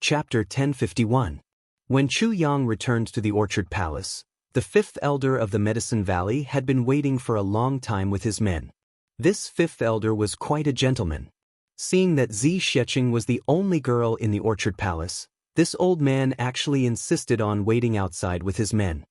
Chapter 1051. When Chu Yang returned to the Orchard Palace, the fifth elder of the Medicine Valley had been waiting for a long time with his men. This fifth elder was quite a gentleman. Seeing that Zi Xiecheng was the only girl in the Orchard Palace, this old man actually insisted on waiting outside with his men.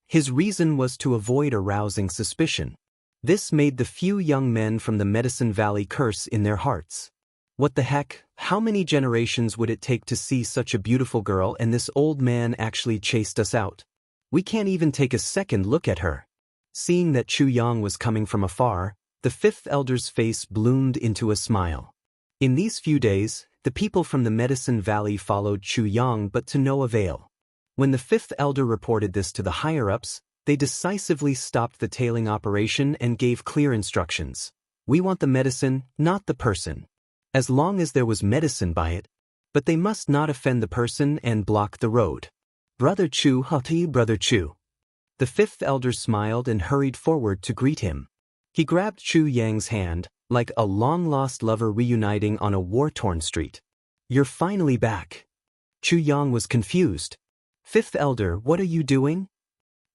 His reason was to avoid arousing suspicion. This made the few young men from the Medicine Valley curse in their hearts. What the heck, how many generations would it take to see such a beautiful girl and this old man actually chased us out? We can't even take a second look at her. Seeing that Chu Yang was coming from afar, the fifth elder's face bloomed into a smile. In these few days, the people from the Medicine Valley followed Chu Yang but to no avail. When the fifth elder reported this to the higher-ups, they decisively stopped the tailing operation and gave clear instructions. We want the medicine, not the person. As long as there was medicine by it. But they must not offend the person and block the road. Brother Chu, haughty Brother Chu. The fifth elder smiled and hurried forward to greet him. He grabbed Chu Yang's hand, like a long-lost lover reuniting on a war-torn street. You're finally back. Chu Yang was confused. Fifth elder, what are you doing?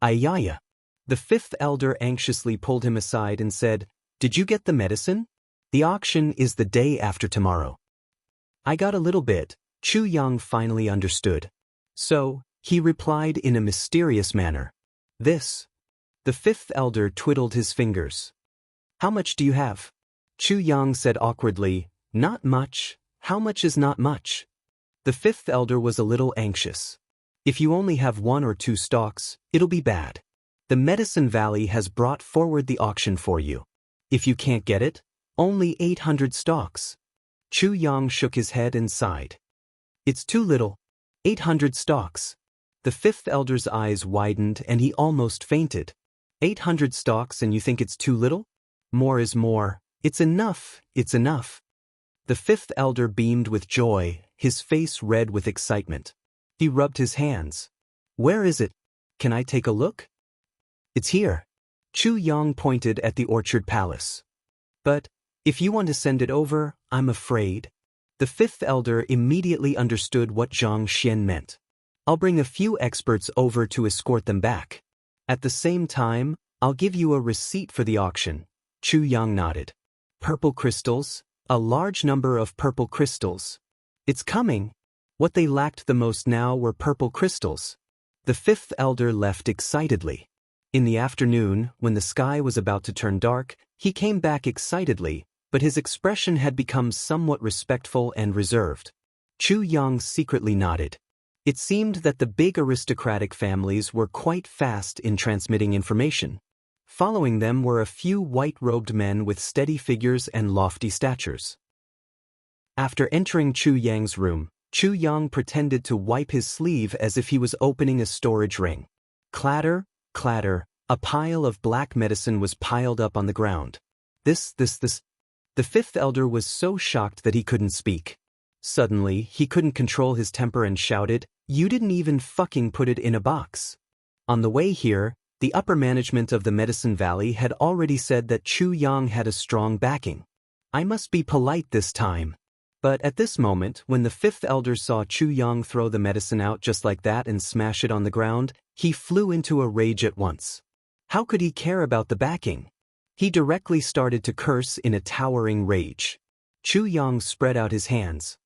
Ayaya. The fifth elder anxiously pulled him aside and said, Did you get the medicine? The auction is the day after tomorrow. I got a little bit. Chu Yang finally understood. So, he replied in a mysterious manner. This. The fifth elder twiddled his fingers. How much do you have? Chu Yang said awkwardly, Not much. How much is not much? The fifth elder was a little anxious. If you only have 1 or 2 stalks, it'll be bad. The Medicine Valley has brought forward the auction for you. If you can't get it, only 800 stalks. Chu Yang shook his head and sighed. It's too little. 800 stalks. The fifth elder's eyes widened and he almost fainted. 800 stalks and you think it's too little? More is more. It's enough, it's enough. The fifth elder beamed with joy, his face red with excitement. He rubbed his hands. Where is it? Can I take a look? It's here. Chu Yang pointed at the Orchard Palace. But, if you want to send it over, I'm afraid. The fifth elder immediately understood what Zhang Xian meant. I'll bring a few experts over to escort them back. At the same time, I'll give you a receipt for the auction. Chu Yang nodded. Purple crystals, a large number of purple crystals. It's coming. What they lacked the most now were purple crystals. The fifth elder left excitedly. In the afternoon, when the sky was about to turn dark, he came back excitedly, but his expression had become somewhat respectful and reserved. Chu Yang secretly nodded. It seemed that the big aristocratic families were quite fast in transmitting information. Following them were a few white-robed men with steady figures and lofty statures. After entering Chu Yang's room, Chu Yang pretended to wipe his sleeve as if he was opening a storage ring. Clatter, clatter, a pile of black medicine was piled up on the ground. This. The fifth elder was so shocked that he couldn't speak. Suddenly, he couldn't control his temper and shouted, You didn't even fucking put it in a box. On the way here, the upper management of the Medicine Valley had already said that Chu Yang had a strong backing. I must be polite this time. But at this moment, when the fifth elder saw Chu Yang throw the medicine out just like that and smash it on the ground, he flew into a rage at once. How could he care about the backing? He directly started to curse in a towering rage. Chu Yang spread out his hands.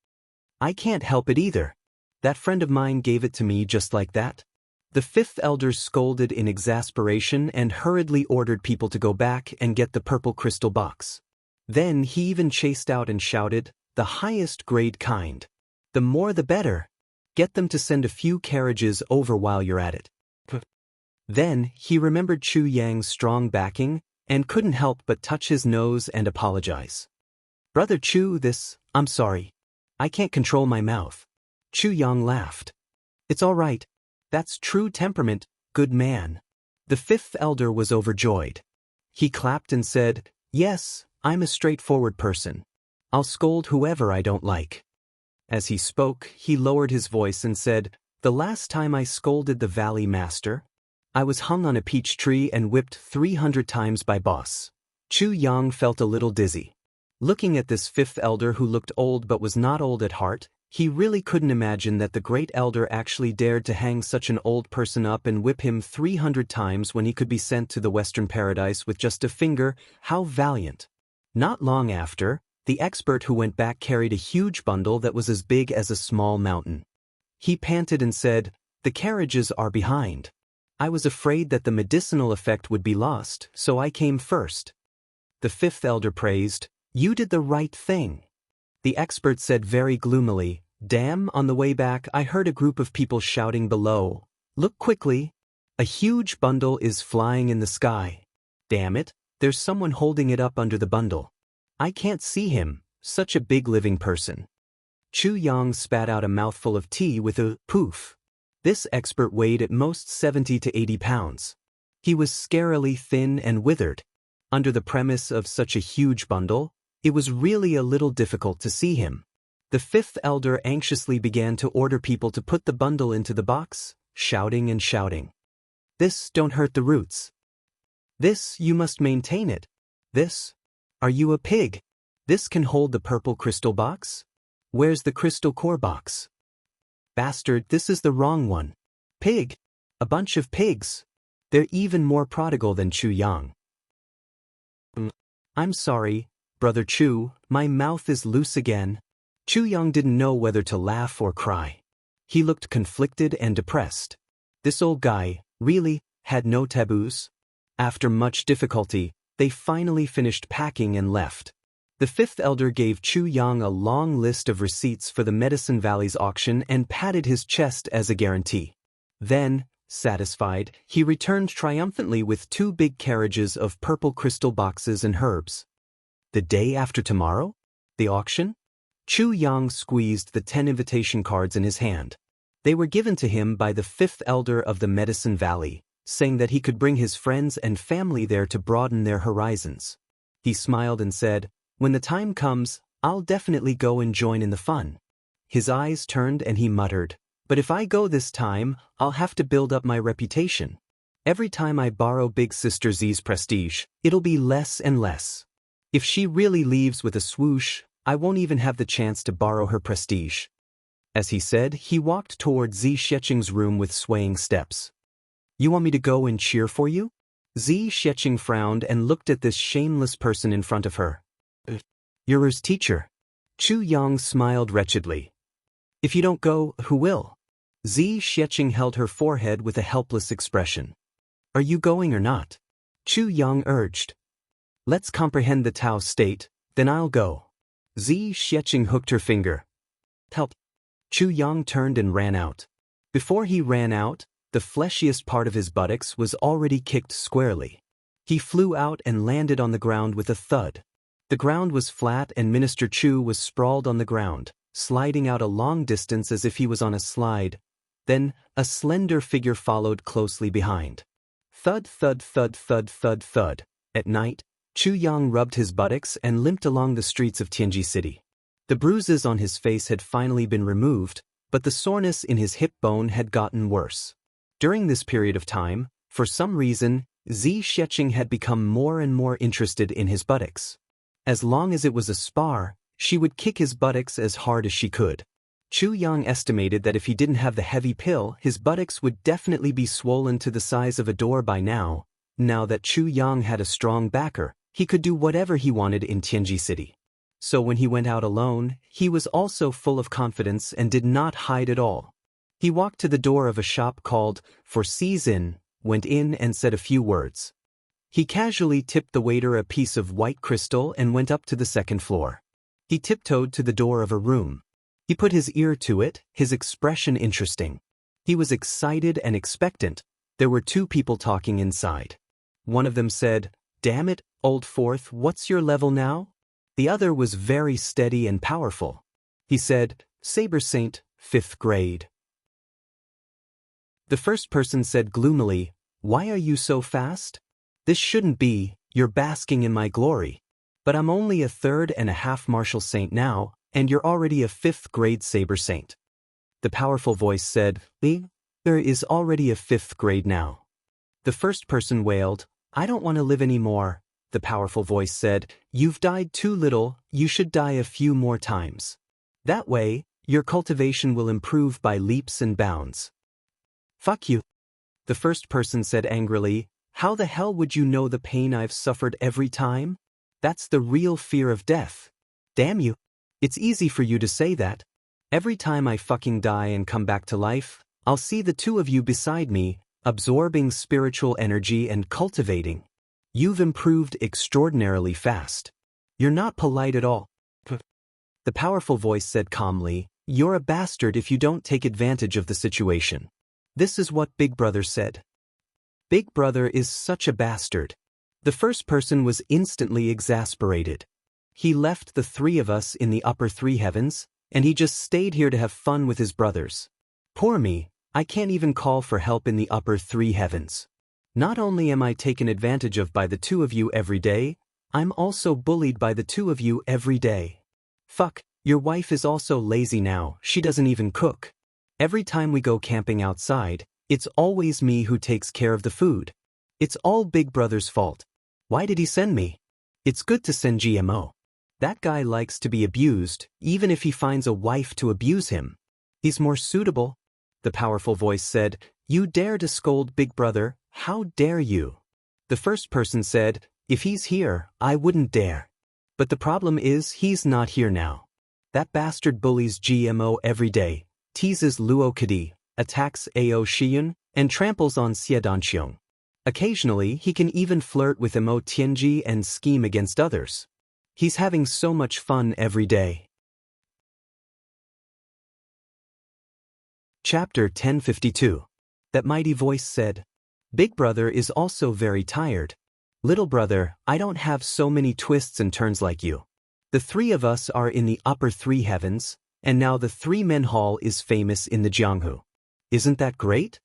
I can't help it either. That friend of mine gave it to me just like that. The fifth elder scolded in exasperation and hurriedly ordered people to go back and get the purple crystal box. Then he even chased out and shouted, The highest grade kind. The more the better. Get them to send a few carriages over while you're at it. Then he remembered Chu Yang's strong backing and couldn't help but touch his nose and apologize. Brother Chu, I'm sorry. I can't control my mouth. Chu Yang laughed. It's all right. That's true temperament, good man. The fifth elder was overjoyed. He clapped and said, Yes, I'm a straightforward person. I'll scold whoever I don't like. As he spoke, he lowered his voice and said, The last time I scolded the valley master, I was hung on a peach tree and whipped 300 times by boss. Chu Yang felt a little dizzy. Looking at this fifth elder who looked old but was not old at heart, He really couldn't imagine that the great elder actually dared to hang such an old person up and whip him 300 times when he could be sent to the Western Paradise with just a finger. How valiant. Not long after, the expert who went back carried a huge bundle that was as big as a small mountain. He panted and said, "The carriages are behind. I was afraid that the medicinal effect would be lost, so I came first." The fifth elder praised, "You did the right thing." The expert said very gloomily, "Damn, on the way back I heard a group of people shouting below. Look quickly. A huge bundle is flying in the sky. Damn it, there's someone holding it up under the bundle. I can't see him, such a big living person." Chu Yang spat out a mouthful of tea with a poof. This expert weighed at most 70 to 80 pounds. He was scarily thin and withered. Under the premise of such a huge bundle, it was really a little difficult to see him. The fifth elder anxiously began to order people to put the bundle into the box, shouting and shouting. "This, don't hurt the roots. This, you must maintain it. This, are you a pig? This can hold the purple crystal box? Where's the crystal core box? Bastard, this is the wrong one. Pig! A bunch of pigs! They're even more prodigal than Chu Yang." "I'm sorry, Brother Chu, my mouth is loose again." Chu Yang didn't know whether to laugh or cry. He looked conflicted and depressed. This old guy, really, had no taboos. After much difficulty, they finally finished packing and left. The fifth elder gave Chu Yang a long list of receipts for the Medicine Valley's auction and patted his chest as a guarantee. Then, satisfied, he returned triumphantly with 2 big carriages of purple crystal boxes and herbs. The day after tomorrow? The auction? Chu Yang squeezed the 10 invitation cards in his hand. They were given to him by the fifth elder of the Medicine Valley, saying that he could bring his friends and family there to broaden their horizons. He smiled and said, "When the time comes, I'll definitely go and join in the fun." His eyes turned and he muttered, "But if I go this time, I'll have to build up my reputation. Every time I borrow Big Sister Z's prestige, it'll be less and less. If she really leaves with a swoosh, I won't even have the chance to borrow her prestige." As he said, he walked toward Zi Sheqing's room with swaying steps. "You want me to go and cheer for you?" Zi Sheqing frowned and looked at this shameless person in front of her. "You're his teacher." Chu Yang smiled wretchedly. "If you don't go, who will?" Zi Sheqing held her forehead with a helpless expression. "Are you going or not?" Chu Yang urged. "Let's comprehend the Tao state, then I'll go." Zi Sheqing hooked her finger. "Help." Chu Yang turned and ran out. Before he ran out, the fleshiest part of his buttocks was already kicked squarely. He flew out and landed on the ground with a thud. The ground was flat and Minister Chu was sprawled on the ground, sliding out a long distance as if he was on a slide. Then, a slender figure followed closely behind. Thud, thud, thud, thud, thud, thud. At night, Chu Yang rubbed his buttocks and limped along the streets of Tianji City. The bruises on his face had finally been removed, but the soreness in his hip bone had gotten worse. During this period of time, for some reason, Zi Sheqing had become more and more interested in his buttocks. As long as it was a spar, she would kick his buttocks as hard as she could. Chu Yang estimated that if he didn't have the heavy pill, his buttocks would definitely be swollen to the size of a door by now. Now that Chu Yang had a strong backer, he could do whatever he wanted in Tianji City. So when he went out alone, he was also full of confidence and did not hide at all. He walked to the door of a shop called For Season, went in and said a few words. He casually tipped the waiter a piece of white crystal and went up to the second floor. He tiptoed to the door of a room. He put his ear to it, his expression interesting. He was excited and expectant. There were 2 people talking inside. One of them said, "Damn it, old fourth, what's your level now?" The other was very steady and powerful. He said, "Saber Saint, 5th grade." The first person said gloomily, "Why are you so fast? This shouldn't be, you're basking in my glory. But I'm only a 3rd and a half martial saint now, and you're already a 5th grade Saber Saint." The powerful voice said, "There is already a 5th grade now." The first person wailed, "I don't want to live anymore." The powerful voice said, "You've died too little, you should die a few more times. That way, your cultivation will improve by leaps and bounds. Fuck you. The first person said angrily, how the hell would you know the pain I've suffered every time? That's the real fear of death. Damn you. It's easy for you to say that. Every time I fucking die and come back to life, I'll see the two of you beside me, absorbing spiritual energy and cultivating. You've improved extraordinarily fast. You're not polite at all. The powerful voice said calmly, you're a bastard if you don't take advantage of the situation. This is what Big Brother said. Big Brother is such a bastard. The first person was instantly exasperated. He left the three of us in the upper three heavens, and he just stayed here to have fun with his brothers. Poor me, I can't even call for help in the upper three heavens. Not only am I taken advantage of by the two of you every day, I'm also bullied by the two of you every day. Fuck, your wife is also lazy now, she doesn't even cook. Every time we go camping outside, it's always me who takes care of the food. It's all Big Brother's fault. Why did he send me? It's good to send GMO. That guy likes to be abused, even if he finds a wife to abuse him. He's more suitable. The powerful voice said, you dare to scold Big Brother, how dare you? The first person said, if he's here, I wouldn't dare. But the problem is he's not here now. That bastard bullies GMO every day, teases Luo Kadi, attacks Ao Shiyun, and tramples on Xie Danqiong. Occasionally he can even flirt with Mo Tianji and scheme against others. He's having so much fun every day. Chapter 1052. That mighty voice said, Big Brother is also very tired. Little brother, I don't have so many twists and turns like you. The three of us are in the upper three heavens, and now the three-men hall is famous in the Jianghu. Isn't that great?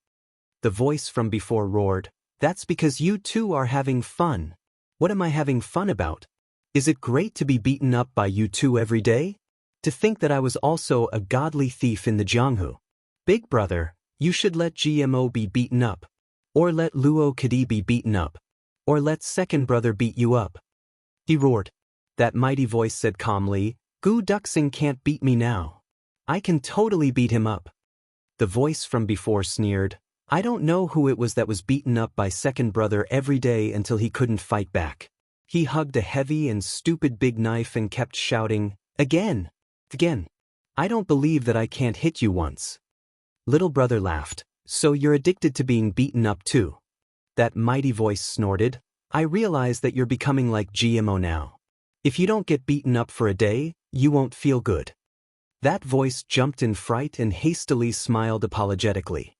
The voice from before roared, that's because you two are having fun. What am I having fun about? Is it great to be beaten up by you two every day? To think that I was also a godly thief in the Jianghu. Big Brother, you should let GMO be beaten up. Or let Luo Kadi be beaten up. Or let second brother beat you up. He roared. That mighty voice said calmly, Gu Duxing can't beat me now. I can totally beat him up. The voice from before sneered, I don't know who it was that was beaten up by second brother every day until he couldn't fight back. He hugged a heavy and stupid big knife and kept shouting, again, again. I don't believe that I can't hit you once. Little brother laughed, so you're addicted to being beaten up too. That mighty voice snorted, I realize that you're becoming like GMO now. If you don't get beaten up for a day, you won't feel good. That voice jumped in fright and hastily smiled apologetically.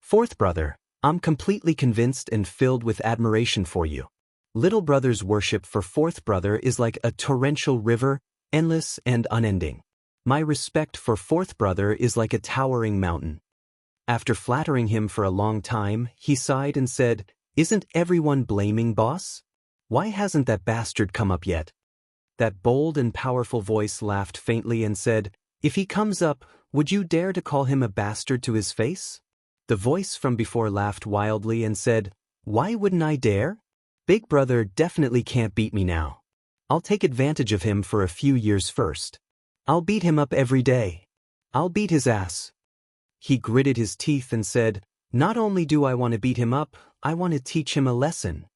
Fourth brother, I'm completely convinced and filled with admiration for you. Little brother's worship for fourth brother is like a torrential river, endless and unending. My respect for fourth brother is like a towering mountain. After flattering him for a long time, he sighed and said, isn't everyone blaming boss? Why hasn't that bastard come up yet? That bold and powerful voice laughed faintly and said, if he comes up, would you dare to call him a bastard to his face? The voice from before laughed wildly and said, why wouldn't I dare? Big Brother definitely can't beat me now. I'll take advantage of him for a few years first. I'll beat him up every day. I'll beat his ass. He gritted his teeth and said, not only do I want to beat him up, I want to teach him a lesson.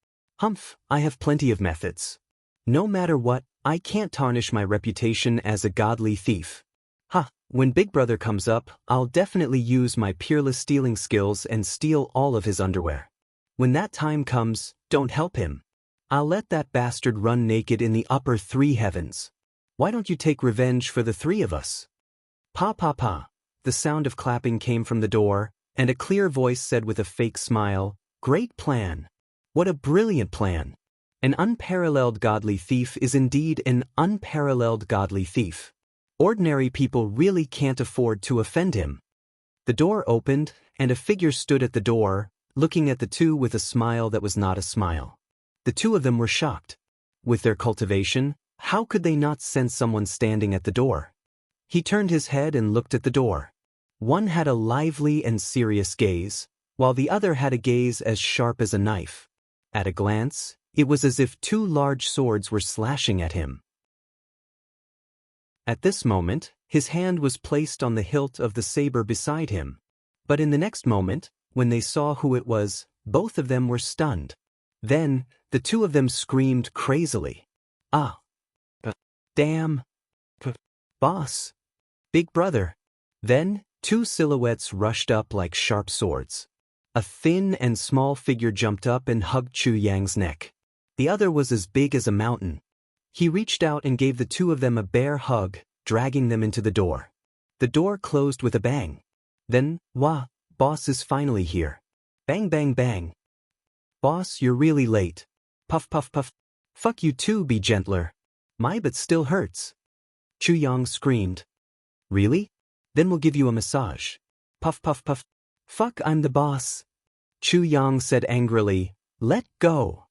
Humph, I have plenty of methods. No matter what, I can't tarnish my reputation as a godly thief. Ha, when Big Brother comes up, I'll definitely use my peerless stealing skills and steal all of his underwear. When that time comes, don't help him. I'll let that bastard run naked in the upper three heavens. Why don't you take revenge for the three of us? Pa pa pa. The sound of clapping came from the door, and a clear voice said with a fake smile, great plan. What a brilliant plan. An unparalleled godly thief is indeed an unparalleled godly thief. Ordinary people really can't afford to offend him. The door opened, and a figure stood at the door, looking at the two with a smile that was not a smile. The two of them were shocked. With their cultivation, how could they not sense someone standing at the door? He turned his head and looked at the door. One had a lively and serious gaze, while the other had a gaze as sharp as a knife. At a glance, it was as if two large swords were slashing at him. At this moment, His hand was placed on the hilt of the saber beside him. But in the next moment, when they saw who it was, both of them were stunned. Then, the two of them screamed crazily. Ah! Damn! Boss! Big brother! Then, two silhouettes rushed up like sharp swords. A thin and small figure jumped up and hugged Chu Yang's neck. The other was as big as a mountain. He reached out and gave the two of them a bear hug, dragging them into the door. The door closed with a bang. Then, wah, boss is finally here. Bang bang bang. Boss, you're really late. Puff puff puff. Fuck you too, be gentler. My butt still hurts. Chu Yang screamed. Really? Then we'll give you a massage. Puff puff puff. Fuck, I'm the boss. Chu Yang said angrily, let go.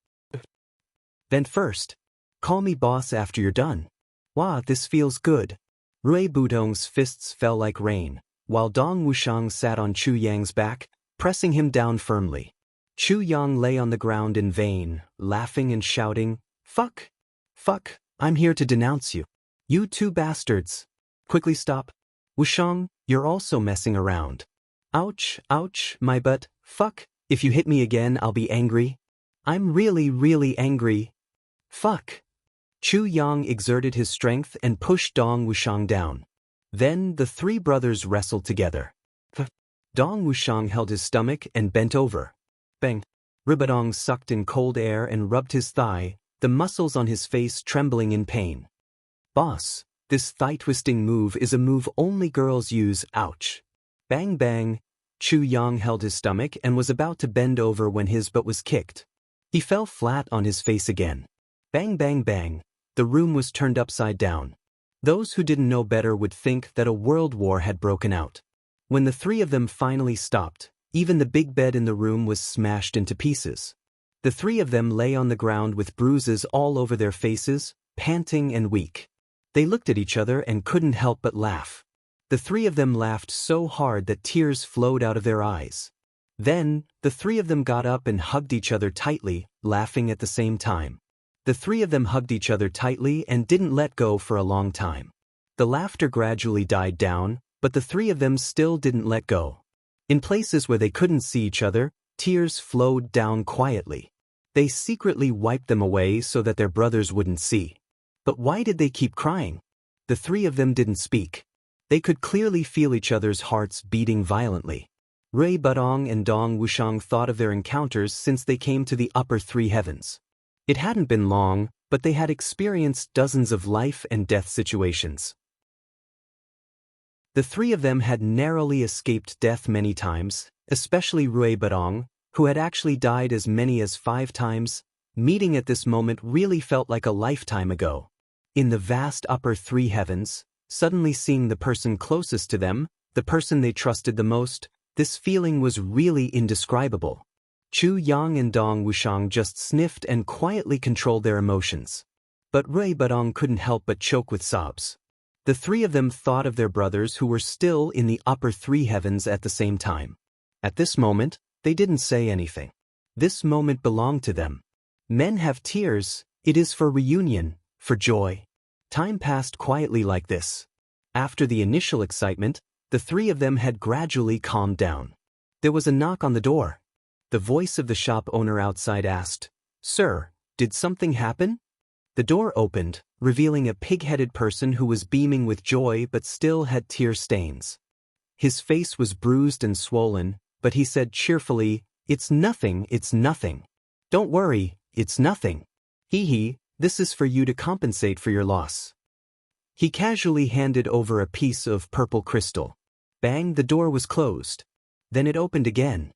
Then first, call me boss after you're done. Wah, this feels good. Rui Budong's fists fell like rain, while Dong Wuxiang sat on Chu Yang's back, pressing him down firmly. Chu Yang lay on the ground in vain, laughing and shouting, fuck! Fuck, I'm here to denounce you. You two bastards. Quickly stop. Wuxiang, you're also messing around. Ouch, ouch, my butt, fuck, if you hit me again I'll be angry. I'm really, really angry. Fuck. Chu Yang exerted his strength and pushed Dong Wuxiang down. Then the three brothers wrestled together. Dong Wuxiang held his stomach and bent over. Bang. Ribadong sucked in cold air and rubbed his thigh, the muscles on his face trembling in pain. Boss, this thigh-twisting move is a move only girls use, ouch. Bang bang. Chu Yang held his stomach and was about to bend over when his butt was kicked. He fell flat on his face again. Bang bang bang. The room was turned upside down. Those who didn't know better would think that a world war had broken out. When the three of them finally stopped, even the big bed in the room was smashed into pieces. The three of them lay on the ground with bruises all over their faces, panting and weak. They looked at each other and couldn't help but laugh. The three of them laughed so hard that tears flowed out of their eyes. Then, the three of them got up and hugged each other tightly, laughing at the same time. The three of them hugged each other tightly and didn't let go for a long time. The laughter gradually died down, but the three of them still didn't let go. In places where they couldn't see each other, tears flowed down quietly. They secretly wiped them away so that their brothers wouldn't see. But why did they keep crying? The three of them didn't speak. They could clearly feel each other's hearts beating violently. Rui Budong and Dong Wuxiang thought of their encounters since they came to the upper three heavens. It hadn't been long, but they had experienced dozens of life and death situations. The three of them had narrowly escaped death many times, especially Rui Budong, who had actually died as many as 5 times. Meeting at this moment really felt like a lifetime ago. In the vast upper three heavens, suddenly seeing the person closest to them, the person they trusted the most, this feeling was really indescribable. Chu Yang and Dong Wuxiang just sniffed and quietly controlled their emotions. But Rui Budong couldn't help but choke with sobs. The three of them thought of their brothers who were still in the upper three heavens at the same time. At this moment, they didn't say anything. This moment belonged to them. Men have tears, it is for reunion, for joy. Time passed quietly like this. After the initial excitement, the three of them had gradually calmed down. There was a knock on the door. The voice of the shop owner outside asked, "Sir, did something happen?" The door opened, revealing a pig-headed person who was beaming with joy but still had tear stains. His face was bruised and swollen, but he said cheerfully, it's nothing. Don't worry, it's nothing. Hee, this is for you to compensate for your loss." He casually handed over a piece of purple crystal. Bang, the door was closed. Then it opened again.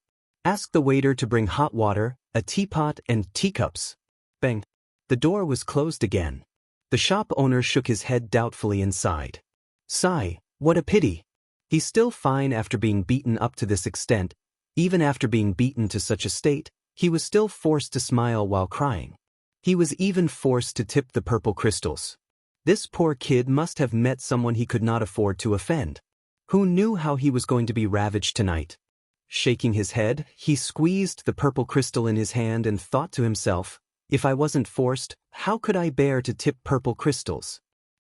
Ask the waiter to bring hot water, a teapot, and teacups. Bang. The door was closed again. The shop owner shook his head doubtfully and sighed. Sigh, what a pity. He's still fine after being beaten up to this extent. Even after being beaten to such a state, he was still forced to smile while crying. He was even forced to tip the purple crystals. This poor kid must have met someone he could not afford to offend. Who knew how he was going to be ravaged tonight? Shaking his head, he squeezed the purple crystal in his hand and thought to himself, if I wasn't forced, how could I bear to tip purple crystals?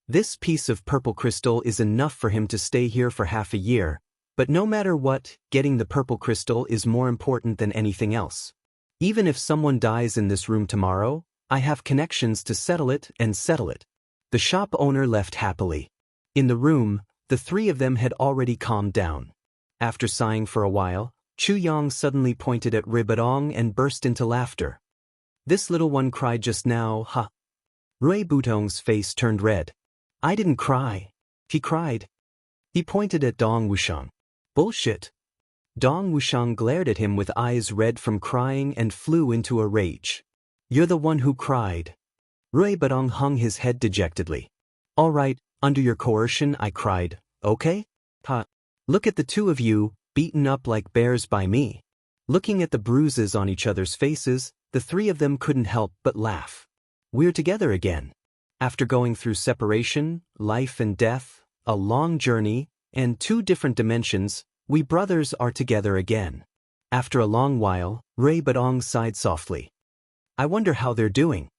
This piece of purple crystal is enough for him to stay here for half a year, but no matter what, getting the purple crystal is more important than anything else. Even if someone dies in this room tomorrow, I have connections to settle it. The shop owner left happily. In the room, the three of them had already calmed down. After sighing for a while, Chu Yang suddenly pointed at Rui Badong and burst into laughter. This little one cried just now, ha. Rui Butong's face turned red. I didn't cry. He cried. He pointed at Dong Wushang. Bullshit. Dong Wushang glared at him with eyes red from crying and flew into a rage. You're the one who cried. Rui Badong hung his head dejectedly. All right, under your coercion I cried, okay? Ha. Look at the two of you, beaten up like bears by me. Looking at the bruises on each other's faces, the three of them couldn't help but laugh. We're together again. After going through separation, life and death, a long journey, and 2 different dimensions, we brothers are together again. After a long while, Rui Badong sighed softly. I wonder how they're doing.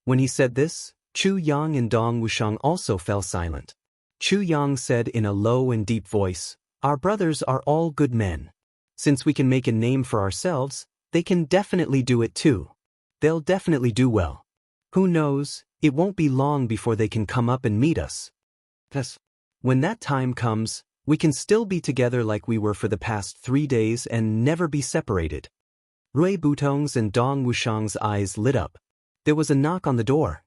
When he said this, Chu Yang and Dong Wushang also fell silent. Chu Yang said in a low and deep voice, Our brothers are all good men. Since we can make a name for ourselves, they can definitely do it too. They'll definitely do well. Who knows, it won't be long before they can come up and meet us. Thus, when that time comes, we can still be together like we were for the past 3 days and never be separated. Rui Butong's and Dong Wushang's eyes lit up. There was a knock on the door.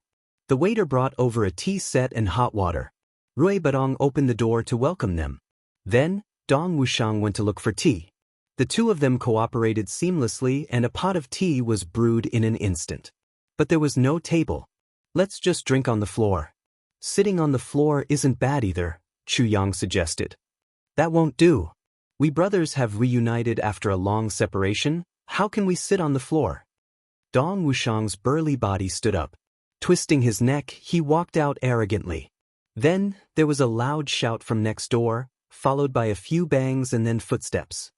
The waiter brought over a tea set and hot water. Rui Badong opened the door to welcome them. Then, Dong Wushang went to look for tea. The two of them cooperated seamlessly and a pot of tea was brewed in an instant. But there was no table. Let's just drink on the floor. Sitting on the floor isn't bad either, Chu Yang suggested. That won't do. We brothers have reunited after a long separation. How can we sit on the floor? Dong Wushang's burly body stood up. Twisting his neck, he walked out arrogantly. Then, there was a loud shout from next door, followed by a few bangs and then footsteps.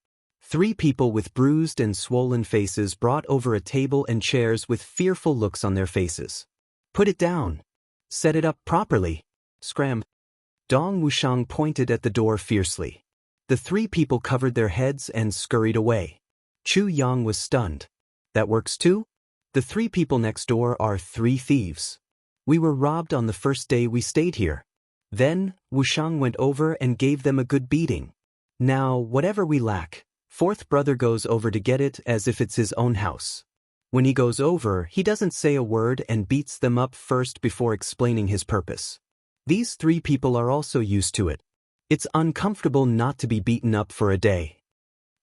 3 people with bruised and swollen faces brought over a table and chairs with fearful looks on their faces. Put it down. Set it up properly. Scram. Dong Wushang pointed at the door fiercely. The 3 people covered their heads and scurried away. Chu Yang was stunned. That works too? The 3 people next door are 3 thieves. We were robbed on the first day we stayed here. Then, Wushang went over and gave them a good beating. Now, whatever we lack, 4th brother goes over to get it as if it's his own house. When he goes over, he doesn't say a word and beats them up first before explaining his purpose. These 3 people are also used to it. It's uncomfortable not to be beaten up for a day.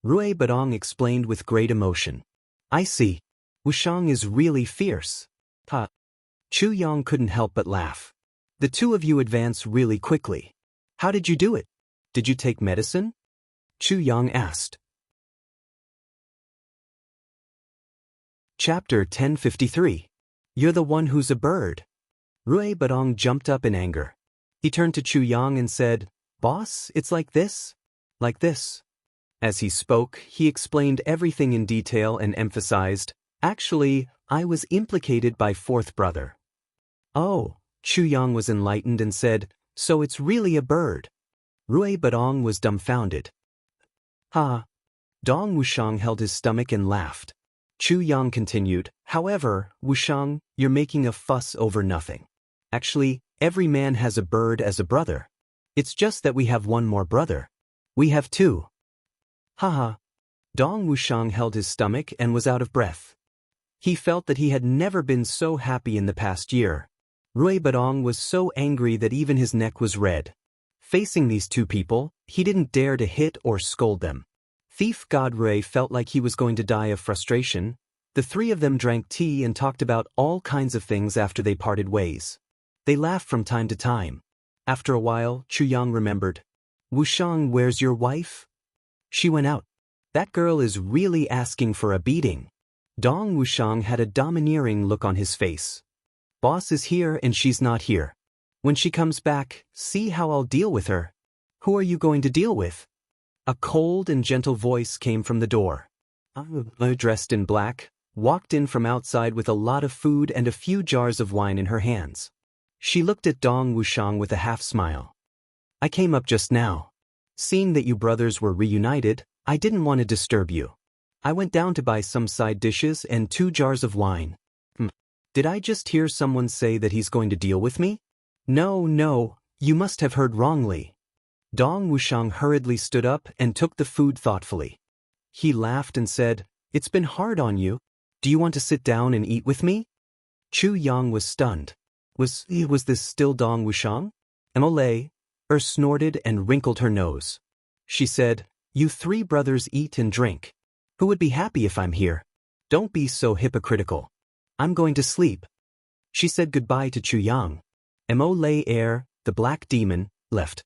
Rui Badong explained with great emotion. I see. Wushang is really fierce. Ha. Chu Yang couldn't help but laugh. The 2 of you advance really quickly. How did you do it? Did you take medicine? Chu Yang asked. Chapter 1053. You're the one who's a bird. Rui Badong jumped up in anger. He turned to Chu Yang and said, Boss, it's like this. Like this. As he spoke, he explained everything in detail and emphasized, Actually, I was implicated by 4th brother. Oh, Chu Yang was enlightened and said, So it's really a bird. Rui Badong was dumbfounded. Ha. Dong Wushang held his stomach and laughed. Chu Yang continued, However, Wushang, you're making a fuss over nothing. Actually, every man has a bird as a brother. It's just that we have one more brother. We have 2. Haha. Dong Wushang held his stomach and was out of breath. He felt that he had never been so happy in the past year. Rui Badong was so angry that even his neck was red. Facing these 2 people, he didn't dare to hit or scold them. Thief God Rui felt like he was going to die of frustration. The 3 of them drank tea and talked about all kinds of things after they parted ways. They laughed from time to time. After a while, Chu Yang remembered. Wushang, where's your wife? She went out. That girl is really asking for a beating. Dong Wushang had a domineering look on his face. Boss is here and she's not here. When she comes back, see how I'll deal with her. Who are you going to deal with? A cold and gentle voice came from the door. Dressed in black, walked in from outside with a lot of food and a few jars of wine in her hands. She looked at Dong Wushang with a half-smile. I came up just now. Seeing that you brothers were reunited, I didn't want to disturb you. I went down to buy some side dishes and 2 jars of wine. Did I just hear someone say that he's going to deal with me? No, you must have heard wrongly. Dong Wushang hurriedly stood up and took the food thoughtfully. He laughed and said, It's been hard on you. Do you want to sit down and eat with me? Chu Yang was stunned. Was this still Dong Wushang? Emole snorted and wrinkled her nose. She said, You 3 brothers eat and drink. Who would be happy if I'm here? Don't be so hypocritical. I'm going to sleep. She said goodbye to Chu Yang. Emole the black demon, left.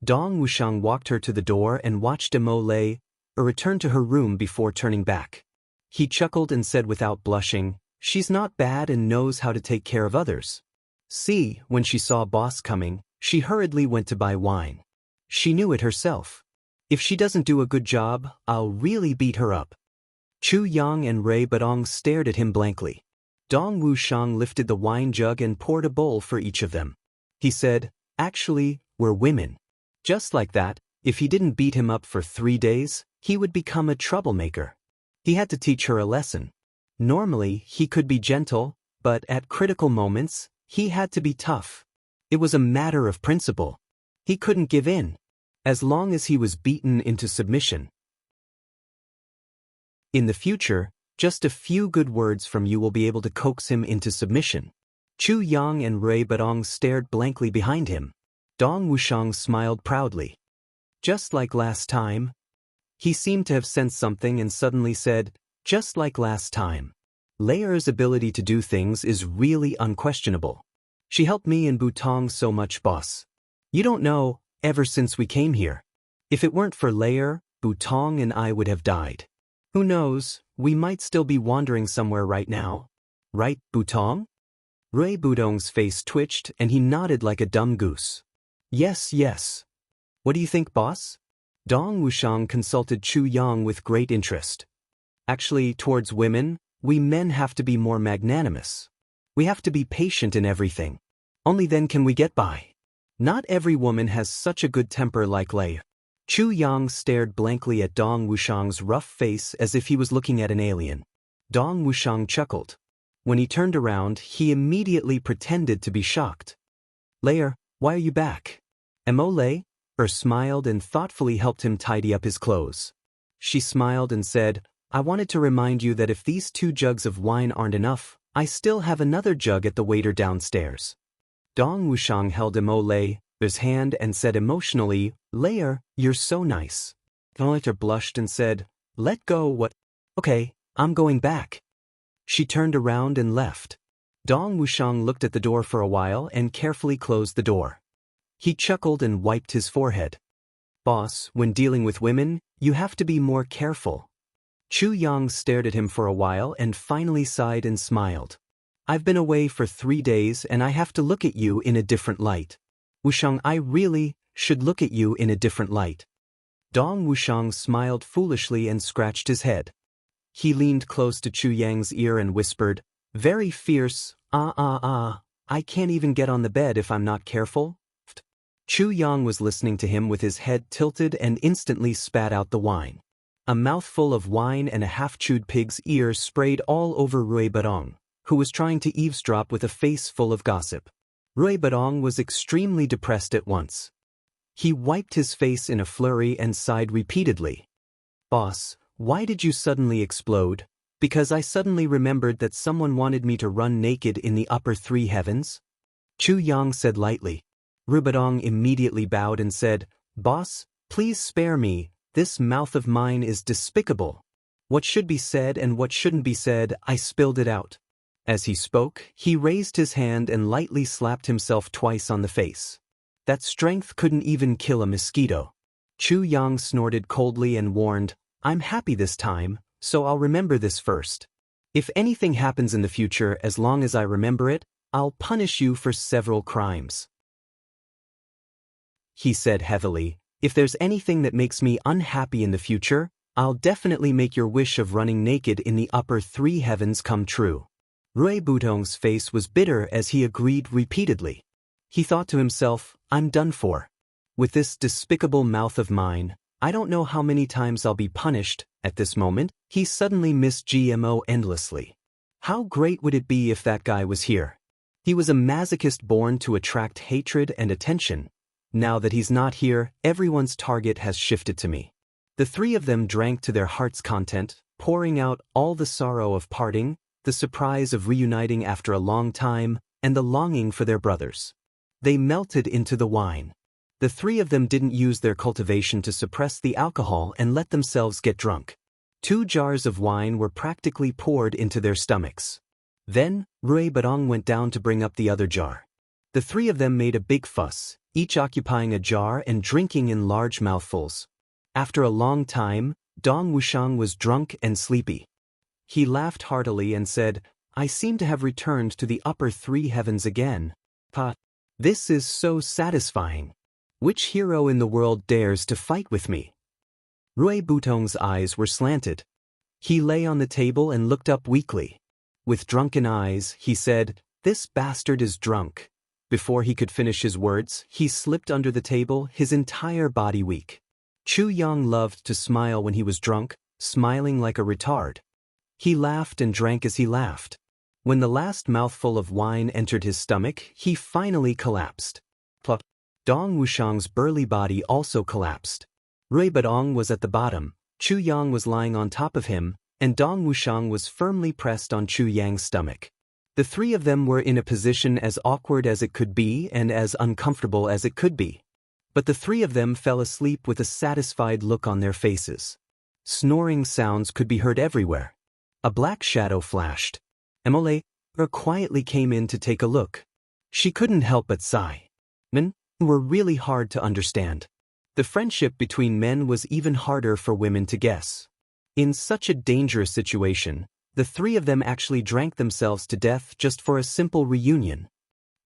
Dong Wushang walked her to the door and watched Emole return to her room before turning back. He chuckled and said without blushing, She's not bad and knows how to take care of others. See, when she saw boss coming, she hurriedly went to buy wine. She knew it herself. If she doesn't do a good job, I'll really beat her up. Chu Yang and Ray Badong stared at him blankly. Dong Wushang lifted the wine jug and poured a bowl for each of them. He said, Actually, we're women. Just like that, if he didn't beat him up for 3 days, he would become a troublemaker. He had to teach her a lesson. Normally, he could be gentle, but at critical moments, he had to be tough. It was a matter of principle. He couldn't give in, as long as he was beaten into submission. In the future, just a few good words from you will be able to coax him into submission. Chu Yang and Ray Badong stared blankly behind him. Dong Wushang smiled proudly. Just like last time. He seemed to have sensed something and suddenly said, Just like last time. Leier's ability to do things is really unquestionable. She helped me and Butong so much, boss. You don't know, ever since we came here. If it weren't for Leier, Butong and I would have died. Who knows, we might still be wandering somewhere right now. Right, Butong? Ray Budong's face twitched and he nodded like a dumb goose. Yes. What do you think, boss? Dong Wushang consulted Chu Yang with great interest. Actually, towards women, we men have to be more magnanimous. We have to be patient in everything. Only then can we get by. Not every woman has such a good temper like Leier. Chu Yang stared blankly at Dong Wushang's rough face as if he was looking at an alien. Dong Wushang chuckled. When he turned around, he immediately pretended to be shocked. Leier, why are you back? Emole smiled and thoughtfully helped him tidy up his clothes. She smiled and said, I wanted to remind you that if these 2 jugs of wine aren't enough, I still have another jug at the waiter downstairs. Dong Wushang held Emole's hand and said emotionally, Leier, you're so nice. Emole blushed and said, Let go what? Okay, I'm going back. She turned around and left. Dong Wushang looked at the door for a while and carefully closed the door. He chuckled and wiped his forehead. Boss, when dealing with women, you have to be more careful. Chu Yang stared at him for a while and finally sighed and smiled. I've been away for 3 days and I have to look at you in a different light. Wushang, I really should look at you in a different light. Dong Wushang smiled foolishly and scratched his head. He leaned close to Chu Yang's ear and whispered, Very fierce, I can't even get on the bed if I'm not careful. Chu Yang was listening to him with his head tilted and instantly spat out the wine. A mouthful of wine and a half-chewed pig's ear sprayed all over Rui Badong, who was trying to eavesdrop with a face full of gossip. Rui Badong was extremely depressed at once. He wiped his face in a flurry and sighed repeatedly. Boss, why did you suddenly explode? Because I suddenly remembered that someone wanted me to run naked in the upper 3 heavens? Chu Yang said lightly. Rui Badong immediately bowed and said, Boss, please spare me, this mouth of mine is despicable. What should be said and what shouldn't be said, I spilled it out. As he spoke, he raised his hand and lightly slapped himself twice on the face. That strength couldn't even kill a mosquito. Chu Yang snorted coldly and warned, I'm happy this time, so I'll remember this first. If anything happens in the future, as long as I remember it, I'll punish you for several crimes. He said heavily, If there's anything that makes me unhappy in the future, I'll definitely make your wish of running naked in the upper 3 heavens come true. Rui Budong's face was bitter as he agreed repeatedly. He thought to himself, I'm done for. With this despicable mouth of mine, I don't know how many times I'll be punished. At this moment, he suddenly missed GMO endlessly. How great would it be if that guy was here? He was a masochist born to attract hatred and attention. Now that he's not here, everyone's target has shifted to me. The three of them drank to their heart's content, pouring out all the sorrow of parting, the surprise of reuniting after a long time, and the longing for their brothers. They melted into the wine. The three of them didn't use their cultivation to suppress the alcohol and let themselves get drunk. 2 jars of wine were practically poured into their stomachs. Then, Rui Badong went down to bring up the other jar. The three of them made a big fuss, each occupying a jar and drinking in large mouthfuls. After a long time, Dong Wuxiang was drunk and sleepy. He laughed heartily and said, I seem to have returned to the upper 3 heavens again. Pa, this is so satisfying. Which hero in the world dares to fight with me? Rui Butong's eyes were slanted. He lay on the table and looked up weakly. With drunken eyes, he said, This bastard is drunk. Before he could finish his words, he slipped under the table, his entire body weak. Chu Yang loved to smile when he was drunk, smiling like a retard. He laughed and drank as he laughed. When the last mouthful of wine entered his stomach, he finally collapsed. Pluck. Dong Wuxiang's burly body also collapsed. Rui Badong was at the bottom, Chu Yang was lying on top of him, and Dong Wuxiang was firmly pressed on Chu Yang's stomach. The three of them were in a position as awkward as it could be and as uncomfortable as it could be. But the three of them fell asleep with a satisfied look on their faces. Snoring sounds could be heard everywhere. A black shadow flashed. Emole quietly came in to take a look. She couldn't help but sigh. Men were really hard to understand. The friendship between men was even harder for women to guess. In such a dangerous situation, the three of them actually drank themselves to death just for a simple reunion.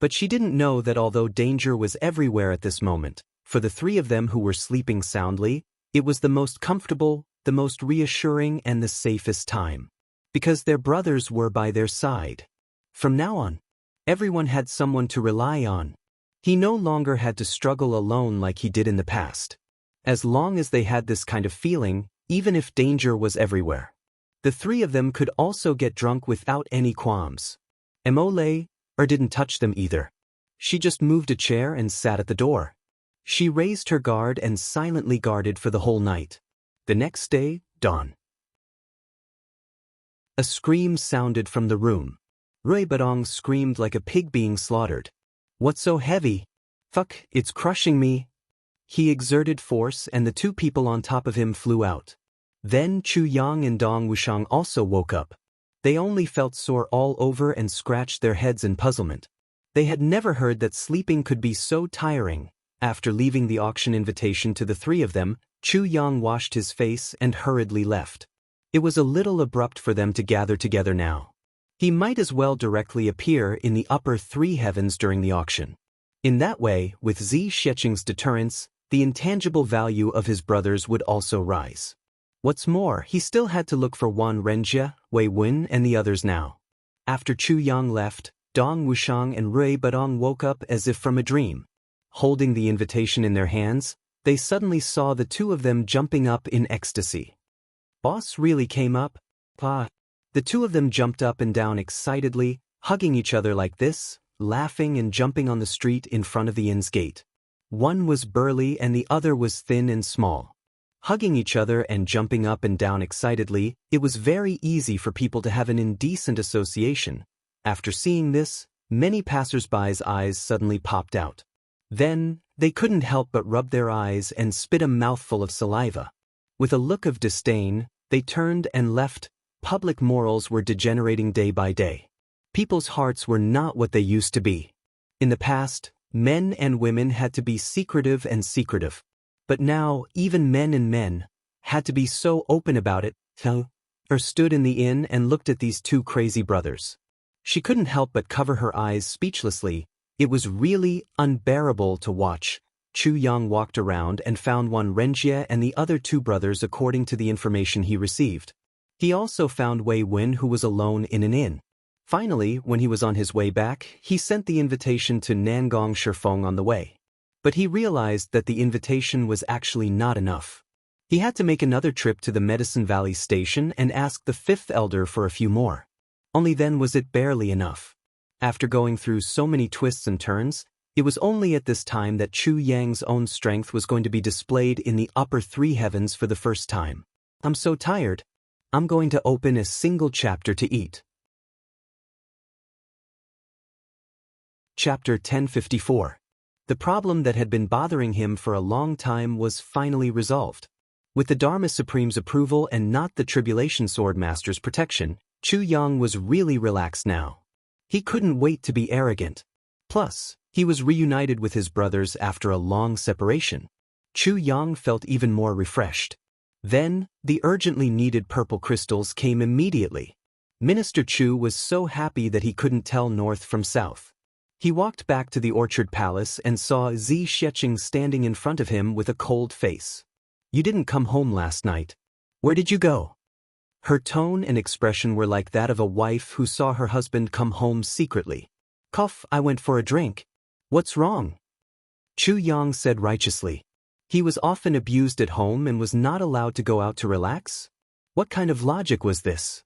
But she didn't know that although danger was everywhere at this moment, for the three of them who were sleeping soundly, it was the most comfortable, the most reassuring, and the safest time. Because their brothers were by their side. From now on, everyone had someone to rely on. He no longer had to struggle alone like he did in the past. As long as they had this kind of feeling, even if danger was everywhere, the three of them could also get drunk without any qualms. Emole didn't touch them either. She just moved a chair and sat at the door. She raised her guard and silently guarded for the whole night. The next day, dawn. A scream sounded from the room. Rui Badong screamed like a pig being slaughtered. What's so heavy? Fuck, it's crushing me. He exerted force and the 2 people on top of him flew out. Then Chu Yang and Dong Wuxiang also woke up. They only felt sore all over and scratched their heads in puzzlement. They had never heard that sleeping could be so tiring. After leaving the auction invitation to the 3 of them, Chu Yang washed his face and hurriedly left. It was a little abrupt for them to gather together now. He might as well directly appear in the upper 3 heavens during the auction. In that way, with Zi Sheqing's deterrence, the intangible value of his brothers would also rise. What's more, he still had to look for Wan Renjie, Wei Wen, and the others now. After Chu Yang left, Dong Wuxiang and Rui Badong woke up as if from a dream. Holding the invitation in their hands, they suddenly saw the 2 of them jumping up in ecstasy. Boss really came up? Pa. The 2 of them jumped up and down excitedly, hugging each other like this, laughing and jumping on the street in front of the inn's gate. One was burly and the other was thin and small. Hugging each other and jumping up and down excitedly, it was very easy for people to have an indecent association. After seeing this, many passers-by's eyes suddenly popped out. Then, they couldn't help but rub their eyes and spit a mouthful of saliva. With a look of disdain, they turned and left. Public morals were degenerating day by day. People's hearts were not what they used to be. In the past, men and women had to be secretive and secretive. But now, even men had to be so open about it. Stood in the inn and looked at these 2 crazy brothers. She couldn't help but cover her eyes speechlessly. It was really unbearable to watch. Chu Yang walked around and found Wan Renjie and the other 2 brothers according to the information he received. He also found Wei Wen, who was alone in an inn. Finally, when he was on his way back, he sent the invitation to Nangong Shifeng on the way. But he realized that the invitation was actually not enough. He had to make another trip to the Medicine Valley station and ask the fifth elder for a few more. Only then was it barely enough. After going through so many twists and turns, it was only at this time that Chu Yang's own strength was going to be displayed in the upper three heavens for the first time. I'm so tired. I'm going to open a single chapter to eat. Chapter 1054. The problem that had been bothering him for a long time was finally resolved. With the Dharma Supreme's approval and not the Tribulation Sword Master's protection, Chu Yang was really relaxed now. He couldn't wait to be arrogant. Plus, he was reunited with his brothers after a long separation. Chu Yang felt even more refreshed. Then, the urgently needed purple crystals came immediately. Minister Chu was so happy that he couldn't tell north from south. He walked back to the Orchard Palace and saw Zi Xiecheng standing in front of him with a cold face. You didn't come home last night. Where did you go? Her tone and expression were like that of a wife who saw her husband come home secretly. Cough, I went for a drink. What's wrong? Chu Yang said righteously. He was often abused at home and was not allowed to go out to relax? What kind of logic was this?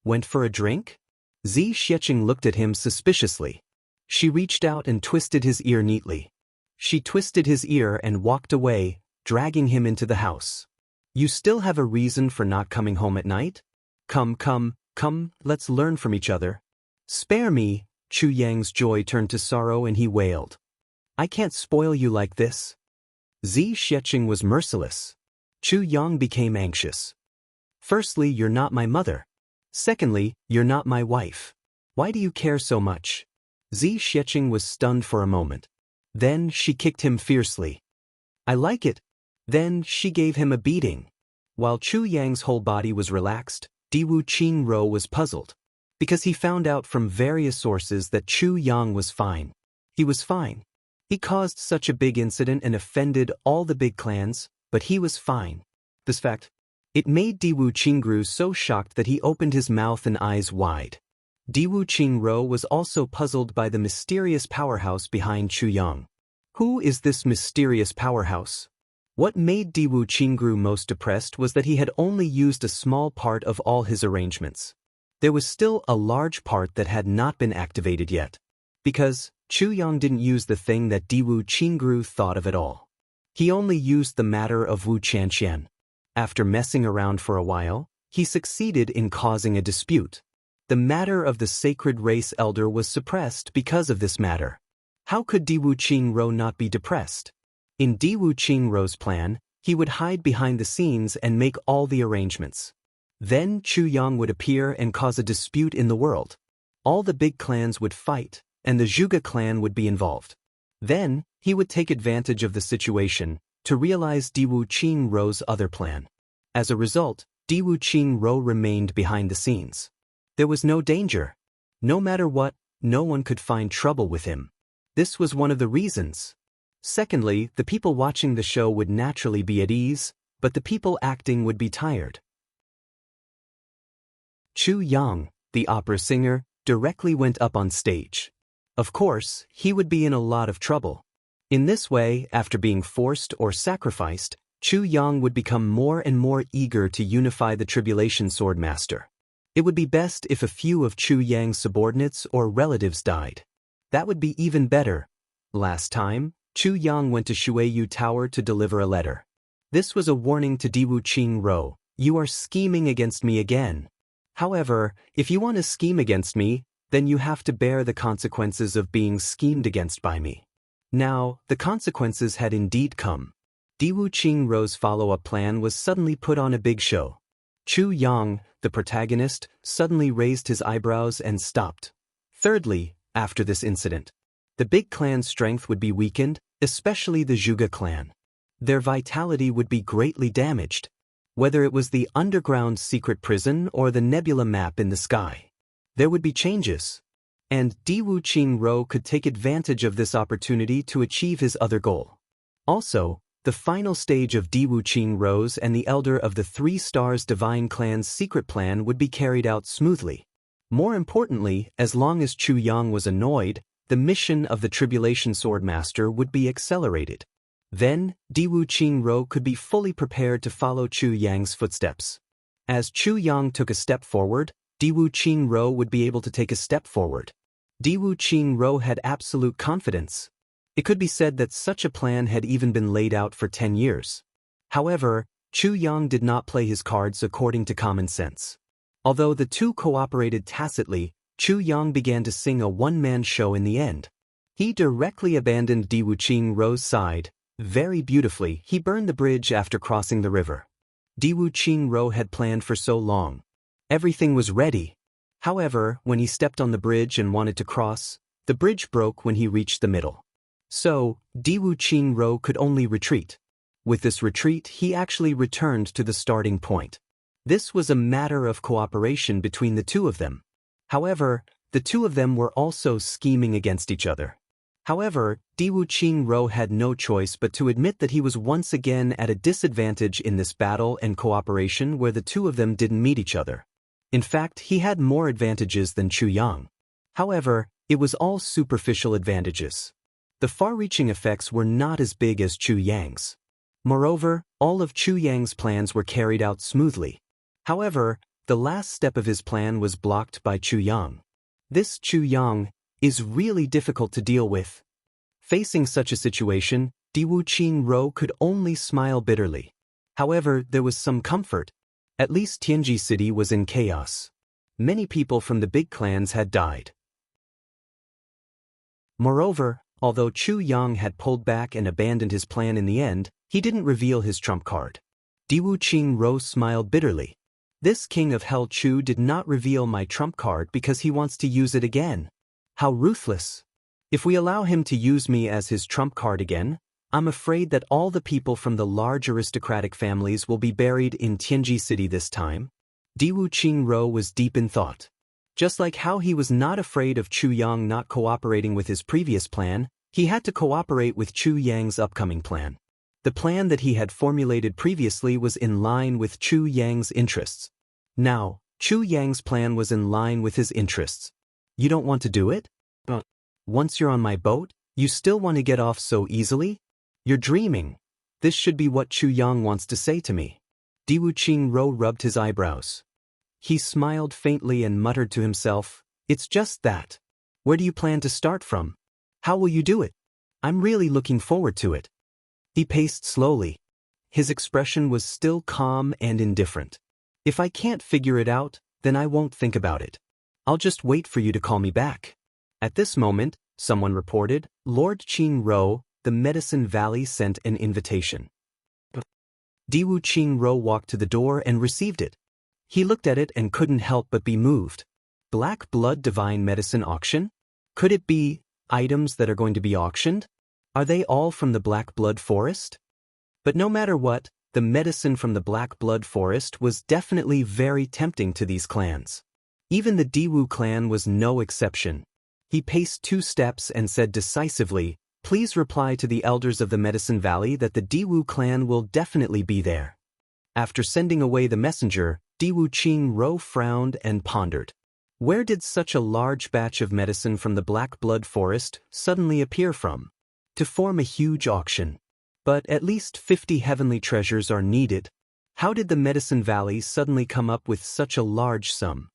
Went for a drink? Zi Xiecheng looked at him suspiciously. She reached out and twisted his ear neatly. She twisted his ear and walked away, dragging him into the house. You still have a reason for not coming home at night? Come, let's learn from each other. Spare me. Chu Yang's joy turned to sorrow and he wailed. I can't spoil you like this. Zi Xiecheng was merciless. Chu Yang became anxious. Firstly, you're not my mother. Secondly, you're not my wife. Why do you care so much? Zi Xiecheng was stunned for a moment. Then she kicked him fiercely. I like it. Then she gave him a beating. While Chu Yang's whole body was relaxed, Diwu Qingro was puzzled. Because he found out from various sources that Chu Yang was fine. He was fine. He caused such a big incident and offended all the big clans, but he was fine. This fact, it made Diwu Qingru so shocked that he opened his mouth and eyes wide. Diwu Qingro was also puzzled by the mysterious powerhouse behind Chu Yang. Who is this mysterious powerhouse? What made Diwu Qingru most depressed was that he had only used a small part of all his arrangements. There was still a large part that had not been activated yet. Because Chu Yang didn't use the thing that Diwu Qingru thought of at all. He only used the matter of Wu Qianqian. After messing around for a while, he succeeded in causing a dispute. The matter of the sacred race elder was suppressed because of this matter. How could Diwu Qingro not be depressed? In Diwu Qingro's plan, he would hide behind the scenes and make all the arrangements. Then Chu Yang would appear and cause a dispute in the world. All the big clans would fight, and the Zhuge clan would be involved. Then, he would take advantage of the situation to realize Diwu Qingro's other plan. As a result, Diwu Qingro remained behind the scenes. There was no danger. No matter what, no one could find trouble with him. This was one of the reasons. Secondly, the people watching the show would naturally be at ease, but the people acting would be tired. Chu Yang, the opera singer, directly went up on stage. Of course, he would be in a lot of trouble. In this way, after being forced or sacrificed, Chu Yang would become more and more eager to unify the Tribulation Sword Master. It would be best if a few of Chu Yang's subordinates or relatives died. That would be even better. Last time, Chu Yang went to Shuiyu Tower to deliver a letter. This was a warning to Diwu Qingro. You are scheming against me again. However, if you want to scheme against me, then you have to bear the consequences of being schemed against by me. Now, the consequences had indeed come. Diwu Qingro's follow-up plan was suddenly put on a big show. Chu Yang, the protagonist, suddenly raised his eyebrows and stopped. Thirdly, after this incident, the big clan's strength would be weakened, especially the Zhuge clan. Their vitality would be greatly damaged, whether it was the underground secret prison or the nebula map in the sky. There would be changes, and Diwu Qingro could take advantage of this opportunity to achieve his other goal. Also, the final stage of Diwu Qingro's and the Elder of the Three Stars Divine Clan's secret plan would be carried out smoothly. More importantly, as long as Chu Yang was annoyed, the mission of the Tribulation Swordmaster would be accelerated. Then, Diwu Qingro could be fully prepared to follow Chu Yang's footsteps. As Chu Yang took a step forward, Diwu Qingro would be able to take a step forward. Diwu Qingro had absolute confidence. It could be said that such a plan had even been laid out for 10 years. However, Chu Yang did not play his cards according to common sense. Although the two cooperated tacitly, Chu Yang began to sing a one-man show in the end. He directly abandoned Diwu Qingro's side. Very beautifully, he burned the bridge after crossing the river. Diwu Qingro had planned for so long. Everything was ready. However, when he stepped on the bridge and wanted to cross, the bridge broke when he reached the middle. So, Diwu Qingro could only retreat. With this retreat, he actually returned to the starting point. This was a matter of cooperation between the two of them. However, the two of them were also scheming against each other. However, Diwu Qingro had no choice but to admit that he was once again at a disadvantage in this battle and cooperation where the two of them didn't meet each other. In fact, he had more advantages than Chu Yang. However, it was all superficial advantages. The far-reaching effects were not as big as Chu Yang's. Moreover, all of Chu Yang's plans were carried out smoothly. However, the last step of his plan was blocked by Chu Yang. This Chu Yang is really difficult to deal with. Facing such a situation, Diwu Qingro could only smile bitterly. However, there was some comfort. At least Tianji City was in chaos. Many people from the big clans had died. Moreover, although Chu Yang had pulled back and abandoned his plan in the end, he didn't reveal his trump card. Diwu Qingro smiled bitterly. This king of Hell Chu did not reveal my trump card because he wants to use it again. How ruthless. If we allow him to use me as his trump card again, I'm afraid that all the people from the large aristocratic families will be buried in Tianji City this time. Diwu Qingro was deep in thought. Just like how he was not afraid of Chu Yang not cooperating with his previous plan, he had to cooperate with Chu Yang's upcoming plan. The plan that he had formulated previously was in line with Chu Yang's interests. Now, Chu Yang's plan was in line with his interests. You don't want to do it? But once you're on my boat, you still want to get off so easily? You're dreaming. This should be what Chu Yang wants to say to me. Diwu Qingro rubbed his eyebrows. He smiled faintly and muttered to himself, "It's just that. Where do you plan to start from? How will you do it? I'm really looking forward to it." He paced slowly. His expression was still calm and indifferent. "If I can't figure it out, then I won't think about it. I'll just wait for you to call me back." At this moment, someone reported, Lord Qingro, the Medicine Valley sent an invitation. Diwu Qingro walked to the door and received it. He looked at it and couldn't help but be moved. Black Blood Divine Medicine Auction? Could it be items that are going to be auctioned? Are they all from the Black Blood Forest? But no matter what, the medicine from the Black Blood Forest was definitely very tempting to these clans. Even the Diwu clan was no exception. He paced 2 steps and said decisively, "Please reply to the elders of the Medicine Valley that the Diwu clan will definitely be there." After sending away the messenger, Diwu Qingro frowned and pondered. Where did such a large batch of medicine from the Black Blood Forest suddenly appear from? To form a huge auction. But at least 50 heavenly treasures are needed. How did the Medicine Valley suddenly come up with such a large sum?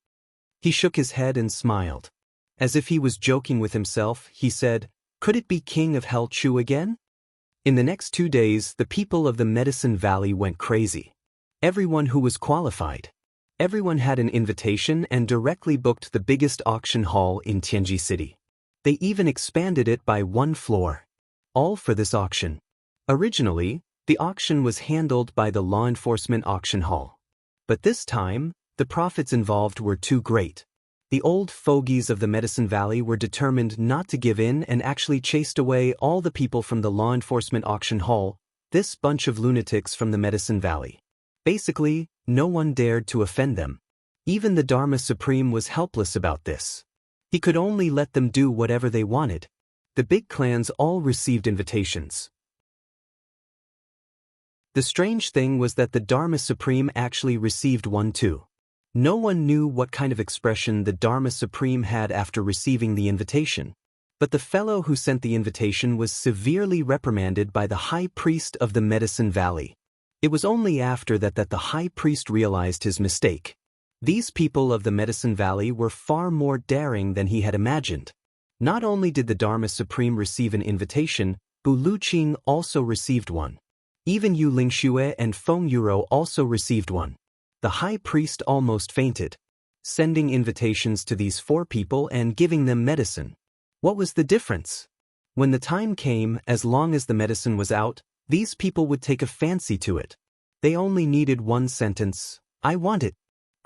He shook his head and smiled. As if he was joking with himself, he said, "Could it be King of Hell Chu again?" In the next 2 days, the people of the Medicine Valley went crazy. Everyone who was qualified. Everyone had an invitation and directly booked the biggest auction hall in Tianji City. They even expanded it by 1 floor. All for this auction. Originally, the auction was handled by the law enforcement auction hall. But this time, the profits involved were too great. The old fogies of the Medicine Valley were determined not to give in and actually chased away all the people from the law enforcement auction hall, this bunch of lunatics from the Medicine Valley. Basically, no one dared to offend them. Even the Dharma Supreme was helpless about this. He could only let them do whatever they wanted. The big clans all received invitations. The strange thing was that the Dharma Supreme actually received one too. No one knew what kind of expression the Dharma Supreme had after receiving the invitation. But the fellow who sent the invitation was severely reprimanded by the high priest of the Medicine Valley. It was only after that the high priest realized his mistake. These people of the Medicine Valley were far more daring than he had imagined. Not only did the Dharma Supreme receive an invitation, Bu Luqing also received one. Even Yu Lingxue and Feng Yuro also received one. The high priest almost fainted. Sending invitations to these 4 people and giving them medicine. What was the difference? When the time came, as long as the medicine was out, these people would take a fancy to it. They only needed one sentence, "I want it."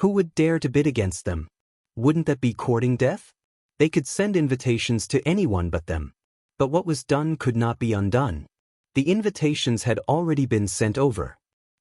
Who would dare to bid against them? Wouldn't that be courting death? They could send invitations to anyone but them. But what was done could not be undone. The invitations had already been sent over.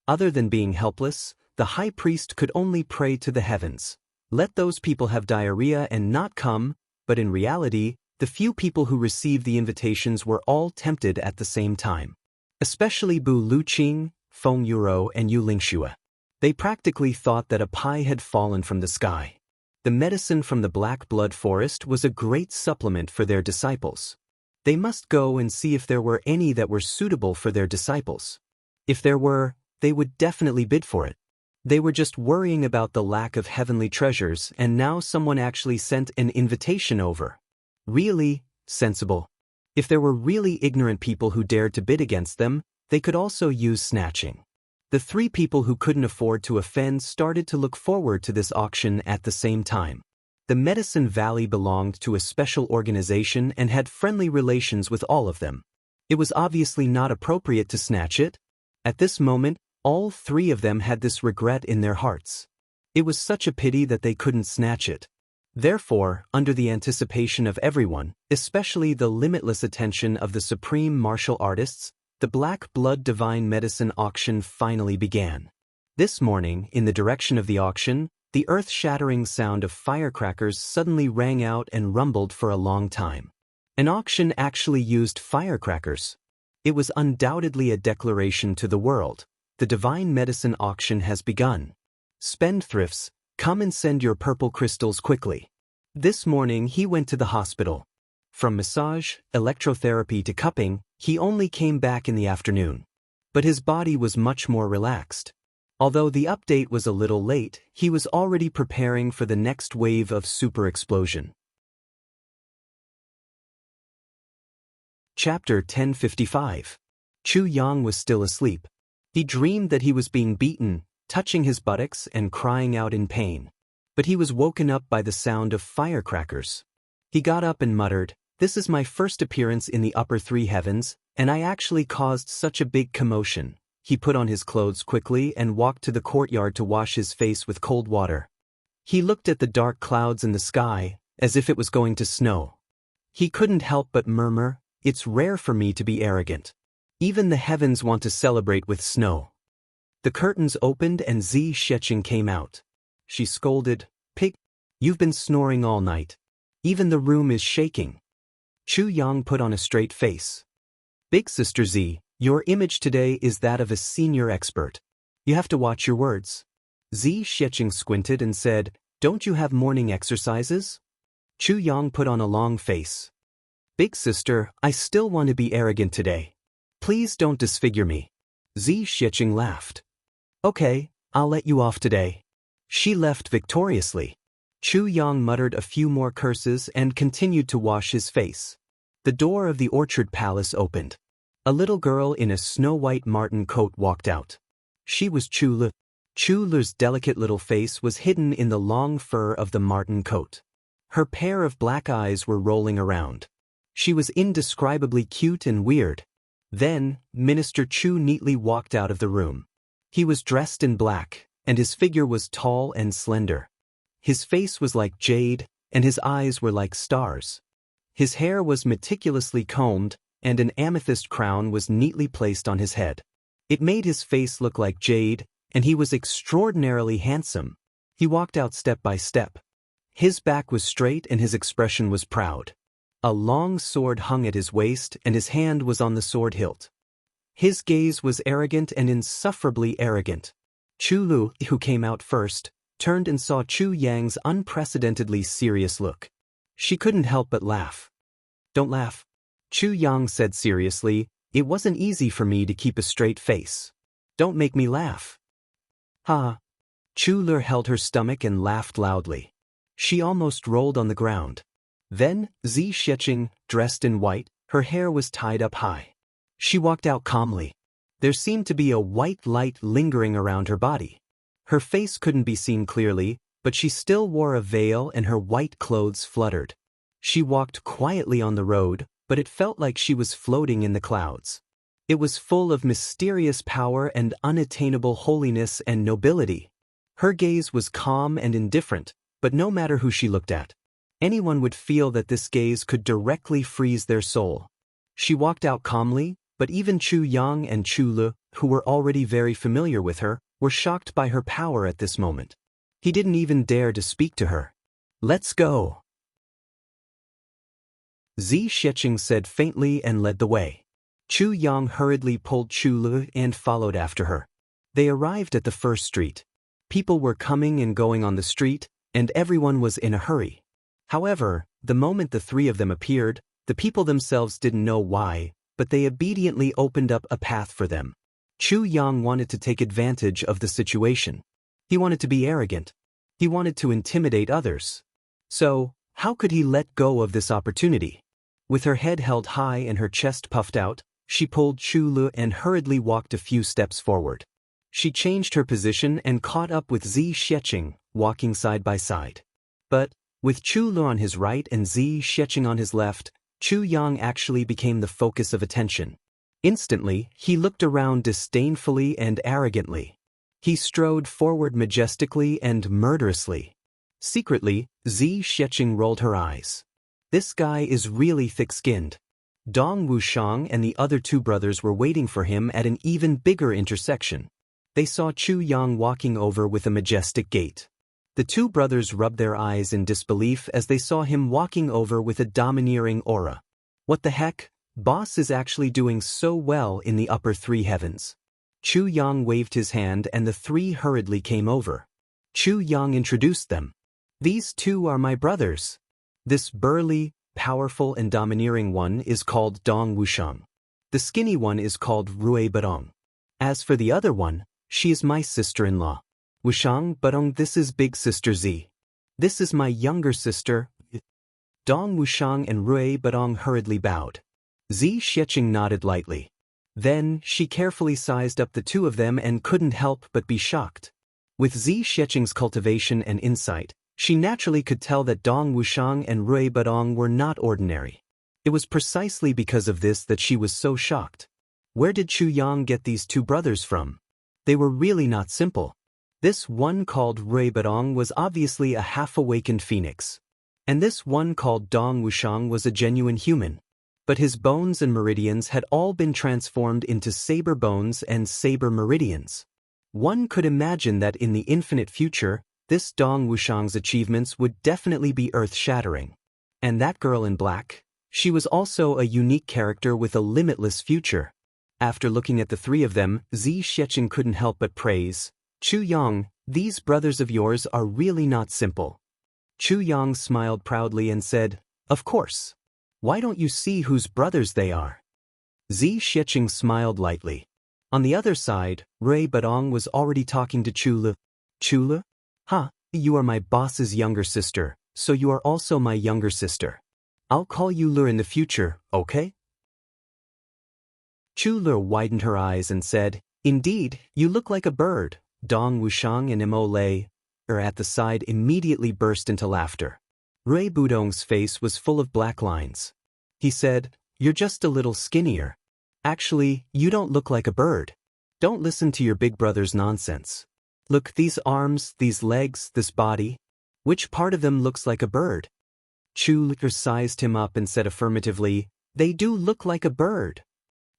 Other than being helpless, the high priest could only pray to the heavens. Let those people have diarrhea and not come, but in reality, the few people who received the invitations were all tempted at the same time. Especially Bu Luqing, Feng Yuro and Yu Lingxue. They practically thought that a pie had fallen from the sky. The medicine from the Black Blood Forest was a great supplement for their disciples. They must go and see if there were any that were suitable for their disciples. If there were, they would definitely bid for it. They were just worrying about the lack of heavenly treasures, and now someone actually sent an invitation over. Really sensible. If there were really ignorant people who dared to bid against them, they could also use snatching. The 3 people who couldn't afford to offend started to look forward to this auction at the same time. The Medicine Valley belonged to a special organization and had friendly relations with all of them. It was obviously not appropriate to snatch it. At this moment, all 3 of them had this regret in their hearts. It was such a pity that they couldn't snatch it. Therefore, under the anticipation of everyone, especially the limitless attention of the supreme martial artists, the Black Blood Divine Medicine auction finally began. This morning, in the direction of the auction, the earth-shattering sound of firecrackers suddenly rang out and rumbled for a long time. An auction actually used firecrackers. It was undoubtedly a declaration to the world. The Divine Medicine auction has begun. Spendthrifts, come and send your purple crystals quickly. This morning he went to the hospital. From massage, electrotherapy to cupping, he only came back in the afternoon. But his body was much more relaxed. Although the update was a little late, he was already preparing for the next wave of super explosion. Chapter 1055. Chu Yang was still asleep. He dreamed that he was being beaten, touching his buttocks and crying out in pain. But he was woken up by the sound of firecrackers. He got up and muttered, "This is my first appearance in the upper 3 heavens, and I actually caused such a big commotion." He put on his clothes quickly and walked to the courtyard to wash his face with cold water. He looked at the dark clouds in the sky, as if it was going to snow. He couldn't help but murmur, "It's rare for me to be arrogant. Even the heavens want to celebrate with snow." The curtains opened and Zi Sheqing came out. She scolded, "Pig, you've been snoring all night. Even the room is shaking." Chu Yang put on a straight face. "Big Sister Zi, your image today is that of a senior expert. You have to watch your words." Zi Sheqing squinted and said, "Don't you have morning exercises?" Chu Yang put on a long face. "Big Sister, I still want to be arrogant today. Please don't disfigure me." Zi Sheqing laughed. "Okay, I'll let you off today." She left victoriously. Chu Yang muttered a few more curses and continued to wash his face. The door of the orchard palace opened. A little girl in a snow-white marten coat walked out. She was Chu Le. Chu Le's delicate little face was hidden in the long fur of the marten coat. Her pair of black eyes were rolling around. She was indescribably cute and weird. Then, Minister Chu neatly walked out of the room. He was dressed in black, and his figure was tall and slender. His face was like jade, and his eyes were like stars. His hair was meticulously combed, and an amethyst crown was neatly placed on his head. It made his face look like jade, and he was extraordinarily handsome. He walked out step by step. His back was straight and his expression was proud. A long sword hung at his waist and his hand was on the sword hilt. His gaze was arrogant and insufferably arrogant. Chu Lu, who came out first, turned and saw Chu Yang's unprecedentedly serious look. She couldn't help but laugh. "Don't laugh," Chu Yang said seriously. "It wasn't easy for me to keep a straight face. Don't make me laugh." "Ha." Chu Le held her stomach and laughed loudly. She almost rolled on the ground. Then, Zi Sheqing, dressed in white, her hair was tied up high. She walked out calmly. There seemed to be a white light lingering around her body. Her face couldn't be seen clearly, but she still wore a veil and her white clothes fluttered. She walked quietly on the road, but it felt like she was floating in the clouds. It was full of mysterious power and unattainable holiness and nobility. Her gaze was calm and indifferent, but no matter who she looked at, anyone would feel that this gaze could directly freeze their soul. She walked out calmly, but even Chu Yang and Chu Le, who were already very familiar with her, were shocked by her power at this moment. He didn't even dare to speak to her. "Let's go," Zi Sheqing said faintly and led the way. Chu Yang hurriedly pulled Chu Le and followed after her. They arrived at the first street. People were coming and going on the street, and everyone was in a hurry. However, the moment the three of them appeared, the people themselves didn't know why, but they obediently opened up a path for them. Chu Yang wanted to take advantage of the situation. He wanted to be arrogant. He wanted to intimidate others. So, how could he let go of this opportunity? With her head held high and her chest puffed out, she pulled Chu Le and hurriedly walked a few steps forward. She changed her position and caught up with Zi Sheqing, walking side by side. But, with Chu Le on his right and Zi Sheqing on his left, Chu Yang actually became the focus of attention. Instantly, he looked around disdainfully and arrogantly. He strode forward majestically and murderously. Secretly, Zi Sheqing rolled her eyes. This guy is really thick-skinned. Dong Wuxiang and the other two brothers were waiting for him at an even bigger intersection. They saw Chu Yang walking over with a majestic gait. The two brothers rubbed their eyes in disbelief as they saw him walking over with a domineering aura. What the heck? Boss is actually doing so well in the upper three heavens. Chu Yang waved his hand and the three hurriedly came over. Chu Yang introduced them. "These two are my brothers. This burly, powerful and domineering one is called Dong Wuxiang. The skinny one is called Rui Badong. As for the other one, she is my sister-in-law. Wuxiang Badong, this is big sister Zi. This is my younger sister." Dong Wuxiang and Rui Badong hurriedly bowed. Zi Sheqing nodded lightly. Then, she carefully sized up the two of them and couldn't help but be shocked. With Zi Sheqing's cultivation and insight, she naturally could tell that Dong Wuxiang and Rui Badong were not ordinary. It was precisely because of this that she was so shocked. Where did Chu Yang get these two brothers from? They were really not simple. This one called Rui Badong was obviously a half-awakened phoenix. And this one called Dong Wuxiang was a genuine human. But his bones and meridians had all been transformed into saber bones and saber meridians. One could imagine that in the infinite future, this Dong Wuxiang's achievements would definitely be earth-shattering. And that girl in black? She was also a unique character with a limitless future. After looking at the three of them, Zi Sheqing couldn't help but praise, "Chu Yang, these brothers of yours are really not simple." Chu Yang smiled proudly and said, "Of course. Why don't you see whose brothers they are?" Zi Sheqing smiled lightly. On the other side, Rui Badong was already talking to Chu Le. "Chu Le? Ha, you are my boss's younger sister, so you are also my younger sister. I'll call you Le in the future, okay?" Chu Le widened her eyes and said, "Indeed, you look like a bird." Dong Wuxiang and Immortal, at the side, immediately burst into laughter. Rui Badong's face was full of black lines. He said, "You're just a little skinnier. Actually, you don't look like a bird. Don't listen to your big brother's nonsense. Look, these arms, these legs, this body. Which part of them looks like a bird?" Chu Le sized him up and said affirmatively, "They do look like a bird."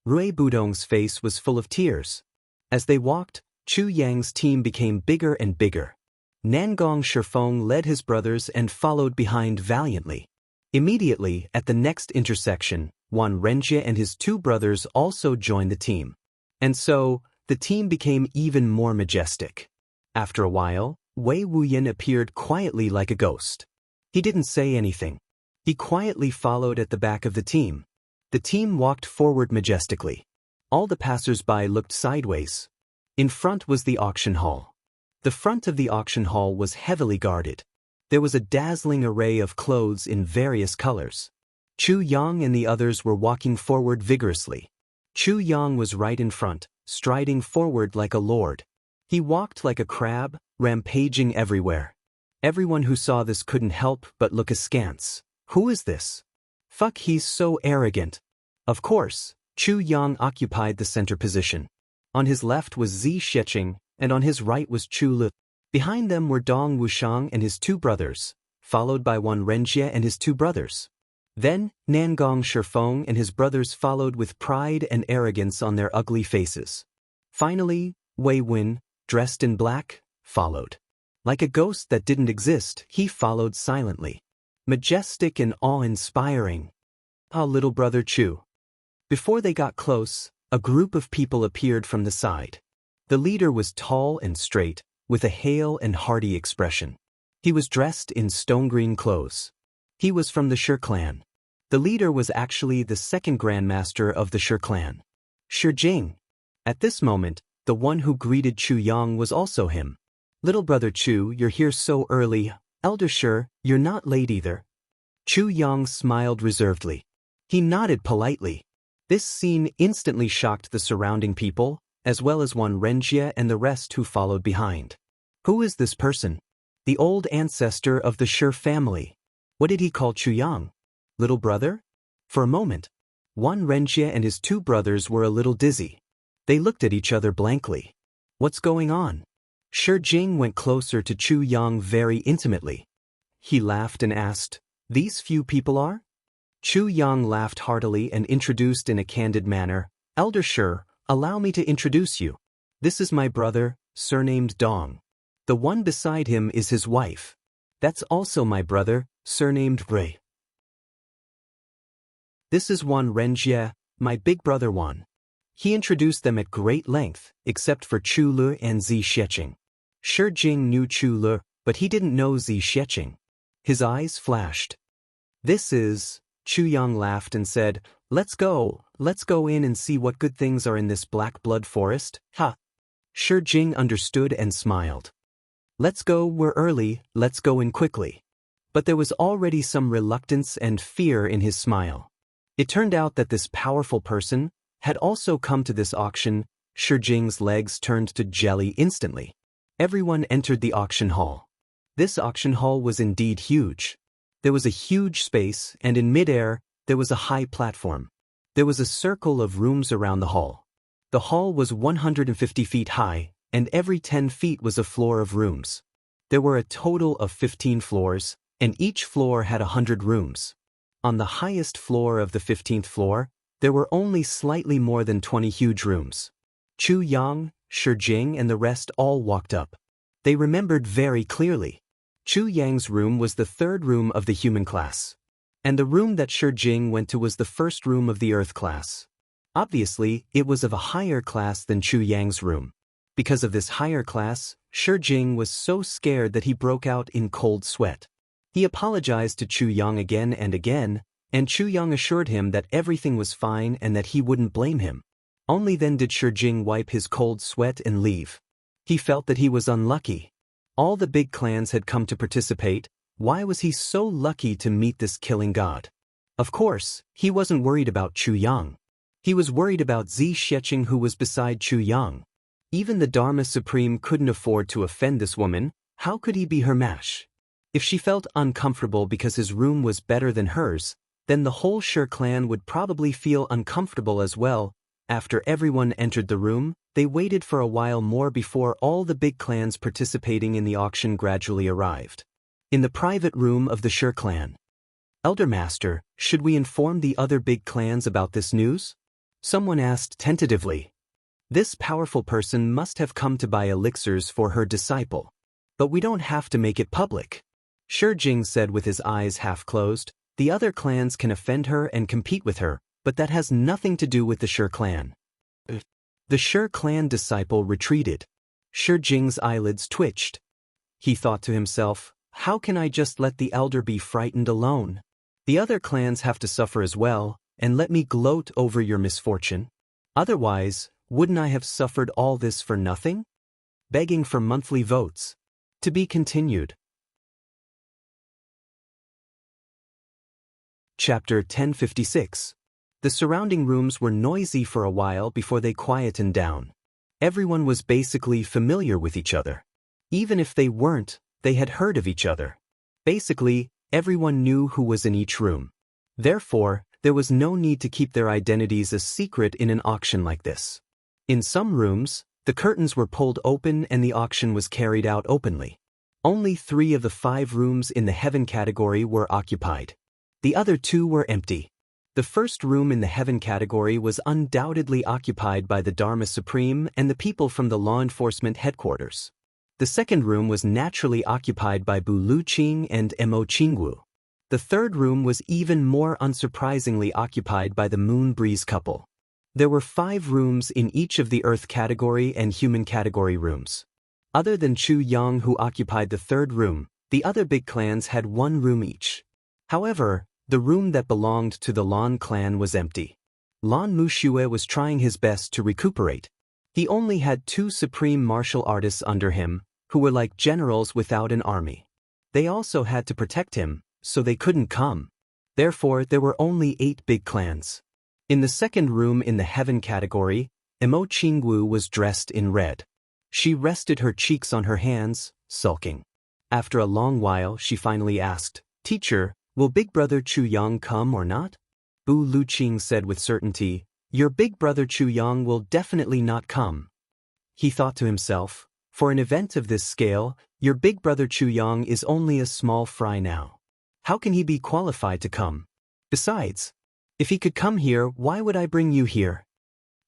Rui Badong's face was full of tears. As they walked, Chu Yang's team became bigger and bigger. Nangong Shifeng led his brothers and followed behind valiantly. Immediately, at the next intersection, Wan Renjie and his two brothers also joined the team. And so, the team became even more majestic. After a while, Wei Wuyan appeared quietly like a ghost. He didn't say anything. He quietly followed at the back of the team. The team walked forward majestically. All the passers-by looked sideways. In front was the auction hall. The front of the auction hall was heavily guarded. There was a dazzling array of clothes in various colors. Chu Yang and the others were walking forward vigorously. Chu Yang was right in front, striding forward like a lord. He walked like a crab, rampaging everywhere. Everyone who saw this couldn't help but look askance. Who is this? Fuck, he's so arrogant. Of course, Chu Yang occupied the center position. On his left was Zi Sheqing, and on his right was Chu Lu. Behind them were Dong Wushang and his two brothers, followed by Wan Renjie and his two brothers. Then, Nangong Shifeng and his brothers followed with pride and arrogance on their ugly faces. Finally, Wei Wen, dressed in black, followed. Like a ghost that didn't exist, he followed silently. Majestic and awe-inspiring. Ah, little brother Chu. Before they got close, a group of people appeared from the side. The leader was tall and straight, with a hale and hearty expression. He was dressed in stone-green clothes. He was from the Shi clan. The leader was actually the second grandmaster of the Shi clan, Shi Jing. At this moment, the one who greeted Chu Yang was also him. Little brother Chu, you're here so early. Elder Shi, you're not late either. Chu Yang smiled reservedly. He nodded politely. This scene instantly shocked the surrounding people, as well as Wan Renjie and the rest who followed behind. Who is this person? The old ancestor of the Shi family. What did he call Chu Yang? Little brother? For a moment, Wan Renjie and his two brothers were a little dizzy. They looked at each other blankly. What's going on? Shi Jing went closer to Chu Yang very intimately. He laughed and asked, "These few people are?" Chu Yang laughed heartily and introduced in a candid manner, "Elder Shi, allow me to introduce you. This is my brother, surnamed Dong. The one beside him is his wife. That's also my brother, surnamed Rui. This is Wan Renjie, my big brother Wan." He introduced them at great length, except for Chu Lu and Zi Sheqing. Shi Jing knew Chu Lu, but he didn't know Zi Sheqing. His eyes flashed. "This is..." Chu Yang laughed and said, let's go in and see what good things are in this black blood forest, ha." Shi Jing understood and smiled. "Let's go, we're early, let's go in quickly." But there was already some reluctance and fear in his smile. It turned out that this powerful person had also come to this auction. Shi Jing's legs turned to jelly instantly. Everyone entered the auction hall. This auction hall was indeed huge. There was a huge space, and in midair, there was a high platform. There was a circle of rooms around the hall. The hall was 150 feet high, and every 10 feet was a floor of rooms. There were a total of 15 floors, and each floor had 100 rooms. On the highest floor of the 15th floor, there were only slightly more than 20 huge rooms. Chu Yang, Shi Jing and the rest all walked up. They remembered very clearly. Chu Yang's room was the third room of the human class. And the room that Shi Jing went to was the first room of the earth class. Obviously, it was of a higher class than Chu Yang's room. Because of this higher class, Shi Jing was so scared that he broke out in cold sweat. He apologized to Chu Yang again, and Chu Yang assured him that everything was fine and that he wouldn't blame him. Only then did Shi Jing wipe his cold sweat and leave. He felt that he was unlucky. All the big clans had come to participate. Why was he so lucky to meet this killing god? Of course, he wasn't worried about Chu Yang. He was worried about Zi Sheqing, who was beside Chu Yang. Even the Dharma Supreme couldn't afford to offend this woman. How could he be her match? If she felt uncomfortable because his room was better than hers, then the whole Shi clan would probably feel uncomfortable as well. After everyone entered the room, they waited for a while more before all the big clans participating in the auction gradually arrived. In the private room of the Shi clan. "Elder Master, should we inform the other big clans about this news?" Someone asked tentatively. This powerful person must have come to buy elixirs for her disciple. "But we don't have to make it public," Shi Jing said with his eyes half closed. "The other clans can offend her and compete with her, but that has nothing to do with the Shi clan." The Shi clan disciple retreated. Shi Jing's eyelids twitched. He thought to himself, how can I just let the elder be frightened alone? The other clans have to suffer as well, and let me gloat over your misfortune? Otherwise, wouldn't I have suffered all this for nothing? Begging for monthly votes. To be continued. Chapter 1056. The surrounding rooms were noisy for a while before they quietened down. Everyone was basically familiar with each other. Even if they weren't, they had heard of each other. Basically, everyone knew who was in each room. Therefore, there was no need to keep their identities a secret in an auction like this. In some rooms, the curtains were pulled open and the auction was carried out openly. Only 3 of the 5 rooms in the heaven category were occupied. The other 2 were empty. The first room in the heaven category was undoubtedly occupied by the Dharma Supreme and the people from the law enforcement headquarters. The second room was naturally occupied by Bu Luqing and Mo Qingwu. The third room was even more unsurprisingly occupied by the Moon Breeze couple. There were 5 rooms in each of the Earth category and human category rooms. Other than Chu Yang, who occupied the third room, the other big clans had 1 room each. However, the room that belonged to the Lan clan was empty. Lan Muxue was trying his best to recuperate. He only had 2 supreme martial artists under him, who were like generals without an army. They also had to protect him, so they couldn't come. Therefore, there were only 8 big clans. In the second room in the heaven category, Mo Qingwu was dressed in red. She rested her cheeks on her hands, sulking. After a long while, she finally asked, "Teacher, will Big Brother Chu Yang come or not?" Bu Luqing said with certainty, "Your big brother Chu Yang will definitely not come." He thought to himself, for an event of this scale, your big brother Chu Yang is only a small fry now. How can he be qualified to come? Besides, if he could come here, why would I bring you here?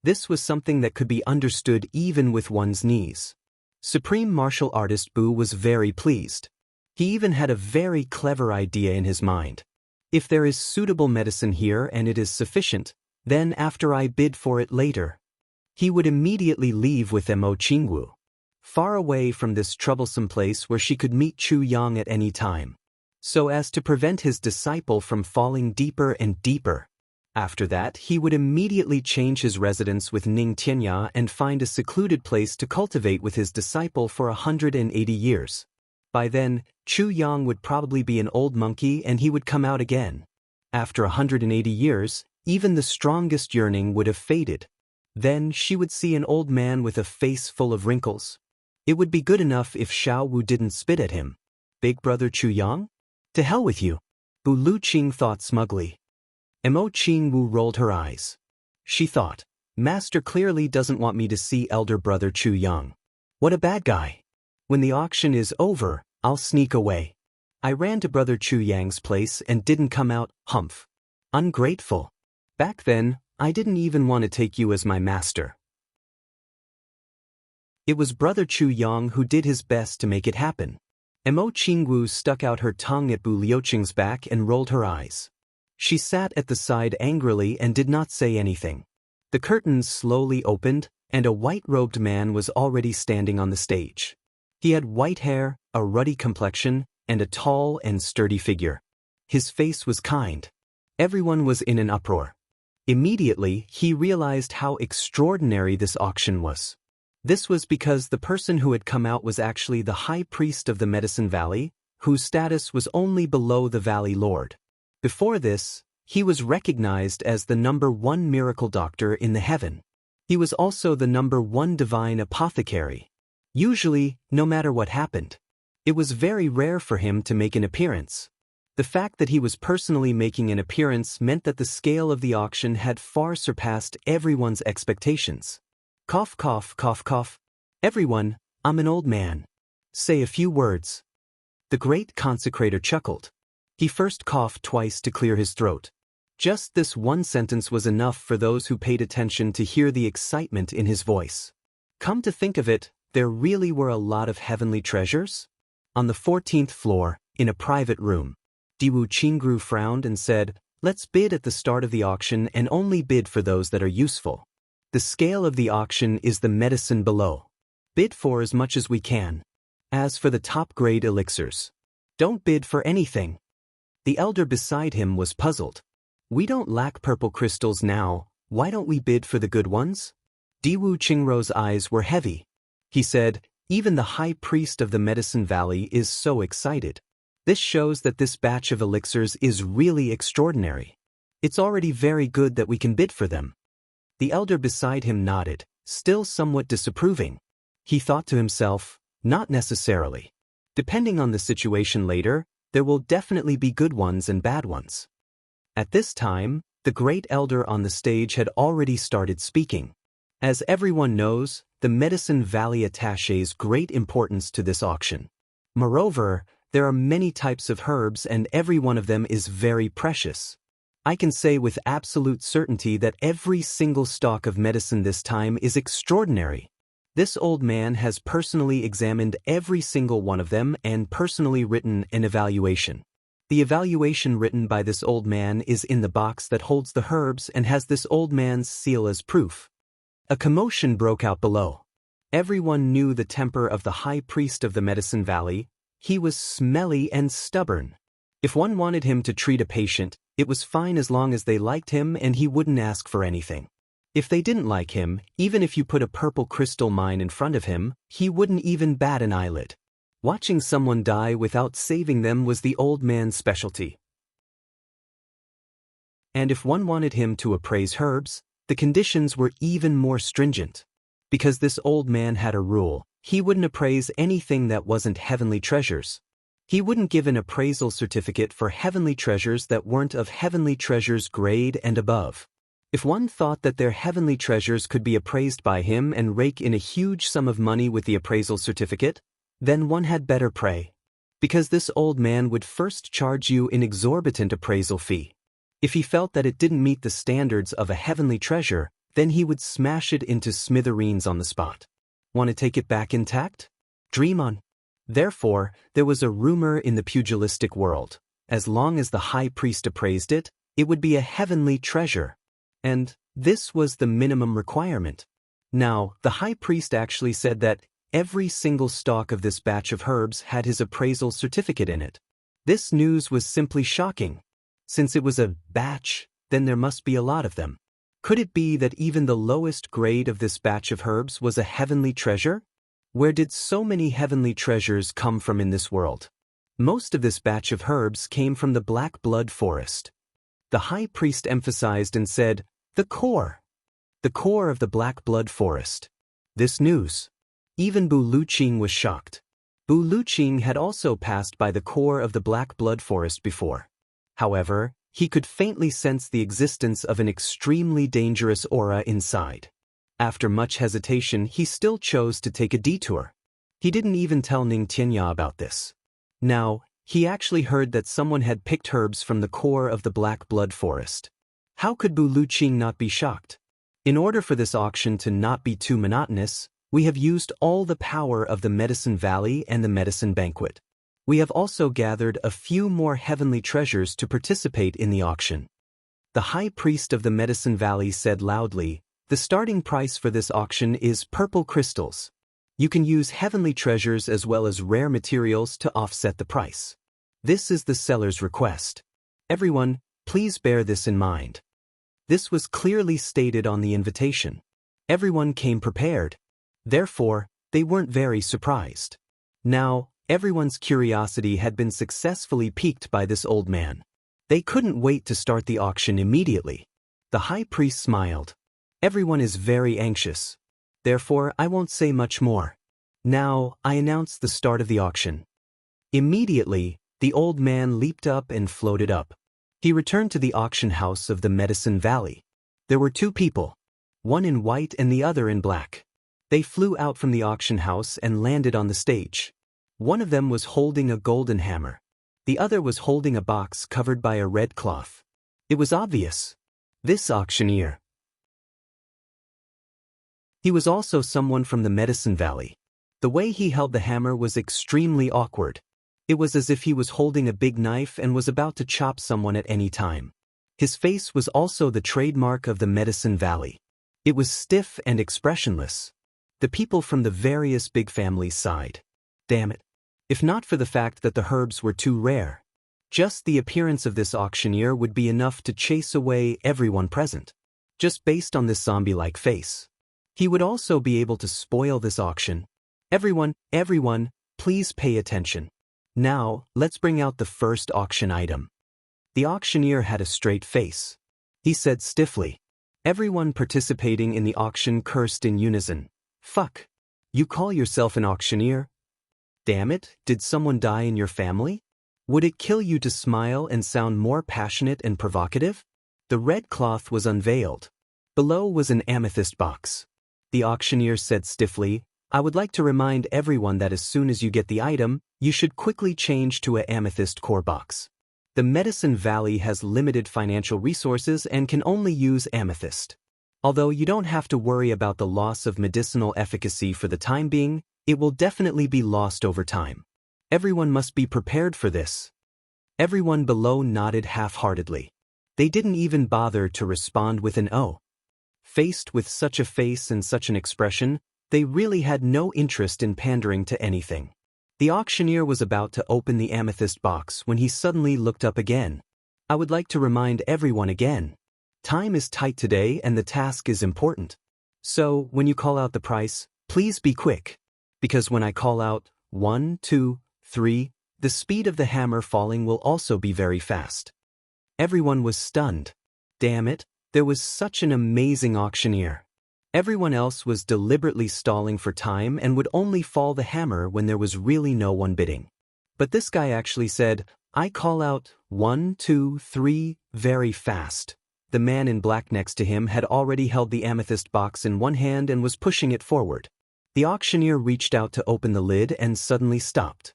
This was something that could be understood even with one's knees. Supreme martial artist Bu was very pleased. He even had a very clever idea in his mind. If there is suitable medicine here and it is sufficient, then after I bid for it later, he would immediately leave with Mo Qingwu, far away from this troublesome place where she could meet Chu Yang at any time, so as to prevent his disciple from falling deeper and deeper. After that, he would immediately change his residence with Ning Tianya and find a secluded place to cultivate with his disciple for 180 years. By then, Chu Yang would probably be an old monkey and he would come out again. After 180 years, even the strongest yearning would have faded. Then she would see an old man with a face full of wrinkles. It would be good enough if Xiao Wu didn't spit at him. Big brother Chu Yang? To hell with you. Bu Luqing thought smugly. Mo Qingwu rolled her eyes. She thought, Master clearly doesn't want me to see elder brother Chu Yang. What a bad guy. When the auction is over, I'll sneak away. I ran to brother Chu Yang's place and didn't come out, humph. Ungrateful. Back then, I didn't even want to take you as my master. It was brother Chu Yang who did his best to make it happen. Mo Qingwu stuck out her tongue at Bu Liuqing's back and rolled her eyes. She sat at the side angrily and did not say anything. The curtains slowly opened, and a white-robed man was already standing on the stage. He had white hair, a ruddy complexion, and a tall and sturdy figure. His face was kind. Everyone was in an uproar. Immediately, he realized how extraordinary this auction was. This was because the person who had come out was actually the high priest of the Medicine Valley, whose status was only below the Valley Lord. Before this, he was recognized as the #1 miracle doctor in the heaven. He was also the #1 divine apothecary. Usually, no matter what happened, it was very rare for him to make an appearance. The fact that he was personally making an appearance meant that the scale of the auction had far surpassed everyone's expectations. Cough, cough, cough, cough. Everyone, I'm an old man. Say a few words. The great consecrator chuckled. He first coughed twice to clear his throat. Just this one sentence was enough for those who paid attention to hear the excitement in his voice. Come to think of it, there really were a lot of heavenly treasures? On the 14th floor, in a private room, Diwu Qingru frowned and said, "Let's bid at the start of the auction and only bid for those that are useful. The scale of the auction is the medicine below. Bid for as much as we can." As for the top-grade elixirs, don't bid for anything. The elder beside him was puzzled. We don't lack purple crystals now, why don't we bid for the good ones? Diwu Qingrou's eyes were heavy. He said, even the high priest of the Medicine Valley is so excited. This shows that this batch of elixirs is really extraordinary. It's already very good that we can bid for them. The elder beside him nodded, still somewhat disapproving. He thought to himself, not necessarily. Depending on the situation later, there will definitely be good ones and bad ones. At this time, the great elder on the stage had already started speaking. As everyone knows, the Medicine Valley attaches great importance to this auction. Moreover, there are many types of herbs and every one of them is very precious. I can say with absolute certainty that every single stalk of medicine this time is extraordinary. This old man has personally examined every single one of them and personally written an evaluation. The evaluation written by this old man is in the box that holds the herbs and has this old man's seal as proof. A commotion broke out below. Everyone knew the temper of the high priest of the Medicine Valley. He was smelly and stubborn. If one wanted him to treat a patient, it was fine as long as they liked him and he wouldn't ask for anything. If they didn't like him, even if you put a purple crystal mine in front of him, he wouldn't even bat an eyelid. Watching someone die without saving them was the old man's specialty. And if one wanted him to appraise herbs, the conditions were even more stringent. Because this old man had a rule, he wouldn't appraise anything that wasn't heavenly treasures. He wouldn't give an appraisal certificate for heavenly treasures that weren't of heavenly treasures grade and above. If one thought that their heavenly treasures could be appraised by him and rake in a huge sum of money with the appraisal certificate, then one had better pray. Because this old man would first charge you an exorbitant appraisal fee. If he felt that it didn't meet the standards of a heavenly treasure, then he would smash it into smithereens on the spot. Want to take it back intact? Dream on. Therefore, there was a rumor in the pugilistic world. As long as the high priest appraised it, it would be a heavenly treasure. And this was the minimum requirement. Now, the high priest actually said that every single stalk of this batch of herbs had his appraisal certificate in it. This news was simply shocking. Since it was a batch, then there must be a lot of them. Could it be that even the lowest grade of this batch of herbs was a heavenly treasure? Where did so many heavenly treasures come from in this world? Most of this batch of herbs came from the black blood forest. The high priest emphasized and said, the core of the black blood forest. This news. Even Bu Luqing was shocked. Bu Luqing had also passed by the core of the black blood forest before. However, he could faintly sense the existence of an extremely dangerous aura inside. After much hesitation, he still chose to take a detour. He didn't even tell Ning Tianya about this. Now, he actually heard that someone had picked herbs from the core of the black blood forest. How could Bu Luqing not be shocked? In order for this auction to not be too monotonous, we have used all the power of the Medicine Valley and the Medicine Banquet. We have also gathered a few more heavenly treasures to participate in the auction. The high priest of the Medicine Valley said loudly, the starting price for this auction is purple crystals. You can use heavenly treasures as well as rare materials to offset the price. This is the seller's request. Everyone, please bear this in mind. This was clearly stated on the invitation. Everyone came prepared. Therefore, they weren't very surprised. Now, everyone's curiosity had been successfully piqued by this old man. They couldn't wait to start the auction immediately. The high priest smiled. Everyone is very anxious. Therefore, I won't say much more. Now, I announce the start of the auction. Immediately, the old man leaped up and floated up. He returned to the auction house of the Medicine Valley. There were two people, one in white and the other in black. They flew out from the auction house and landed on the stage. One of them was holding a golden hammer. The other was holding a box covered by a red cloth. It was obvious. This auctioneer. He was also someone from the Medicine Valley. The way he held the hammer was extremely awkward. It was as if he was holding a big knife and was about to chop someone at any time. His face was also the trademark of the Medicine Valley. It was stiff and expressionless. The people from the various big families sighed. Damn it. If not for the fact that the herbs were too rare, just the appearance of this auctioneer would be enough to chase away everyone present. Just based on this zombie-like face. He would also be able to spoil this auction. Everyone, please pay attention. Now, let's bring out the first auction item. The auctioneer had a straight face. He said stiffly. Everyone participating in the auction cursed in unison. Fuck. You call yourself an auctioneer? Damn it, did someone die in your family? Would it kill you to smile and sound more passionate and provocative? The red cloth was unveiled. Below was an amethyst box. The auctioneer said stiffly, I would like to remind everyone that as soon as you get the item, you should quickly change to an amethyst core box. The Medicine Valley has limited financial resources and can only use amethyst. Although you don't have to worry about the loss of medicinal efficacy for the time being, it will definitely be lost over time. Everyone must be prepared for this. Everyone below nodded half-heartedly. They didn't even bother to respond with an "oh." Faced with such a face and such an expression, they really had no interest in pandering to anything. The auctioneer was about to open the amethyst box when he suddenly looked up again. I would like to remind everyone again. Time is tight today and the task is important. So, when you call out the price, please be quick. Because when I call out 1, 2, 3, the speed of the hammer falling will also be very fast. Everyone was stunned. Damn it, there was such an amazing auctioneer. Everyone else was deliberately stalling for time and would only fall the hammer when there was really no one bidding. But this guy actually said, I call out 1, 2, 3, very fast. The man in black next to him had already held the amethyst box in one hand and was pushing it forward. The auctioneer reached out to open the lid and suddenly stopped.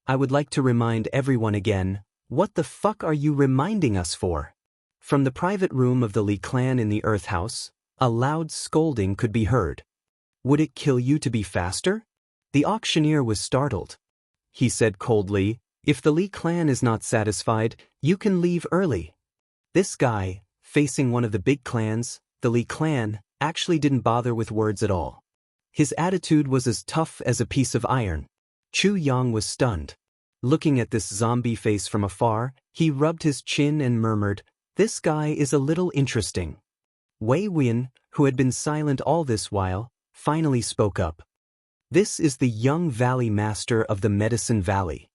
I would like to remind everyone again, what the fuck are you reminding us for? From the private room of the Li clan in the Earth House, a loud scolding could be heard. Would it kill you to be faster? The auctioneer was startled. He said coldly, if the Li clan is not satisfied, you can leave early. This guy, facing one of the big clans, the Li clan, actually didn't bother with words at all. His attitude was as tough as a piece of iron. Chu Yang was stunned. Looking at this zombie face from afar, he rubbed his chin and murmured, this guy is a little interesting. Wei Win, who had been silent all this while, finally spoke up. This is the young valley master of the Medicine Valley.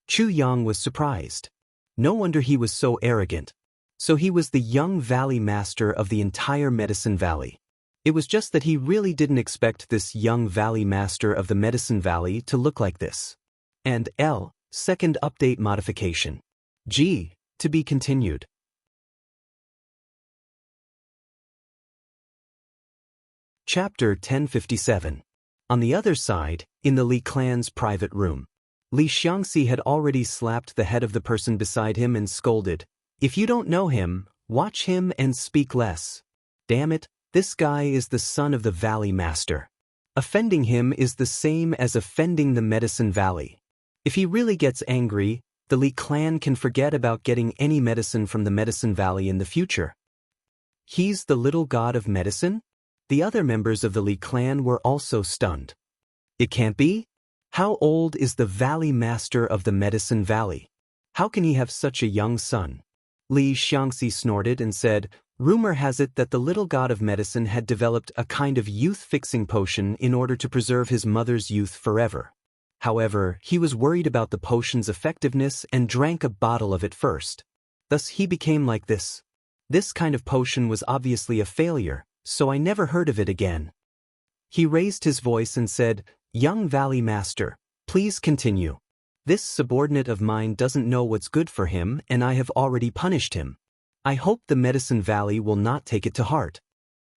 Chu Yang was surprised. No wonder he was so arrogant. So he was the young valley master of the entire Medicine Valley. It was just that he really didn't expect this young valley master of the Medicine Valley to look like this. And L, second update modification. G, to be continued. Chapter 1057. On the other side, in the Li clan's private room, Li Xiangxi had already slapped the head of the person beside him and scolded, if you don't know him, watch him and speak less. Damn it. This guy is the son of the Valley Master. Offending him is the same as offending the Medicine Valley. If he really gets angry, the Li clan can forget about getting any medicine from the Medicine Valley in the future. He's the little god of medicine? The other members of the Li clan were also stunned. It can't be? How old is the Valley Master of the Medicine Valley? How can he have such a young son? Li Xiangxi snorted and said, rumor has it that the little god of medicine had developed a kind of youth-fixing potion in order to preserve his mother's youth forever. However, he was worried about the potion's effectiveness and drank a bottle of it first. Thus he became like this. This kind of potion was obviously a failure, so I never heard of it again. He raised his voice and said, young Valley Master, please continue. This subordinate of mine doesn't know what's good for him and I have already punished him. I hope the Medicine Valley will not take it to heart.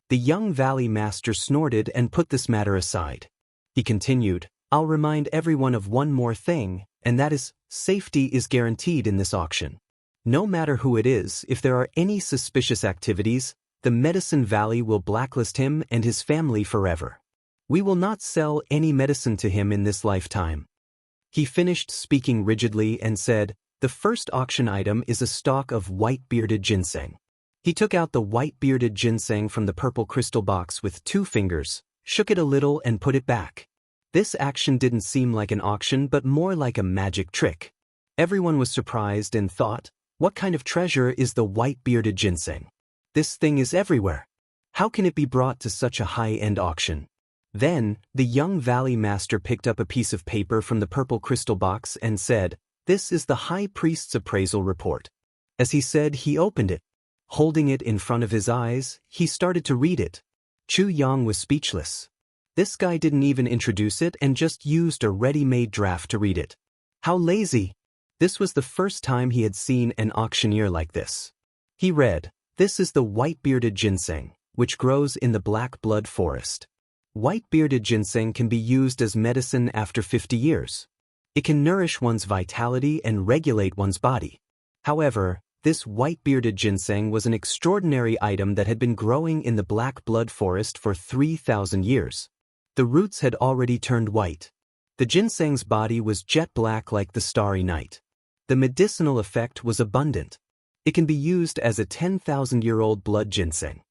The young Valley Master snorted and put this matter aside. He continued, I'll remind everyone of one more thing, and that is, safety is guaranteed in this auction. No matter who it is, if there are any suspicious activities, the Medicine Valley will blacklist him and his family forever. We will not sell any medicine to him in this lifetime. He finished speaking rigidly and said, the first auction item is a stalk of white-bearded ginseng. He took out the white-bearded ginseng from the purple crystal box with 2 fingers, shook it a little and put it back. This action didn't seem like an auction but more like a magic trick. Everyone was surprised and thought, what kind of treasure is the white-bearded ginseng? This thing is everywhere. How can it be brought to such a high-end auction? Then, the young valley master picked up a piece of paper from the purple crystal box and said, "This is the high priest's appraisal report." As he said, he opened it. Holding it in front of his eyes, he started to read it. Chu Yang was speechless. This guy didn't even introduce it and just used a ready-made draft to read it. How lazy! This was the first time he had seen an auctioneer like this. He read, "This is the white-bearded ginseng, which grows in the black blood forest. White-bearded ginseng can be used as medicine after 50 years. It can nourish one's vitality and regulate one's body. However, this white-bearded ginseng was an extraordinary item that had been growing in the black blood forest for 3,000 years. The roots had already turned white. The ginseng's body was jet black like the starry night. The medicinal effect was abundant. It can be used as a 10,000-year-old blood ginseng.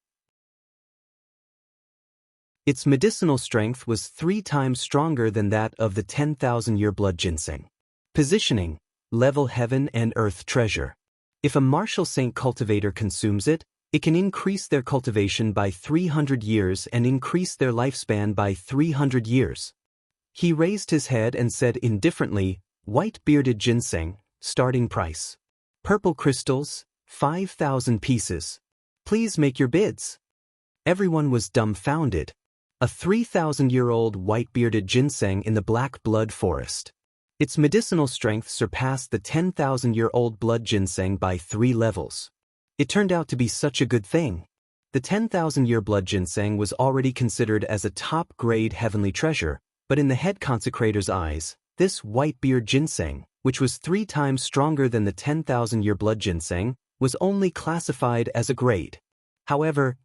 Its medicinal strength was 3 times stronger than that of the 10,000-year blood ginseng. Positioning: level heaven and earth treasure. If a martial saint cultivator consumes it, it can increase their cultivation by 300 years and increase their lifespan by 300 years. He raised his head and said indifferently, "White-bearded ginseng, starting price. Purple crystals, 5,000 pieces. Please make your bids." Everyone was dumbfounded. A 3,000-year-old white-bearded ginseng in the black blood forest. Its medicinal strength surpassed the 10,000-year-old blood ginseng by 3 levels. It turned out to be such a good thing. The 10,000-year blood ginseng was already considered as a top-grade heavenly treasure, but in the head consecrator's eyes, this white-beard ginseng, which was 3 times stronger than the 10,000-year blood ginseng, was only classified as a grade. However,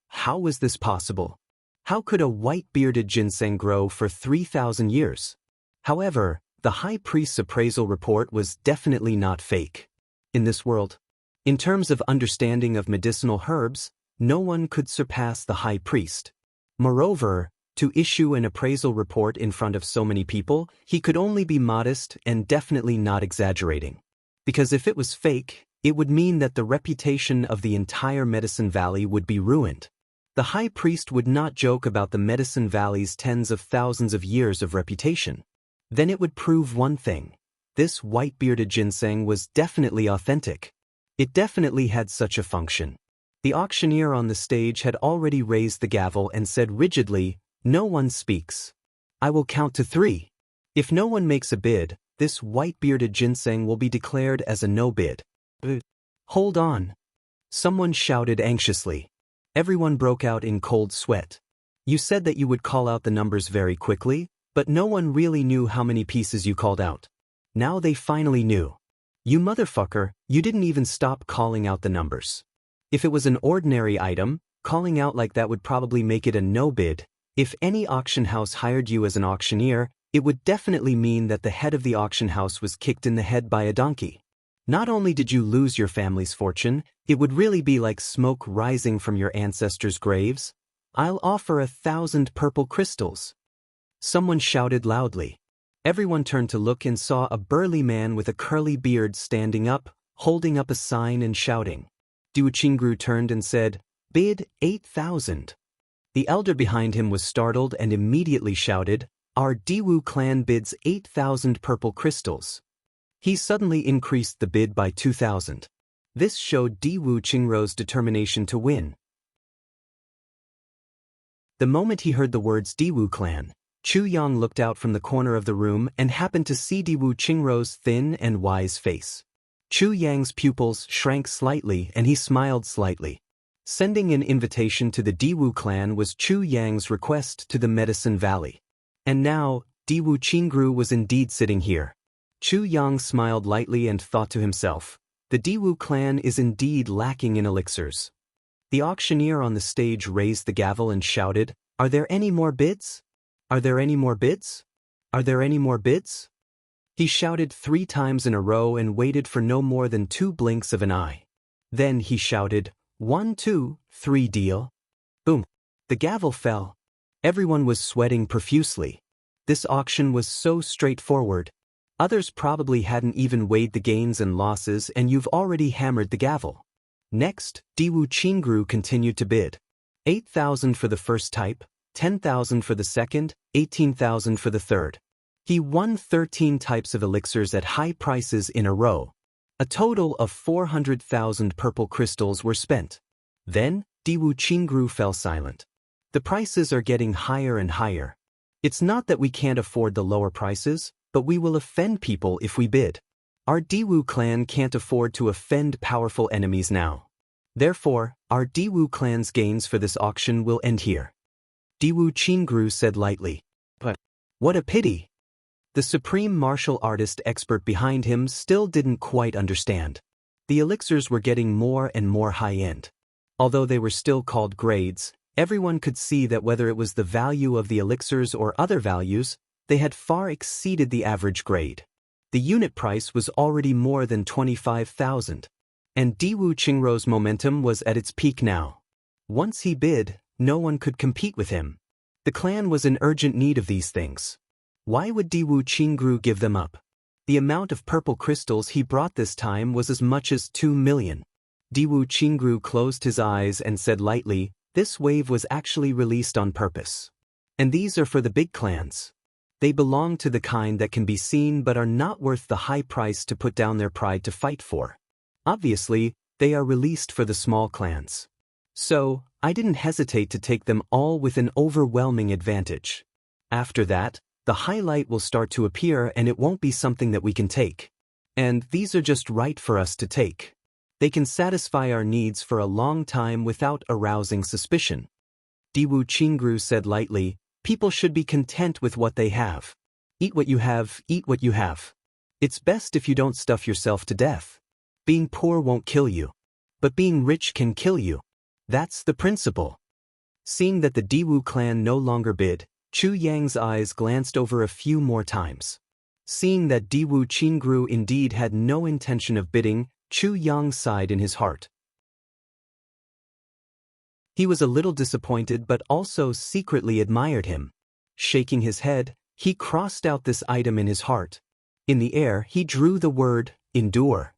how was this possible? How could a white-bearded ginseng grow for 3,000 years? However, the high priest's appraisal report was definitely not fake. In this world, in terms of understanding of medicinal herbs, no one could surpass the high priest. Moreover, to issue an appraisal report in front of so many people, he could only be modest and definitely not exaggerating. Because if it was fake, it would mean that the reputation of the entire Medicine Valley would be ruined. The high priest would not joke about the Medicine Valley's tens of thousands of years of reputation. Then it would prove one thing. This white-bearded ginseng was definitely authentic. It definitely had such a function. The auctioneer on the stage had already raised the gavel and said rigidly, "No one speaks. I will count to 3. If no one makes a bid, this white-bearded ginseng will be declared as a no bid." "Hold on." Someone shouted anxiously. Everyone broke out in cold sweat. "You said that you would call out the numbers very quickly, but no one really knew how many pieces you called out. Now they finally knew. You motherfucker, you didn't even stop calling out the numbers. If it was an ordinary item, calling out like that would probably make it a no bid. If any auction house hired you as an auctioneer, it would definitely mean that the head of the auction house was kicked in the head by a donkey. Not only did you lose your family's fortune, it would really be like smoke rising from your ancestors' graves. I'll offer 1,000 purple crystals." Someone shouted loudly. Everyone turned to look and saw a burly man with a curly beard standing up, holding up a sign and shouting. Jianghu turned and said, "Bid 8,000. The elder behind him was startled and immediately shouted, "Our Diwu clan bids 8,000 purple crystals." He suddenly increased the bid by 2,000. This showed Diwu Qingrou's determination to win. The moment he heard the words Diwu clan, Chu Yang looked out from the corner of the room and happened to see Diwu Qingrou's thin and wise face. Chu Yang's pupils shrank slightly and he smiled slightly. Sending an invitation to the Diwu clan was Chu Yang's request to the Medicine Valley. And now, Diwu Qingrou was indeed sitting here. Chu Yang smiled lightly and thought to himself, the Diwu clan is indeed lacking in elixirs. The auctioneer on the stage raised the gavel and shouted, "Are there any more bids? Are there any more bids? Are there any more bids?" He shouted 3 times in a row and waited for no more than 2 blinks of an eye. Then he shouted, 1, 2, 3 deal. Boom. The gavel fell. Everyone was sweating profusely. This auction was so straightforward. Others probably hadn't even weighed the gains and losses and you've already hammered the gavel. Next, Diwu Qingru continued to bid. 8,000 for the first type, 10,000 for the second, 18,000 for the third. He won 13 types of elixirs at high prices in a row. A total of 400,000 purple crystals were spent. Then, Diwu Qingru fell silent. The prices are getting higher and higher. It's not that we can't afford the lower prices, but we will offend people if we bid. Our Diwu clan can't afford to offend powerful enemies now. Therefore, our Diwu clan's gains for this auction will end here. Diwu Qingru said lightly. But what a pity. The supreme martial artist expert behind him still didn't quite understand. The elixirs were getting more and more high-end. Although they were still called grades, everyone could see that whether it was the value of the elixirs or other values, they had far exceeded the average grade. The unit price was already more than 25,000. And Diwu Qingru's momentum was at its peak now. Once he bid, no one could compete with him. The clan was in urgent need of these things. Why would Diwu Qingru give them up? The amount of purple crystals he brought this time was as much as 2 million. Diwu Qingru closed his eyes and said lightly, "This wave was actually released on purpose. And these are for the big clans. They belong to the kind that can be seen but are not worth the high price to put down their pride to fight for. Obviously, they are released for the small clans. So, I didn't hesitate to take them all with an overwhelming advantage. After that, the highlight will start to appear and it won't be something that we can take. And these are just right for us to take. They can satisfy our needs for a long time without arousing suspicion." Diwu Qingru said lightly, "People should be content with what they have. Eat what you have, eat what you have. It's best if you don't stuff yourself to death. Being poor won't kill you. But being rich can kill you. That's the principle." Seeing that the Diwu clan no longer bid, Chu Yang's eyes glanced over a few more times. Seeing that Diwu Qingru indeed had no intention of bidding, Chu Yang sighed in his heart. He was a little disappointed but also secretly admired him. Shaking his head, he crossed out this item in his heart. In the air, he drew the word, endure.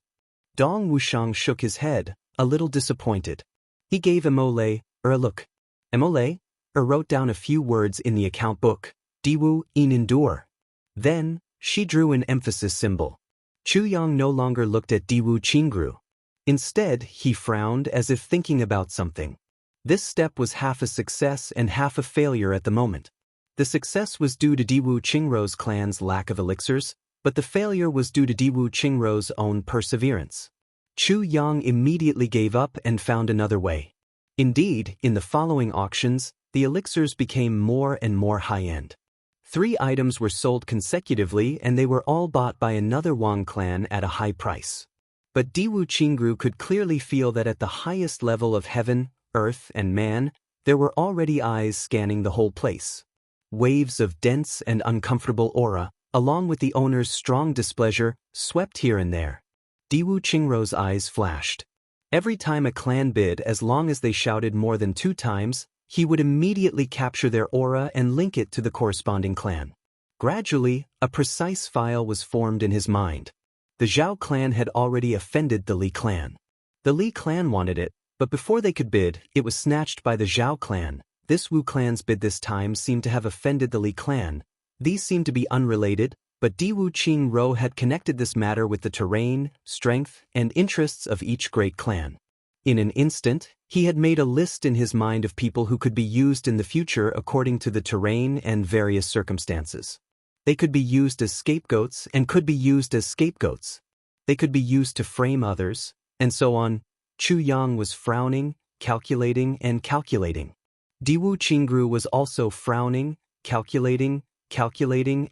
Dong Wushang shook his head, a little disappointed. He gave Emole a look. Emole wrote down a few words in the account book, Diwu in endure. Then, she drew an emphasis symbol. Chu Yang no longer looked at Diwu Qingru. Instead, he frowned as if thinking about something. This step was half a success and half a failure at the moment. The success was due to Diwu Qingru's clan's lack of elixirs, but the failure was due to Diwu Qingru's own perseverance. Chu Yang immediately gave up and found another way. Indeed, in the following auctions, the elixirs became more and more high-end. 3 items were sold consecutively and they were all bought by another Wang clan at a high price. But Diwu Qingru could clearly feel that at the highest level of heaven, earth, and man, there were already eyes scanning the whole place. Waves of dense and uncomfortable aura, along with the owner's strong displeasure, swept here and there. Diwu Qingru's eyes flashed. Every time a clan bid, as long as they shouted more than 2 times, he would immediately capture their aura and link it to the corresponding clan. Gradually, a precise file was formed in his mind. The Zhao clan had already offended the Li clan. The Li clan wanted it, but before they could bid, it was snatched by the Zhao clan. This Wu clan's bid this time seemed to have offended the Li clan. These seemed to be unrelated, but Diwu Qingru had connected this matter with the terrain, strength, and interests of each great clan. In an instant, he had made a list in his mind of people who could be used in the future according to the terrain and various circumstances. They could be used as scapegoats and could be used as scapegoats. They could be used to frame others, and so on. Chu Yang was frowning, calculating, and calculating. Diwu Qingru was also frowning, calculating,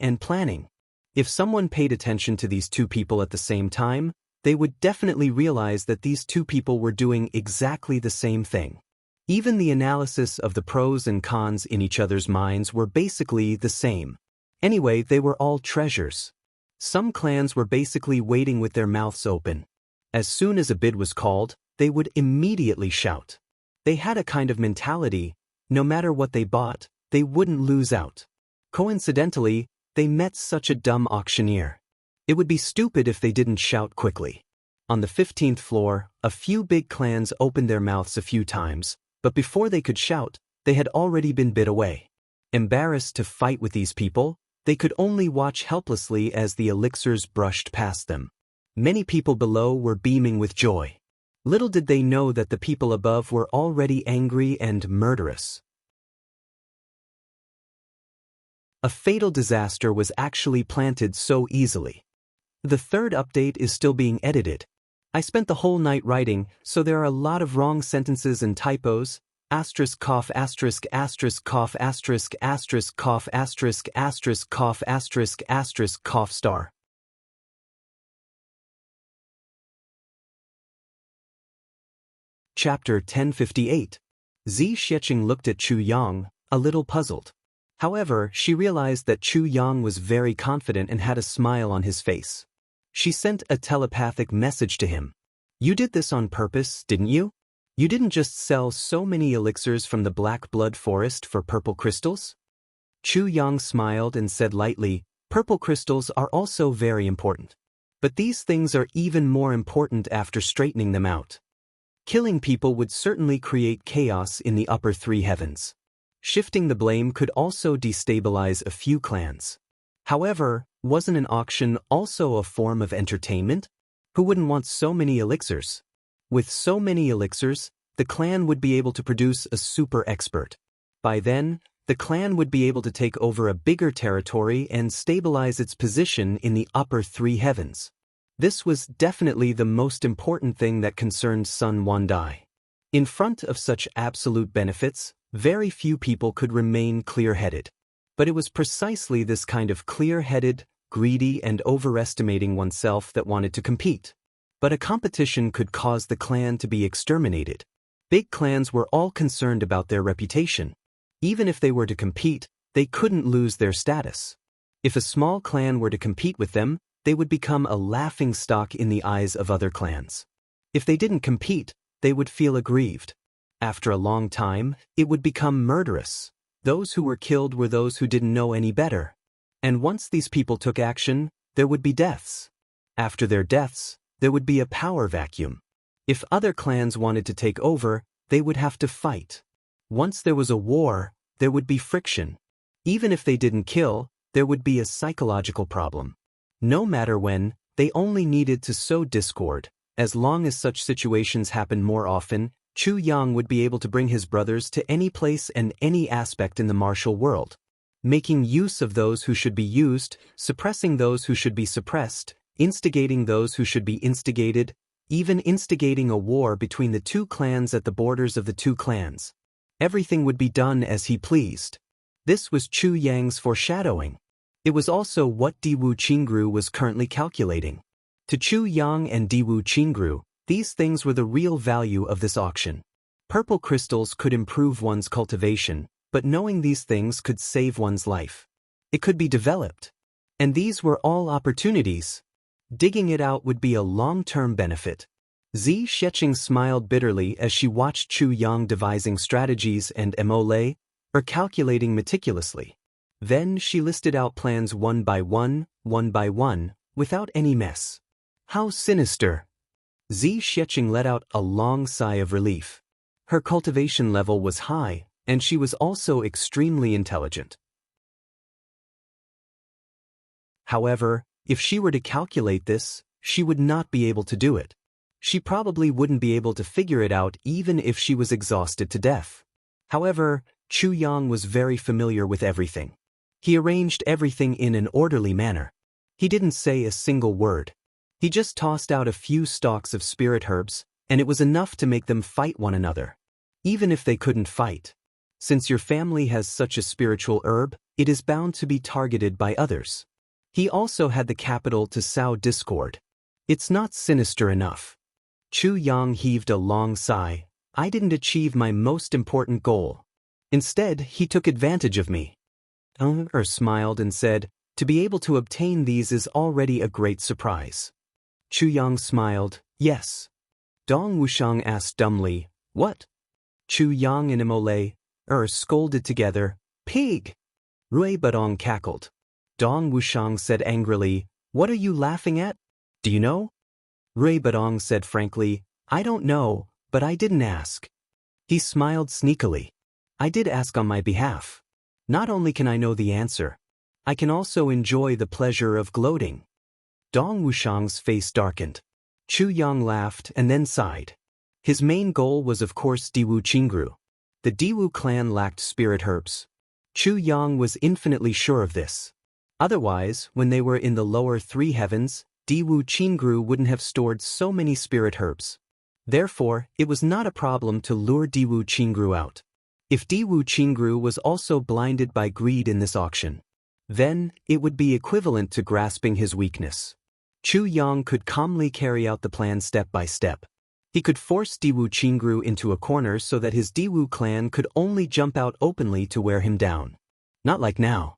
and planning. If someone paid attention to these 2 people at the same time, they would definitely realize that these 2 people were doing exactly the same thing. Even the analysis of the pros and cons in each other's minds were basically the same. Anyway, they were all treasures. Some clans were basically waiting with their mouths open. As soon as a bid was called, they would immediately shout. They had a kind of mentality, no matter what they bought, they wouldn't lose out. Coincidentally, they met such a dumb auctioneer. It would be stupid if they didn't shout quickly. On the 15th floor, a few big clans opened their mouths a few times, but before they could shout, they had already been bid away. Embarrassed to fight with these people, they could only watch helplessly as the elixirs brushed past them. Many people below were beaming with joy. Little did they know that the people above were already angry and murderous. A fatal disaster was actually planted so easily. The third update is still being edited. I spent the whole night writing, so there are a lot of wrong sentences and typos. Asterisk cough asterisk asterisk cough asterisk asterisk cough asterisk asterisk cough asterisk asterisk cough star. Chapter 1058. Zi Xiecheng looked at Chu Yang, a little puzzled. However, she realized that Chu Yang was very confident and had a smile on his face. She sent a telepathic message to him. You did this on purpose, didn't you? You didn't just sell so many elixirs from the Black Blood Forest for purple crystals? Chu Yang smiled and said lightly, purple crystals are also very important. But these things are even more important after straightening them out. Killing people would certainly create chaos in the upper three heavens. Shifting the blame could also destabilize a few clans. However, wasn't an auction also a form of entertainment? Who wouldn't want so many elixirs? With so many elixirs, the clan would be able to produce a super expert. By then, the clan would be able to take over a bigger territory and stabilize its position in the upper three heavens. This was definitely the most important thing that concerned Sun Wandai. In front of such absolute benefits, very few people could remain clear-headed. But it was precisely this kind of clear-headed, greedy and overestimating oneself that wanted to compete. But a competition could cause the clan to be exterminated. Big clans were all concerned about their reputation. Even if they were to compete, they couldn't lose their status. If a small clan were to compete with them, they would become a laughingstock in the eyes of other clans. If they didn't compete, they would feel aggrieved. After a long time, it would become murderous. Those who were killed were those who didn't know any better. And once these people took action, there would be deaths. After their deaths, there would be a power vacuum. If other clans wanted to take over, they would have to fight. Once there was a war, there would be friction. Even if they didn't kill, there would be a psychological problem. No matter when, they only needed to sow discord. As long as such situations happened more often, Chu Yang would be able to bring his brothers to any place and any aspect in the martial world. Making use of those who should be used, suppressing those who should be suppressed, instigating those who should be instigated, even instigating a war between the two clans at the borders of the two clans. Everything would be done as he pleased. This was Chu Yang's foreshadowing. It was also what Diwu Qingru was currently calculating. To Chu Yang and Diwu Qingru, these things were the real value of this auction. Purple crystals could improve one's cultivation, but knowing these things could save one's life. It could be developed. And these were all opportunities. Digging it out would be a long-term benefit. Zi Xiecheng smiled bitterly as she watched Chu Yang devising strategies and emole, or calculating meticulously. Then she listed out plans one by one, without any mess. How sinister! Zi Xiecheng let out a long sigh of relief. Her cultivation level was high, and she was also extremely intelligent. However, if she were to calculate this, she would not be able to do it. She probably wouldn't be able to figure it out even if she was exhausted to death. However, Chu Yang was very familiar with everything. He arranged everything in an orderly manner. He didn't say a single word. He just tossed out a few stalks of spirit herbs, and it was enough to make them fight one another. Even if they couldn't fight. Since your family has such a spiritual herb, it is bound to be targeted by others. He also had the capital to sow discord. It's not sinister enough. Chu Yang heaved a long sigh. I didn't achieve my most important goal. Instead, he took advantage of me. Smiled and said, to be able to obtain these is already a great surprise. Chu Yang smiled, yes. Dong Wuxiang asked dumbly, what? Chu Yang and Imole, scolded together, pig! Rui Badong cackled. Dong Wushang said angrily, "What are you laughing at? Do you know?" Rui Badong said frankly, "I don't know, but I didn't ask." He smiled sneakily. "I did ask on my behalf. Not only can I know the answer, I can also enjoy the pleasure of gloating." Dong Wushang's face darkened. Chu Yang laughed and then sighed. His main goal was of course Diwu Qingru. The Diwu clan lacked spirit herbs. Chu Yang was infinitely sure of this. Otherwise, when they were in the lower three heavens, Diwu Qingru wouldn't have stored so many spirit herbs. Therefore, it was not a problem to lure Diwu Qingru out. If Diwu Qingru was also blinded by greed in this auction, then it would be equivalent to grasping his weakness. Chu Yang could calmly carry out the plan step by step. He could force Diwu Qingru into a corner so that his Diwu clan could only jump out openly to wear him down. Not like now.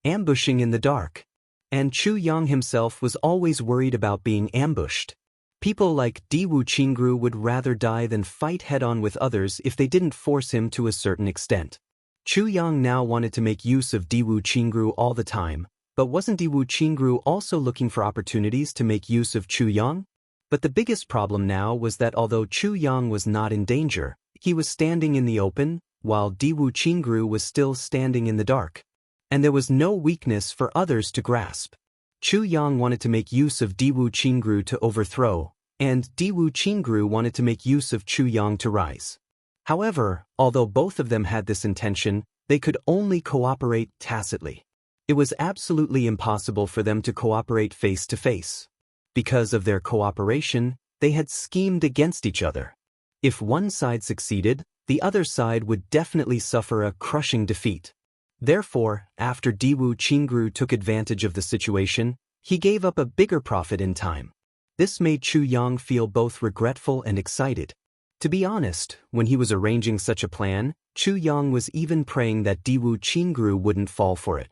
Ambushing in the dark. And Chu Yang himself was always worried about being ambushed. People like Diwu Qingru would rather die than fight head-on with others if they didn't force him to a certain extent. Chu Yang now wanted to make use of Diwu Qingru all the time, but wasn't Diwu Qingru also looking for opportunities to make use of Chu Yang? But the biggest problem now was that although Chu Yang was not in danger, he was standing in the open, while Diwu Qingru was still standing in the dark. And there was no weakness for others to grasp. Chu Yang wanted to make use of Diwu Qingru to overthrow, and Diwu Qingru wanted to make use of Chu Yang to rise. However, although both of them had this intention, they could only cooperate tacitly. It was absolutely impossible for them to cooperate face to face. Because of their cooperation, they had schemed against each other. If one side succeeded, the other side would definitely suffer a crushing defeat. Therefore, after Diwu Qingru took advantage of the situation, he gave up a bigger profit in time. This made Chu Yang feel both regretful and excited. To be honest, when he was arranging such a plan, Chu Yang was even praying that Diwu Qingru wouldn't fall for it.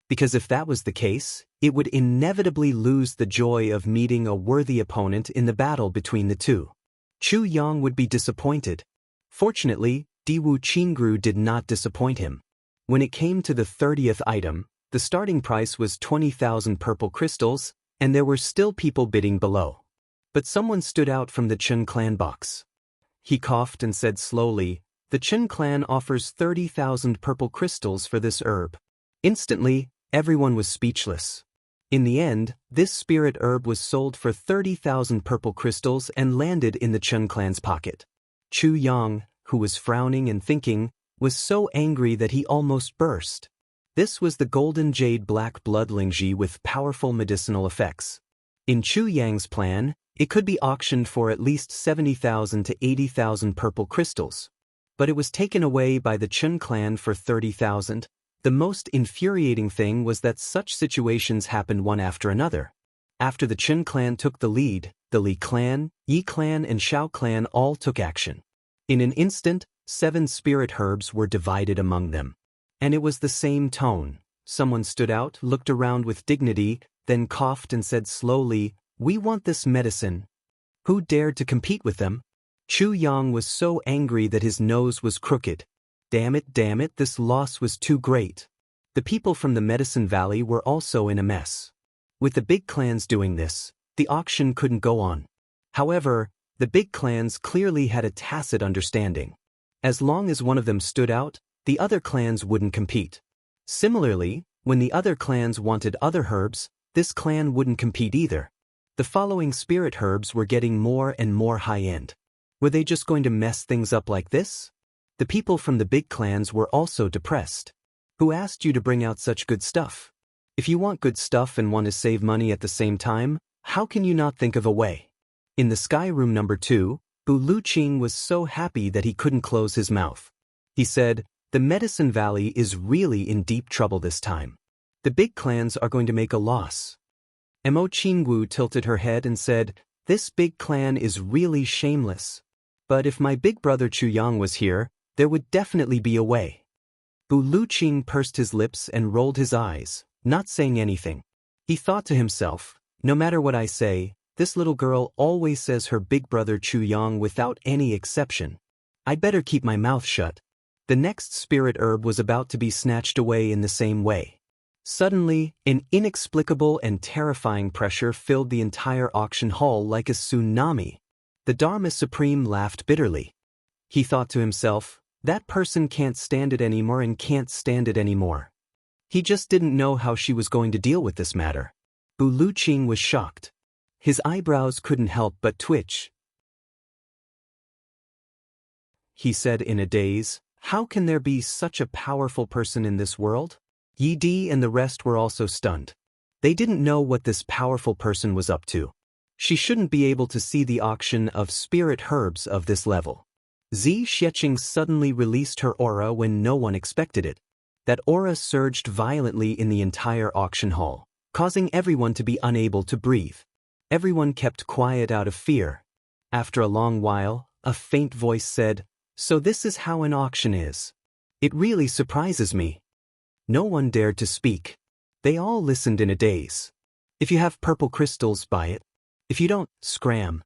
Because if that was the case, it would inevitably lose the joy of meeting a worthy opponent in the battle between the two. Chu Yang would be disappointed. Fortunately, Diwu Qingru did not disappoint him. When it came to the 30th item, the starting price was 20,000 purple crystals, and there were still people bidding below. But someone stood out from the Chen clan box. He coughed and said slowly, "The Chen clan offers 30,000 purple crystals for this herb." Instantly, everyone was speechless. In the end, this spirit herb was sold for 30,000 purple crystals and landed in the Chen clan's pocket. Chu Yang, who was frowning and thinking, was so angry that he almost burst. This was the golden jade black blood lingji with powerful medicinal effects. In Chu Yang's plan, it could be auctioned for at least 70,000 to 80,000 purple crystals. But it was taken away by the Chen clan for 30,000. The most infuriating thing was that such situations happened one after another. After the Chen clan took the lead, the Li clan, Yi clan and Shao clan all took action. In an instant, 7 spirit herbs were divided among them. And it was the same tone. Someone stood out, looked around with dignity, then coughed and said slowly, "We want this medicine." Who dared to compete with them? Chu Yang was so angry that his nose was crooked. Damn it, this loss was too great. The people from the Medicine Valley were also in a mess. With the big clans doing this, the auction couldn't go on. However, the big clans clearly had a tacit understanding. As long as one of them stood out, the other clans wouldn't compete. Similarly, when the other clans wanted other herbs, this clan wouldn't compete either. The following spirit herbs were getting more and more high-end. Were they just going to mess things up like this? The people from the big clans were also depressed. Who asked you to bring out such good stuff? If you want good stuff and want to save money at the same time, how can you not think of a way? In the sky room number 2, Bu Luqing was so happy that he couldn't close his mouth. He said, "The Medicine Valley is really in deep trouble this time. The big clans are going to make a loss." Mo Qingwu tilted her head and said, "This big clan is really shameless. But if my big brother Chu Yang was here, there would definitely be a way." Bu Luqing pursed his lips and rolled his eyes, not saying anything. He thought to himself, "No matter what I say, this little girl always says her big brother Chu Yang without any exception. I'd better keep my mouth shut." The next spirit herb was about to be snatched away in the same way. Suddenly, an inexplicable and terrifying pressure filled the entire auction hall like a tsunami. The Dharma Supreme laughed bitterly. He thought to himself, that person can't stand it anymore and can't stand it anymore. He just didn't know how she was going to deal with this matter. Bu Luqing was shocked. His eyebrows couldn't help but twitch. He said in a daze, how can there be such a powerful person in this world? Yi Di and the rest were also stunned. They didn't know what this powerful person was up to. She shouldn't be able to see the auction of spirit herbs of this level. Zi Xiecheng suddenly released her aura when no one expected it. That aura surged violently in the entire auction hall, causing everyone to be unable to breathe. Everyone kept quiet out of fear. After a long while, a faint voice said, so this is how an auction is. It really surprises me. No one dared to speak. They all listened in a daze. If you have purple crystals, buy it. If you don't, scram.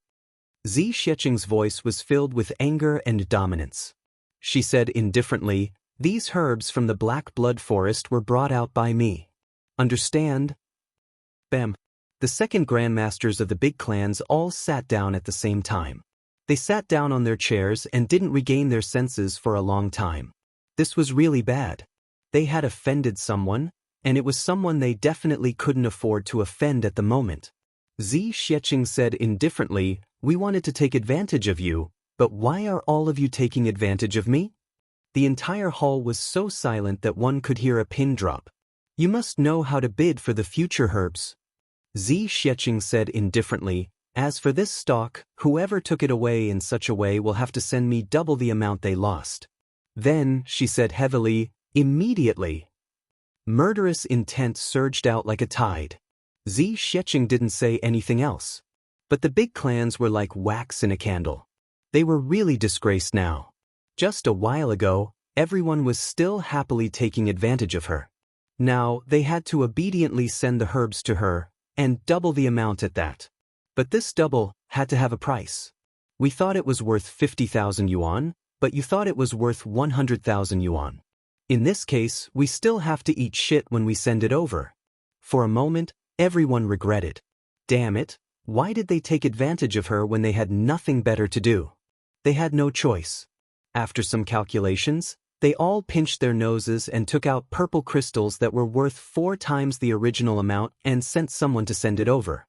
Zi Xiecheng's voice was filled with anger and dominance. She said indifferently, these herbs from the Black Blood Forest were brought out by me. Understand? Bam. The second grandmasters of the big clans all sat down at the same time. They sat down on their chairs and didn't regain their senses for a long time. This was really bad. They had offended someone, and it was someone they definitely couldn't afford to offend at the moment. Zi Xiecheng said indifferently, we wanted to take advantage of you, but why are all of you taking advantage of me? The entire hall was so silent that one could hear a pin drop. You must know how to bid for the future herbs. Zi Xiecheng said indifferently, as for this stock, whoever took it away in such a way will have to send me double the amount they lost. Then, she said heavily, immediately. Murderous intent surged out like a tide. Zi Xiecheng didn't say anything else. But the big clans were like wax in a candle. They were really disgraced now. Just a while ago, everyone was still happily taking advantage of her. Now, they had to obediently send the herbs to her, and double the amount at that. But this double had to have a price. We thought it was worth 50,000 yuan, but you thought it was worth 100,000 yuan. In this case, we still have to eat shit when we send it over. For a moment, everyone regretted. Damn it, why did they take advantage of her when they had nothing better to do? They had no choice. After some calculations, they all pinched their noses and took out purple crystals that were worth 4 times the original amount and sent someone to send it over.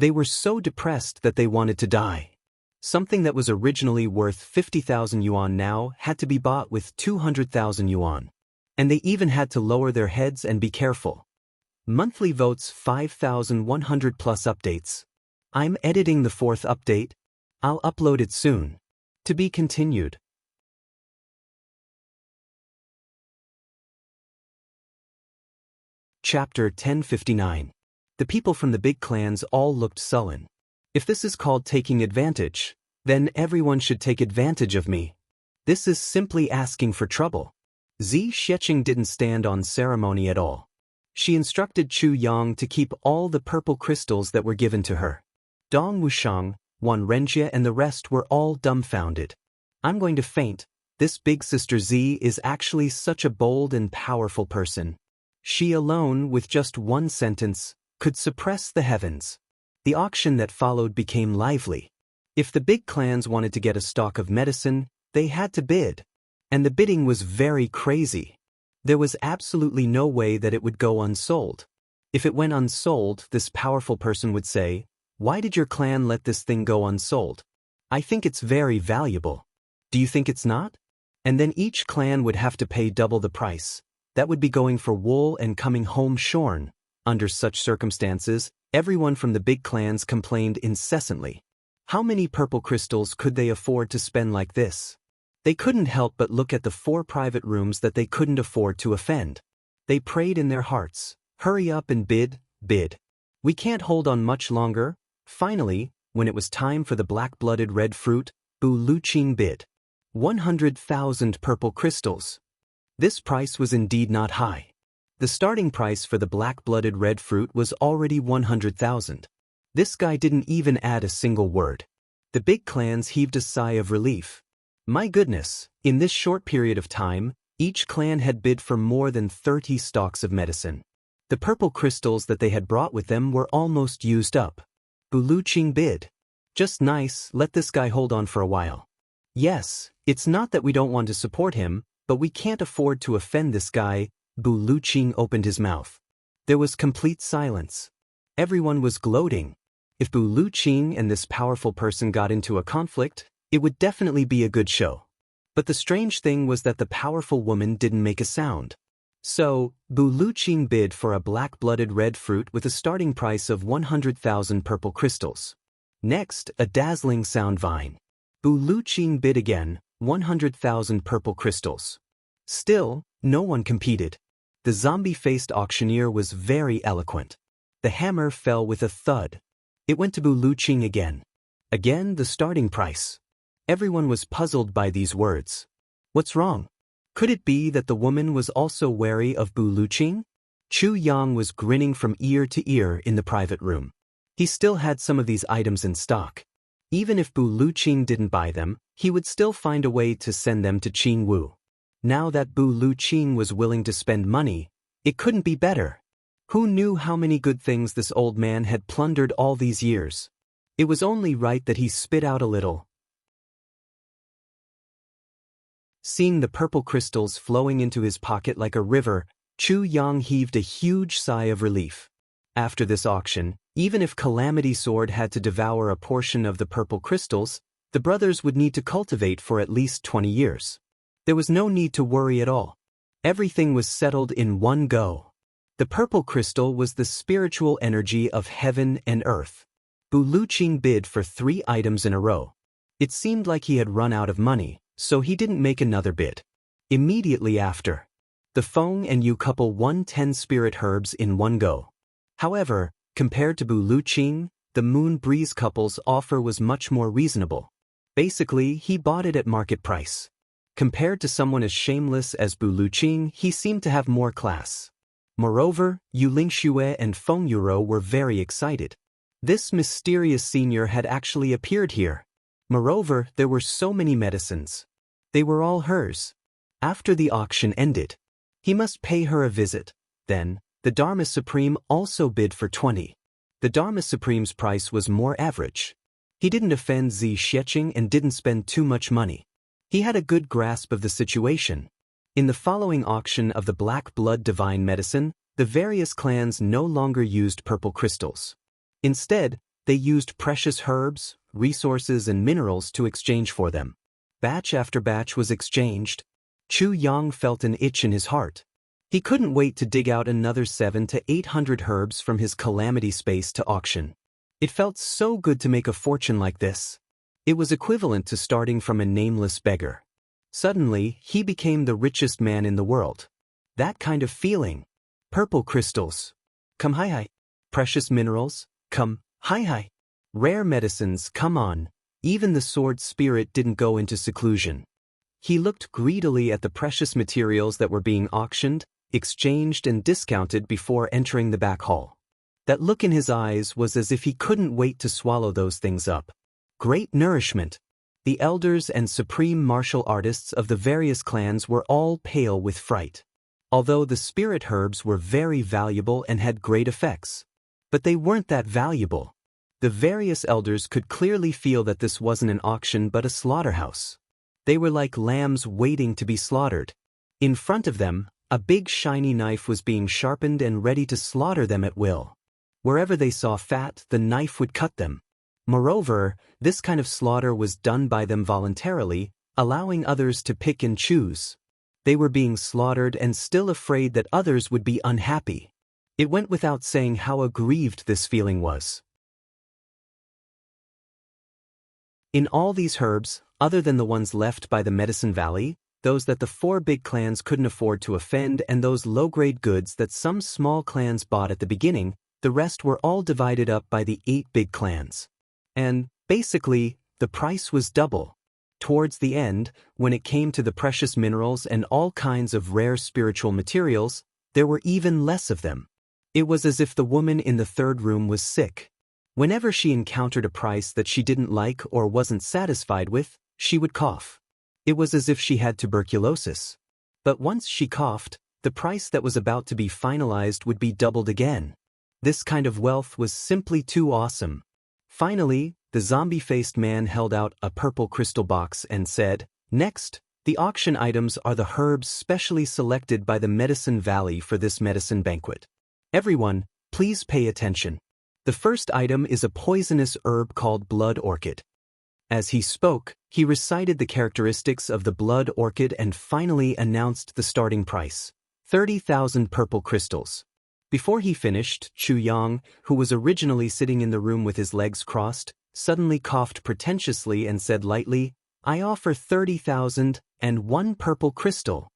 They were so depressed that they wanted to die. Something that was originally worth 50,000 yuan now had to be bought with 200,000 yuan. And they even had to lower their heads and be careful. Monthly votes 5,100 plus updates. I'm editing the 4th update. I'll upload it soon. To be continued. Chapter 1059. The people from the big clans all looked sullen. If this is called taking advantage, then everyone should take advantage of me. This is simply asking for trouble. Zi Xiecheng didn't stand on ceremony at all. She instructed Chu Yang to keep all the purple crystals that were given to her. Dong Wushang, Wan Renjie and the rest were all dumbfounded. I'm going to faint. This big sister Zi is actually such a bold and powerful person. She alone, with just one sentence, could suppress the heavens. The auction that followed became lively. If the big clans wanted to get a stock of medicine, they had to bid. And the bidding was very crazy. There was absolutely no way that it would go unsold. If it went unsold, this powerful person would say, why did your clan let this thing go unsold? I think it's very valuable. Do you think it's not? And then each clan would have to pay double the price. That would be going for wool and coming home shorn. Under such circumstances, everyone from the big clans complained incessantly. How many purple crystals could they afford to spend like this? They couldn't help but look at the 4 private rooms that they couldn't afford to offend. They prayed in their hearts, hurry up and bid, bid. We can't hold on much longer. Finally, when it was time for the black-blooded red fruit, Bu Luqing bid. 100,000 purple crystals. This price was indeed not high. The starting price for the black-blooded red fruit was already 100,000. This guy didn't even add a single word. The big clans heaved a sigh of relief. My goodness, In this short period of time, each clan had bid for more than 30 stalks of medicine. The purple crystals that they had brought with them were almost used up. Buluqing bid. Just nice, let this guy hold on for a while. Yes, it's not that we don't want to support him, but we can't afford to offend this guy. Buluqing opened his mouth. There was complete silence. Everyone was gloating. If Buluqing and this powerful person got into a conflict, it would definitely be a good show. But the strange thing was that the powerful woman didn't make a sound. So, Buluqing bid for a black-blooded red fruit with a starting price of 100,000 purple crystals. Next, a dazzling sound vine. Buluqing bid again, 100,000 purple crystals. Still, no one competed. The zombie-faced auctioneer was very eloquent. The hammer fell with a thud. It went to Buluqing again. Again, the starting price. Everyone was puzzled by these words. What's wrong? Could it be that the woman was also wary of Buluqing? Chu Yang was grinning from ear to ear in the private room. He still had some of these items in stock. Even if Buluqing didn't buy them, he would still find a way to send them to Jianghu. Now that Buluqing was willing to spend money, it couldn't be better. Who knew how many good things this old man had plundered all these years? It was only right that he spit out a little. Seeing the purple crystals flowing into his pocket like a river, Chu Yang heaved a huge sigh of relief. After this auction, even if Calamity Sword had to devour a portion of the purple crystals, the brothers would need to cultivate for at least 20 years. There was no need to worry at all. Everything was settled in one go. The purple crystal was the spiritual energy of heaven and earth. Buluqing bid for 3 items in a row. It seemed like he had run out of money, so he didn't make another bid. Immediately after, the Feng and Yu couple won 10 spirit herbs in one go. However, compared to Buluqing, the Moon Breeze couple's offer was much more reasonable. Basically, he bought it at market price. Compared to someone as shameless as Buluqing, he seemed to have more class. Moreover, Yu Lingxue and Feng Yuro were very excited. This mysterious senior had actually appeared here. Moreover, there were so many medicines. They were all hers. After the auction ended, he must pay her a visit. Then, the Dharma Supreme also bid for 20. The Dharma Supreme's price was more average. He didn't offend Zi Xieching and didn't spend too much money. He had a good grasp of the situation. In the following auction of the Black Blood Divine Medicine, the various clans no longer used purple crystals. Instead, they used precious herbs, resources and minerals to exchange for them. Batch after batch was exchanged. Chu Yang felt an itch in his heart. He couldn't wait to dig out another 700 to 800 herbs from his calamity space to auction. It felt so good to make a fortune like this. It was equivalent to starting from a nameless beggar. Suddenly, he became the richest man in the world. That kind of feeling. Purple crystals. Come hi. Precious minerals. Come hi. Rare medicines, come on. Even the sword spirit didn't go into seclusion. He looked greedily at the precious materials that were being auctioned, exchanged and discounted before entering the back hall. That look in his eyes was as if he couldn't wait to swallow those things up. Great nourishment. The elders and supreme martial artists of the various clans were all pale with fright. Although the spirit herbs were very valuable and had great effects. But they weren't that valuable. The various elders could clearly feel that this wasn't an auction but a slaughterhouse. They were like lambs waiting to be slaughtered. In front of them, a big shiny knife was being sharpened and ready to slaughter them at will. Wherever they saw fat, the knife would cut them. Moreover, this kind of slaughter was done by them voluntarily, allowing others to pick and choose. They were being slaughtered and still afraid that others would be unhappy. It went without saying how aggrieved this feeling was. In all these herbs, other than the ones left by the Medicine Valley, those that the 4 big clans couldn't afford to offend and those low-grade goods that some small clans bought at the beginning, the rest were all divided up by the 8 big clans. And, basically, the price was double. Towards the end, when it came to the precious minerals and all kinds of rare spiritual materials, there were even less of them. It was as if the woman in the 3rd room was sick. Whenever she encountered a price that she didn't like or wasn't satisfied with, she would cough. It was as if she had tuberculosis. But once she coughed, the price that was about to be finalized would be doubled again. This kind of wealth was simply too awesome. Finally, the zombie-faced man held out a purple crystal box and said, "Next, the auction items are the herbs specially selected by the Medicine Valley for this medicine banquet. Everyone, please pay attention. The first item is a poisonous herb called blood orchid." As he spoke, he recited the characteristics of the blood orchid and finally announced the starting price, 30,000 purple crystals. Before he finished, Chu Yang, who was originally sitting in the room with his legs crossed, suddenly coughed pretentiously and said lightly, "I offer 30,000 and one purple crystal."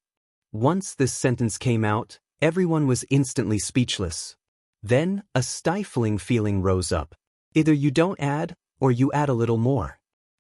Once this sentence came out, everyone was instantly speechless. Then, a stifling feeling rose up. Either you don't add, or you add a little more.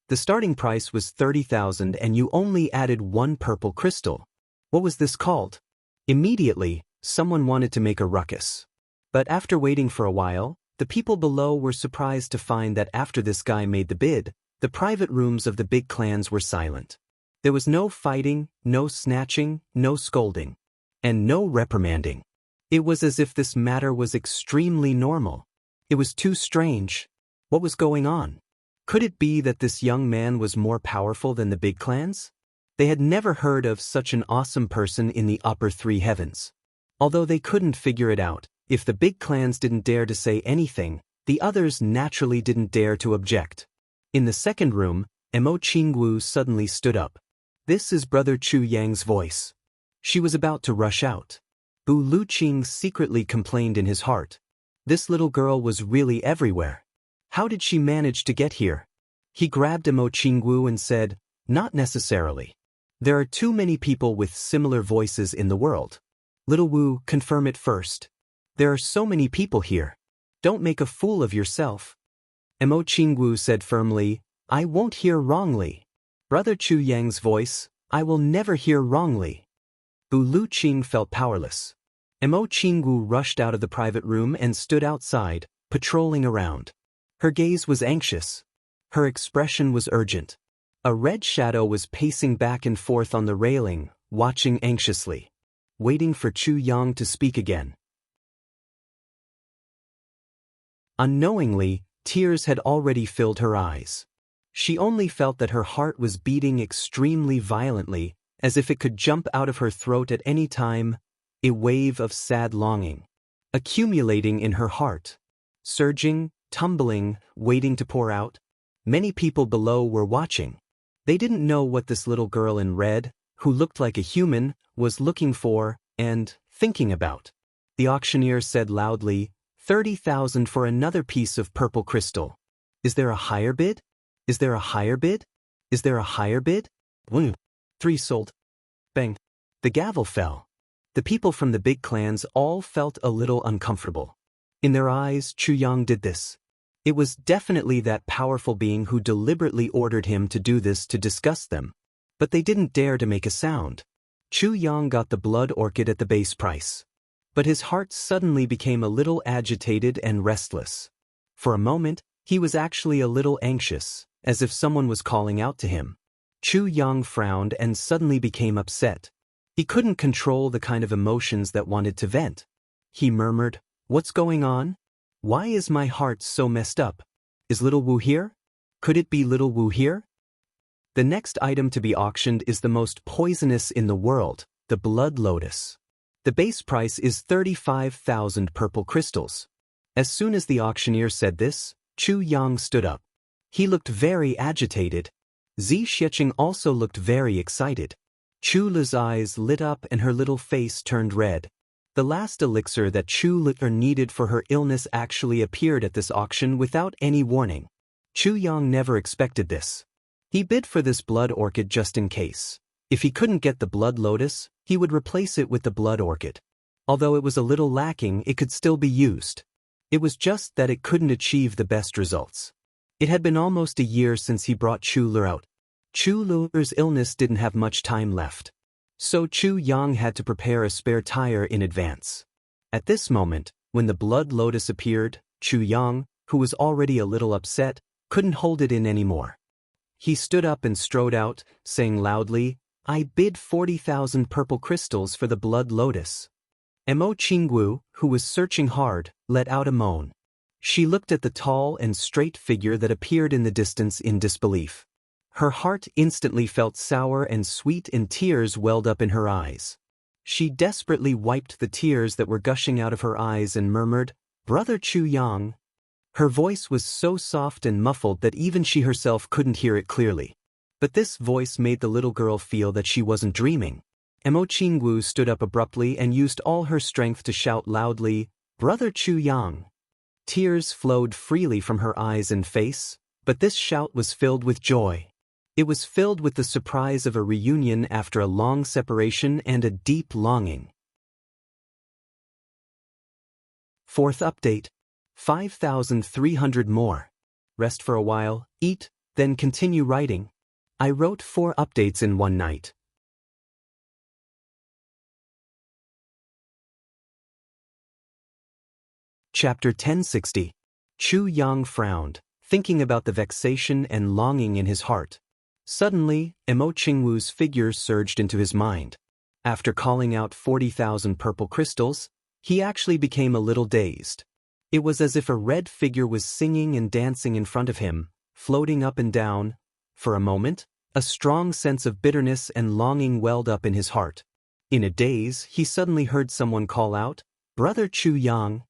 The starting price was 30,000 and you only added one purple crystal. What was this called? Immediately, someone wanted to make a ruckus. But after waiting for a while, the people below were surprised to find that after this guy made the bid, the private rooms of the big clans were silent. There was no fighting, no snatching, no scolding, and no reprimanding. It was as if this matter was extremely normal. It was too strange. What was going on? Could it be that this young man was more powerful than the big clans? They had never heard of such an awesome person in the upper three heavens. Although they couldn't figure it out, if the big clans didn't dare to say anything, the others naturally didn't dare to object. In the second room, Jianghu suddenly stood up. "This is Brother Chu Yang's voice." She was about to rush out. Bu Luqing secretly complained in his heart. This little girl was really everywhere. How did she manage to get here? He grabbed Jianghu and said, "Not necessarily. There are too many people with similar voices in the world. Little Wu, confirm it first. There are so many people here. Don't make a fool of yourself." Jianghu said firmly, "I won't hear wrongly. Brother Chu Yang's voice, I will never hear wrongly." Bu Luqing felt powerless. Jianghu rushed out of the private room and stood outside, patrolling around. Her gaze was anxious. Her expression was urgent. A red shadow was pacing back and forth on the railing, watching anxiously, waiting for Chu Yang to speak again. Unknowingly, tears had already filled her eyes. She only felt that her heart was beating extremely violently, as if it could jump out of her throat at any time, a wave of sad longing, accumulating in her heart, surging, tumbling, waiting to pour out. Many people below were watching. They didn't know what this little girl in red, who looked like a human, was looking for and thinking about. The auctioneer said loudly, 30,000 for another piece of purple crystal. Is there a higher bid? Is there a higher bid? Is there a higher bid? 3 sold. Bang. The gavel fell. The people from the big clans all felt a little uncomfortable. In their eyes, Chu Yang did this. It was definitely that powerful being who deliberately ordered him to do this to disgust them. But they didn't dare to make a sound. Chu Yang got the blood orchid at the base price. But his heart suddenly became a little agitated and restless. For a moment, he was actually a little anxious, as if someone was calling out to him. Chu Yang frowned and suddenly became upset. He couldn't control the kind of emotions that wanted to vent. He murmured, "What's going on? Why is my heart so messed up? Is little Wu here? Could it be little Wu here?" The next item to be auctioned is the most poisonous in the world, the blood lotus. The base price is 35,000 purple crystals. As soon as the auctioneer said this, Chu Yang stood up. He looked very agitated. Zi Xiqing also looked very excited. Chu Le's eyes lit up and her little face turned red. The last elixir that Chu Le needed for her illness actually appeared at this auction without any warning. Chu Yang never expected this. He bid for this blood orchid just in case. If he couldn't get the blood lotus, he would replace it with the blood orchid. Although it was a little lacking, it could still be used. It was just that it couldn't achieve the best results. It had been almost a year since he brought Chu Le out. Chu Le's illness didn't have much time left. So Chu Yang had to prepare a spare tire in advance. At this moment, when the blood lotus appeared, Chu Yang, who was already a little upset, couldn't hold it in anymore. He stood up and strode out, saying loudly, "I bid 40,000 purple crystals for the blood lotus." Jianghu, who was searching hard, let out a moan. She looked at the tall and straight figure that appeared in the distance in disbelief. Her heart instantly felt sour and sweet and tears welled up in her eyes. She desperately wiped the tears that were gushing out of her eyes and murmured, "Brother Chu Yang." Her voice was so soft and muffled that even she herself couldn't hear it clearly. But this voice made the little girl feel that she wasn't dreaming. Jianghu stood up abruptly and used all her strength to shout loudly, "Brother Chu Yang." Tears flowed freely from her eyes and face, but this shout was filled with joy. It was filled with the surprise of a reunion after a long separation and a deep longing. Fourth update. 5,300 more. Rest for a while, eat, then continue writing. I wrote 4 updates in one night. Chapter 1060. Chu Yang frowned, thinking about the vexation and longing in his heart. Suddenly, Jianghu's figure surged into his mind. After calling out 40,000 purple crystals, he actually became a little dazed. It was as if a red figure was singing and dancing in front of him, floating up and down. For a moment, a strong sense of bitterness and longing welled up in his heart. In a daze, he suddenly heard someone call out, "Brother Chu Yang."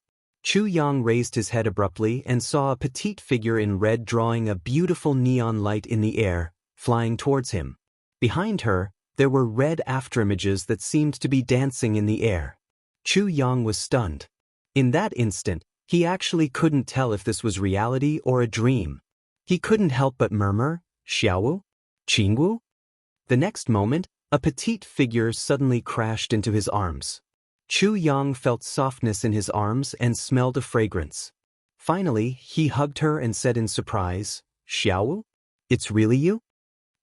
Chu Yang raised his head abruptly and saw a petite figure in red drawing a beautiful neon light in the air, flying towards him. Behind her, there were red afterimages that seemed to be dancing in the air. Chu Yang was stunned. In that instant, he actually couldn't tell if this was reality or a dream. He couldn't help but murmur, "Xiaowu? Qingwu?" The next moment, a petite figure suddenly crashed into his arms. Chu Yang felt softness in his arms and smelled a fragrance. Finally, he hugged her and said in surprise, "Xiaowu? It's really you?"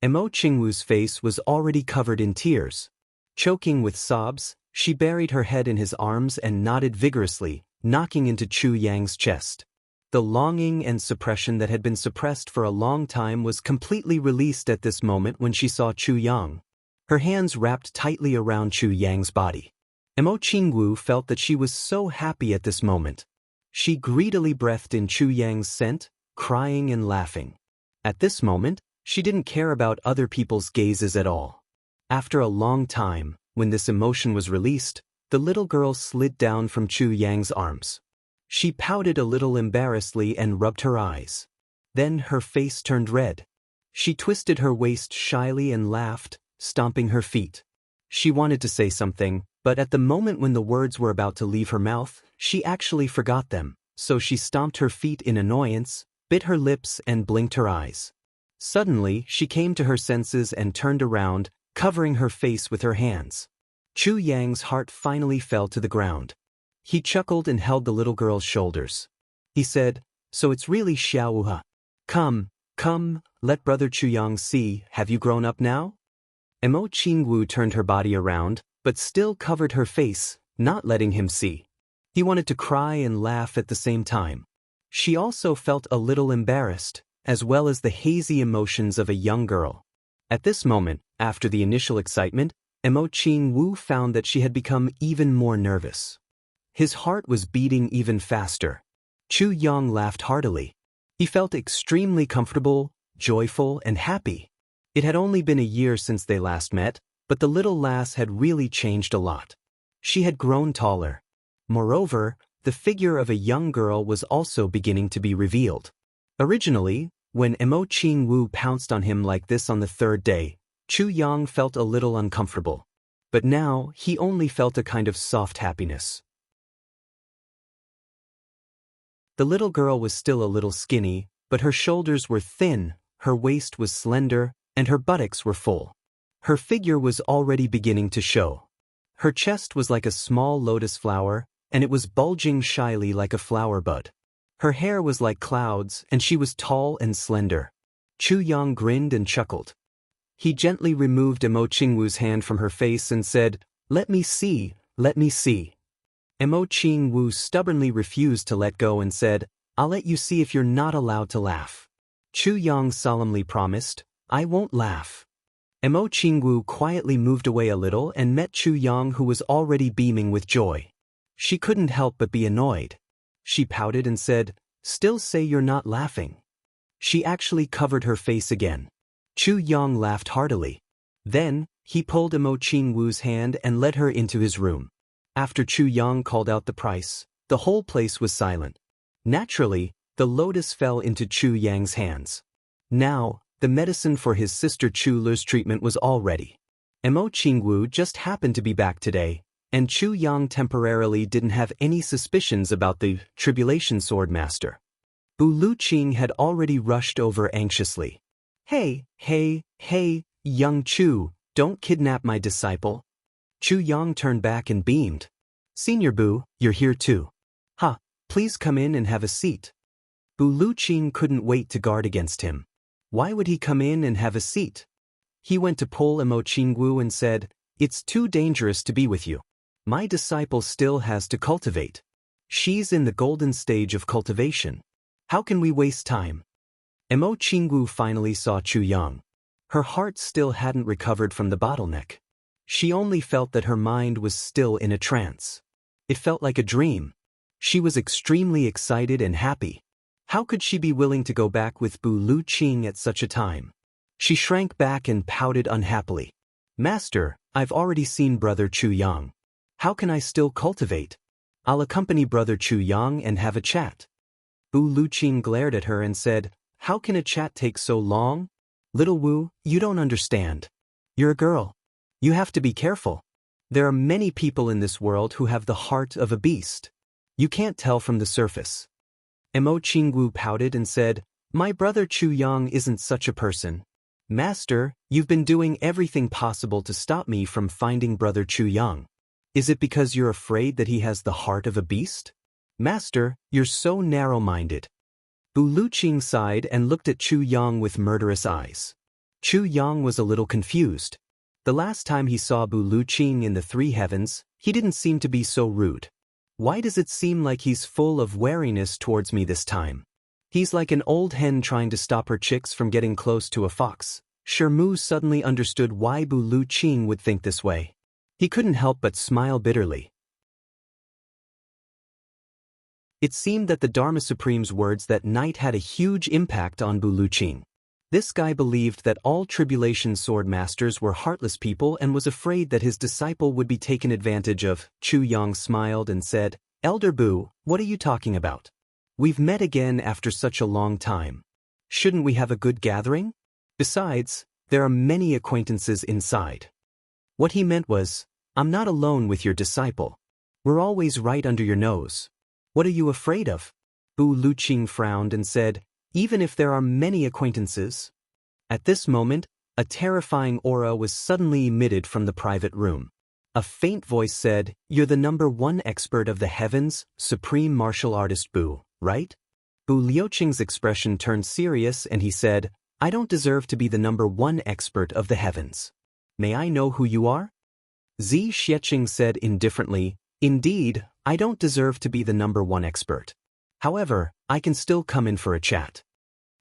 Jianghu's face was already covered in tears. Choking with sobs, she buried her head in his arms and nodded vigorously, knocking into Chu Yang's chest. The longing and suppression that had been suppressed for a long time was completely released at this moment when she saw Chu Yang. Her hands wrapped tightly around Chu Yang's body. Jianghu felt that she was so happy at this moment. She greedily breathed in Chu Yang's scent, crying and laughing. At this moment, she didn't care about other people's gazes at all. After a long time, when this emotion was released, the little girl slid down from Chu Yang's arms. She pouted a little embarrassedly and rubbed her eyes. Then her face turned red. She twisted her waist shyly and laughed, stomping her feet. She wanted to say something, but at the moment when the words were about to leave her mouth, she actually forgot them, so she stomped her feet in annoyance, bit her lips and blinked her eyes. Suddenly, she came to her senses and turned around, covering her face with her hands. Chu Yang's heart finally fell to the ground. He chuckled and held the little girl's shoulders. He said, "So it's really Xiaowu, huh? Come, let Brother Chu Yang see, have you grown up now?" Jianghu turned her body around, but still covered her face, not letting him see. He wanted to cry and laugh at the same time. She also felt a little embarrassed, as well as the hazy emotions of a young girl. At this moment, after the initial excitement, Jianghu found that she had become even more nervous. His heart was beating even faster. Chu Yang laughed heartily. He felt extremely comfortable, joyful, and happy. It had only been a year since they last met, but the little lass had really changed a lot. She had grown taller. Moreover, the figure of a young girl was also beginning to be revealed. Originally, when Jianghu pounced on him like this on the third day, Chu Yang felt a little uncomfortable. But now, he only felt a kind of soft happiness. The little girl was still a little skinny, but her shoulders were thin, her waist was slender, and her buttocks were full. Her figure was already beginning to show. Her chest was like a small lotus flower, and it was bulging shyly like a flower bud. Her hair was like clouds, and she was tall and slender. Chu Yang grinned and chuckled. He gently removed Jianghu's hand from her face and said, "Let me see, let me see." Jianghu stubbornly refused to let go and said, "I'll let you see if you're not allowed to laugh." Chu Yang solemnly promised, I won't laugh. Mo Qingwu quietly moved away a little and met Chu Yang, who was already beaming with joy. She couldn't help but be annoyed. She pouted and said, "Still say you're not laughing." She actually covered her face again. Chu Yang laughed heartily. Then, he pulled Mo Qingwu's hand and led her into his room. After Chu Yang called out the price, the whole place was silent. Naturally, the lotus fell into Chu Yang's hands. Now, the medicine for his sister Chu Le's treatment was all ready. Mo Qingwu just happened to be back today, and Chu Yang temporarily didn't have any suspicions about the Tribulation Sword Master. Bu Luqing had already rushed over anxiously. Hey, young Chu, don't kidnap my disciple." Chu Yang turned back and beamed. "Senior Bu, you're here too. Please come in and have a seat." Bu Luqing couldn't wait to guard against him. Why would he come in and have a seat? He went to pull Mo Qingwu and said, "It's too dangerous to be with you. My disciple still has to cultivate. She's in the golden stage of cultivation. How can we waste time?" Mo Qingwu finally saw Chu Yang. Her heart still hadn't recovered from the bottleneck. She only felt that her mind was still in a trance. It felt like a dream. She was extremely excited and happy. How could she be willing to go back with Bu Luqing at such a time? She shrank back and pouted unhappily. "Master, I've already seen Brother Chu Yang. How can I still cultivate? I'll accompany Brother Chu Yang and have a chat." Bu Luqing glared at her and said, "How can a chat take so long? Little Wu, you don't understand. You're a girl. You have to be careful. There are many people in this world who have the heart of a beast. You can't tell from the surface." Mo Qingwu pouted and said, "My brother Chu Yang isn't such a person. Master, you've been doing everything possible to stop me from finding Brother Chu Yang. Is it because you're afraid that he has the heart of a beast? Master, you're so narrow-minded." Bu Luqing sighed and looked at Chu Yang with murderous eyes. Chu Yang was a little confused. The last time he saw Bu Luqing in the three heavens, he didn't seem to be so rude. Why does it seem like he's full of wariness towards me this time? He's like an old hen trying to stop her chicks from getting close to a fox. Shermu suddenly understood why Bu Luqing would think this way. He couldn't help but smile bitterly. It seemed that the Dharma Supreme's words that night had a huge impact on Bu Luqing. This guy believed that all Tribulation Sword Masters were heartless people and was afraid that his disciple would be taken advantage of. Chu Yang smiled and said, "Elder Bu, what are you talking about? We've met again after such a long time. Shouldn't we have a good gathering? Besides, there are many acquaintances inside." What he meant was, "I'm not alone with your disciple. We're always right under your nose. What are you afraid of?" Bu Luqing frowned and said, "Even if there are many acquaintances." At this moment, a terrifying aura was suddenly emitted from the private room. A faint voice said, "You're the #1 expert of the heavens, supreme martial artist Bu, right?" Bu Luqing's expression turned serious and he said, "I don't deserve to be the #1 expert of the heavens. May I know who you are?" Zi Xiecheng said indifferently, "Indeed, I don't deserve to be the #1 expert. However, I can still come in for a chat."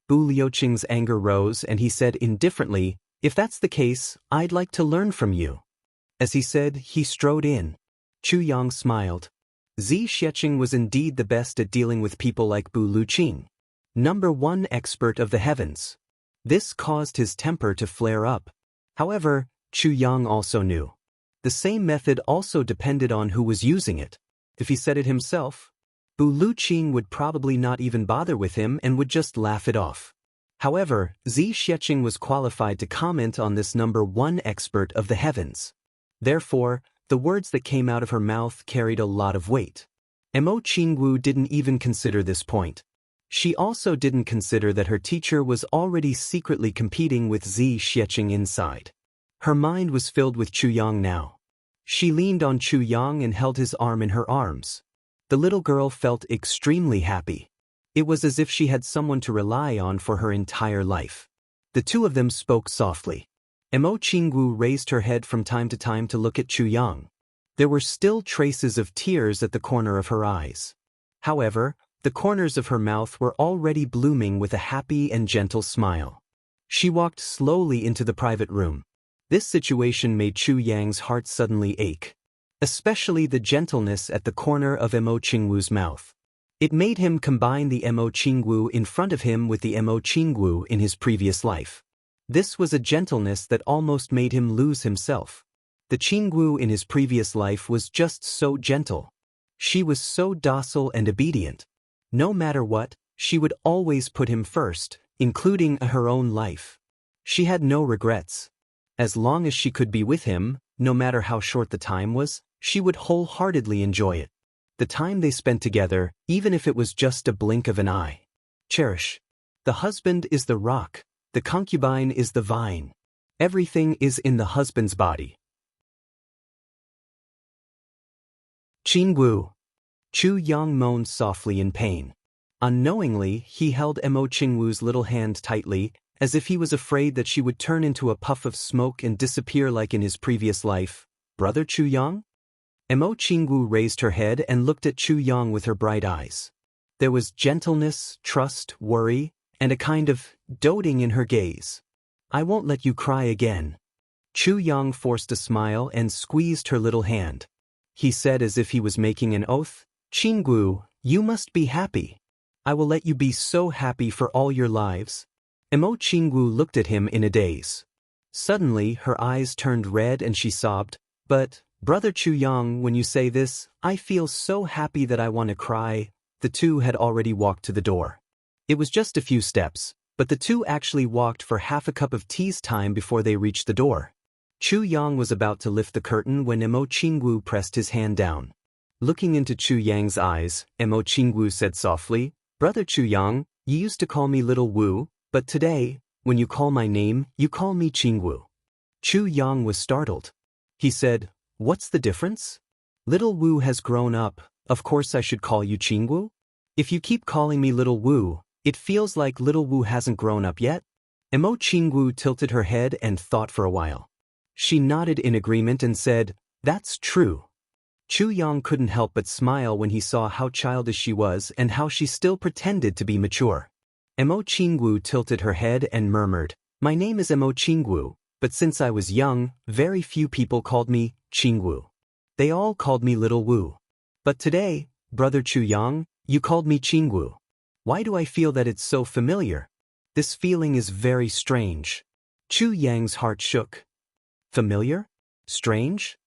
Bu Luqing's anger rose and he said indifferently, "If that's the case, I'd like to learn from you." As he said, he strode in. Chu Yang smiled. Zi Xiecheng was indeed the best at dealing with people like Bu Luqing. #1 expert of the heavens. This caused his temper to flare up. However, Chu Yang also knew. The same method also depended on who was using it. If he said it himself, Bu Luqing would probably not even bother with him and would just laugh it off. However, Zi Xiecheng was qualified to comment on this #1 expert of the heavens. Therefore, the words that came out of her mouth carried a lot of weight. Mo Qingwu didn't even consider this point. She also didn't consider that her teacher was already secretly competing with Zi Xiecheng inside. Her mind was filled with Chu Yang now. She leaned on Chu Yang and held his arm in her arms. The little girl felt extremely happy. It was as if she had someone to rely on for her entire life. The two of them spoke softly. Mo Qingwu raised her head from time to time to look at Chu Yang. There were still traces of tears at the corner of her eyes. However, the corners of her mouth were already blooming with a happy and gentle smile. She walked slowly into the private room. This situation made Chu Yang's heart suddenly ache. Especially the gentleness at the corner of Mo Qingwu's mouth. It made him combine the Mo Qingwu in front of him with the Mo Qingwu in his previous life. This was a gentleness that almost made him lose himself. The Qingwu in his previous life was just so gentle. She was so docile and obedient. No matter what, she would always put him first, including her own life. She had no regrets. As long as she could be with him, no matter how short the time was, she would wholeheartedly enjoy it. The time they spent together, even if it was just a blink of an eye. Cherish. The husband is the rock, the concubine is the vine. Everything is in the husband's body. Qingwu. Chu Yang moaned softly in pain. Unknowingly, he held Mo Qingwu's little hand tightly, as if he was afraid that she would turn into a puff of smoke and disappear like in his previous life. Brother Chu Yang? Mo Qingwu raised her head and looked at Chu Yang with her bright eyes. There was gentleness, trust, worry, and a kind of doting in her gaze. I won't let you cry again. Chu Yang forced a smile and squeezed her little hand. He said as if he was making an oath, Qingwu, you must be happy. I will let you be so happy for all your lives. Mo Qingwu looked at him in a daze. Suddenly her eyes turned red and she sobbed, but, Brother Chu Yang, when you say this, I feel so happy that I want to cry. The two had already walked to the door. It was just a few steps, but the two actually walked for half a cup of tea's time before they reached the door. Chu Yang was about to lift the curtain when Mo Qingwu pressed his hand down. Looking into Chu Yang's eyes, Mo Qingwu said softly, Brother Chu Yang, you used to call me Little Wu, but today, when you call my name, you call me Qingwu. Chu Yang was startled. He said, What's the difference? Little Wu has grown up, of course I should call you Qingwu? If you keep calling me Little Wu, it feels like Little Wu hasn't grown up yet? Mo Qingwu tilted her head and thought for a while. She nodded in agreement and said, That's true. Chu Yang couldn't help but smile when he saw how childish she was and how she still pretended to be mature. Mo Qingwu tilted her head and murmured, My name is Mo Qingwu, but since I was young, very few people called me Qingwu. They all called me Little Wu. But today, Brother Chu Yang, you called me Qingwu. Why do I feel that it's so familiar? This feeling is very strange. Chu Yang's heart shook. Familiar? Strange?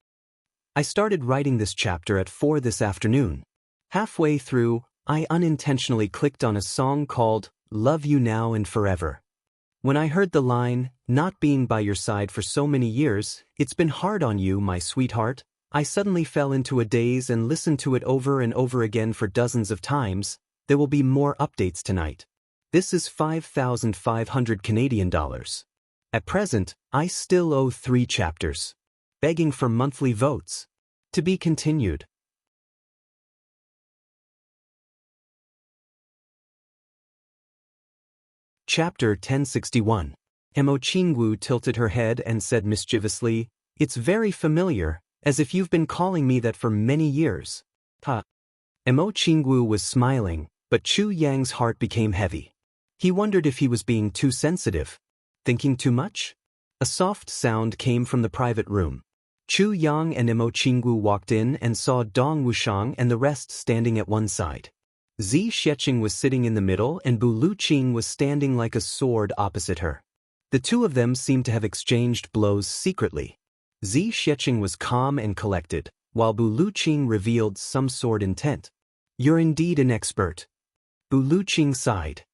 I started writing this chapter at 4 this afternoon. Halfway through, I unintentionally clicked on a song called Love You Now and Forever. When I heard the line, not being by your side for so many years, it's been hard on you, my sweetheart, I suddenly fell into a daze and listened to it over and over again for dozens of times. There will be more updates tonight. This is 5,500 Canadian dollars. At present, I still owe 3 chapters. Begging for monthly votes. To be continued. Chapter 1061. Mo Qingwu tilted her head and said mischievously, It's very familiar, as if you've been calling me that for many years. Ha. Mo Qingwu was smiling, but Chu Yang's heart became heavy. He wondered if he was being too sensitive. Thinking too much? A soft sound came from the private room. Chu Yang and Mo Qingwu walked in and saw Dong Wushang and the rest standing at one side. Zi Xiecheng was sitting in the middle and Bu Luqing was standing like a sword opposite her. The two of them seemed to have exchanged blows secretly. Zi Xiecheng was calm and collected, while Bu Luqing revealed some sort intent. You're indeed an expert. Bu Luqing sighed.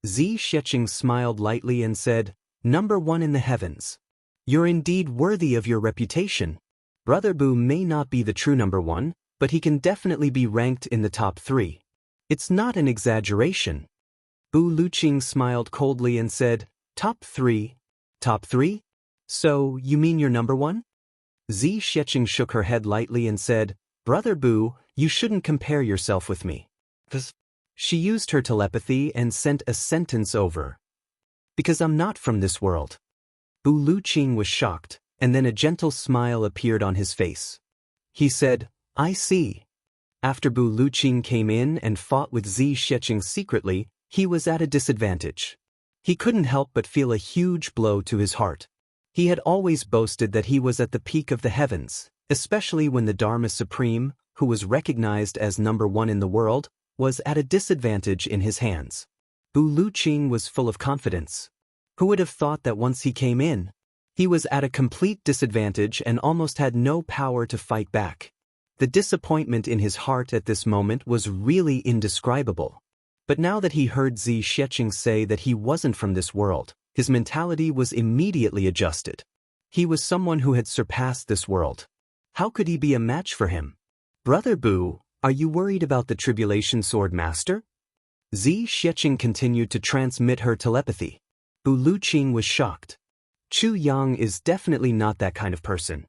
Zi Xiecheng smiled lightly and said, Number 1 in the heavens. You're indeed worthy of your reputation. Brother Bu may not be the true number 1, but he can definitely be ranked in the top 3. It's not an exaggeration. Bu Luqing smiled coldly and said, Top 3? Top 3? So, you mean you're number 1? Zi Xiecheng shook her head lightly and said, Brother Bu, you shouldn't compare yourself with me. She used her telepathy and sent a sentence over. Because I'm not from this world. Bu Luqing was shocked, and then a gentle smile appeared on his face. He said, I see. After Bu Luqing came in and fought with Zi Xiecheng secretly, he was at a disadvantage. He couldn't help but feel a huge blow to his heart. He had always boasted that he was at the peak of the heavens, especially when the Dharma Supreme, who was recognized as #1 in the world, was at a disadvantage in his hands. Bu Luqing was full of confidence. Who would have thought that once he came in, he was at a complete disadvantage and almost had no power to fight back? The disappointment in his heart at this moment was really indescribable. But now that he heard Zi Sheqing say that he wasn't from this world, his mentality was immediately adjusted. He was someone who had surpassed this world. How could he be a match for him? Brother Bu, are you worried about the Tribulation Sword Master? Zi Sheqing continued to transmit her telepathy. Bu Luqing was shocked. Chu Yang is definitely not that kind of person.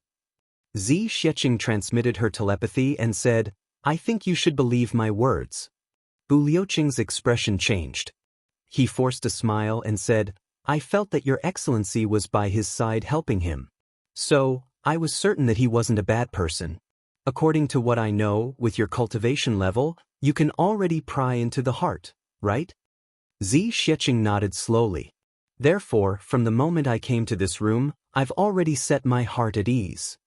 Zi Sheqing transmitted her telepathy and said, I think you should believe my words. Bu Luqing's expression changed. He forced a smile and said, I felt that your excellency was by his side helping him. So, I was certain that he wasn't a bad person. According to what I know, with your cultivation level, you can already pry into the heart, right? Zi Sheqing nodded slowly. Therefore, from the moment I came to this room, I've already set my heart at ease.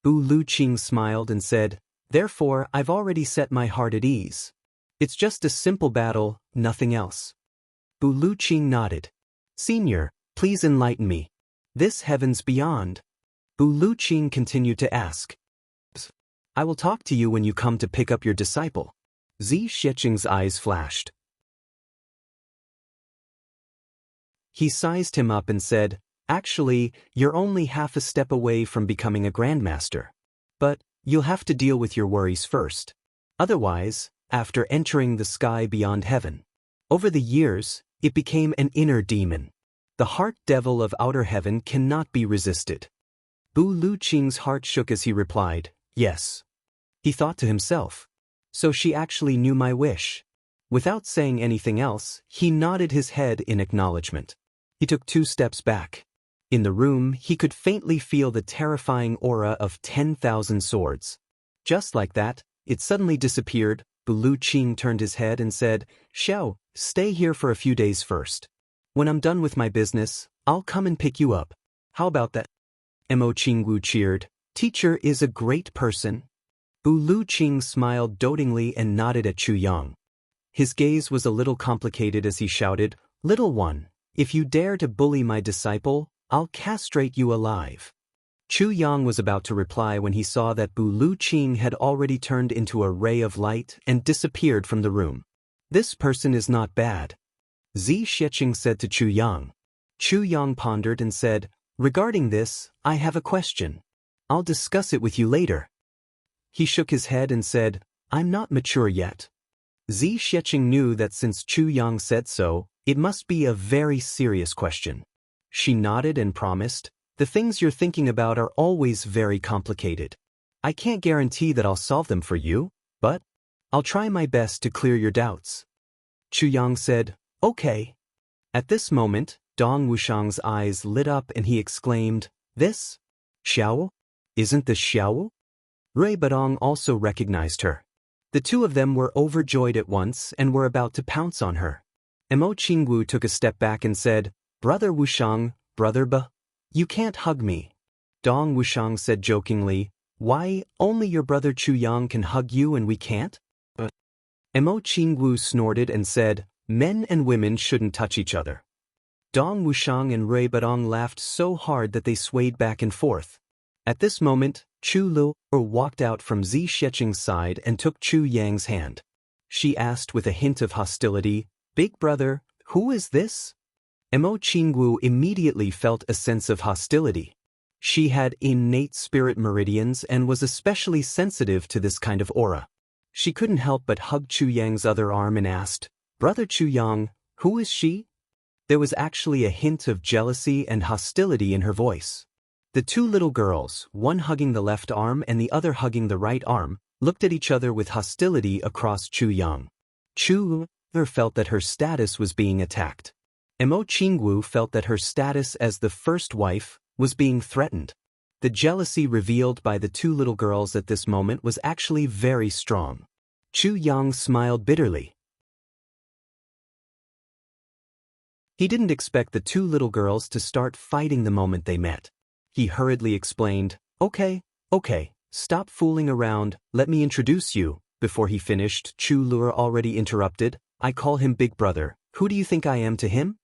Bu Luqing smiled and said, Therefore, I've already set my heart at ease. It's just a simple battle, nothing else. Bu Luqing nodded. Senior, please enlighten me. This heavens beyond. Bu Luqing continued to ask. I will talk to you when you come to pick up your disciple. Zi Sheqing's eyes flashed. He sized him up and said, Actually, you're only half a step away from becoming a grandmaster. But, you'll have to deal with your worries first. Otherwise, after entering the sky beyond heaven, over the years, it became an inner demon. The heart devil of outer heaven cannot be resisted. Bu Luqing's heart shook as he replied, Yes. He thought to himself. So she actually knew my wish. Without saying anything else, he nodded his head in acknowledgement. He took 2 steps back. In the room, he could faintly feel the terrifying aura of 10,000 swords. Just like that, it suddenly disappeared. Bu Luqing turned his head and said, Xiao, stay here for a few days first. When I'm done with my business, I'll come and pick you up. How about that? Mo Qingwu cheered. Teacher is a great person. Bu Luqing smiled dotingly and nodded at Chu Yang. His gaze was a little complicated as he shouted, Little one, if you dare to bully my disciple, I'll castrate you alive. Chu Yang was about to reply when he saw that Bu Luqing had already turned into a ray of light and disappeared from the room. This person is not bad. Zi Sheqing said to Chu Yang. Chu Yang pondered and said, Regarding this, I have a question. I'll discuss it with you later. He shook his head and said, I'm not mature yet. Zi Sheqing knew that since Chu Yang said so, it must be a very serious question. She nodded and promised, The things you're thinking about are always very complicated. I can't guarantee that I'll solve them for you, but I'll try my best to clear your doubts. Chu Yang said, Okay. At this moment, Dong Wushang's eyes lit up and he exclaimed, This? Xiao? Isn't this Xiao? Rui Badong also recognized her. The two of them were overjoyed at once and were about to pounce on her. Mo Qingwu took a step back and said, Brother Wushang, Brother Ba, you can't hug me. Dong Wushang said jokingly, Why, only your brother Chu Yang can hug you and we can't? Mo Qingwu snorted and said, Men and women shouldn't touch each other. Dong Wushang and Rui Badong laughed so hard that they swayed back and forth. At this moment, Chu Lu walked out from Zi Sheqing's side and took Chu Yang's hand. She asked with a hint of hostility, Big brother, who is this? Mo Qingwu immediately felt a sense of hostility. She had innate spirit meridians and was especially sensitive to this kind of aura. She couldn't help but hug Chu Yang's other arm and asked, Brother Chu Yang, who is she? There was actually a hint of jealousy and hostility in her voice. The 2 little girls, one hugging the left arm and the other hugging the right arm, looked at each other with hostility across Chu Yang. Chu felt that her status was being attacked. Mo Qingwu felt that her status as the first wife was being threatened. The jealousy revealed by the 2 little girls at this moment was actually very strong. Chu Yang smiled bitterly. He didn't expect the two little girls to start fighting the moment they met. He hurriedly explained, okay, stop fooling around, let me introduce you. Before he finished, Chu Lur already interrupted, I call him Big Brother, who do you think I am to him?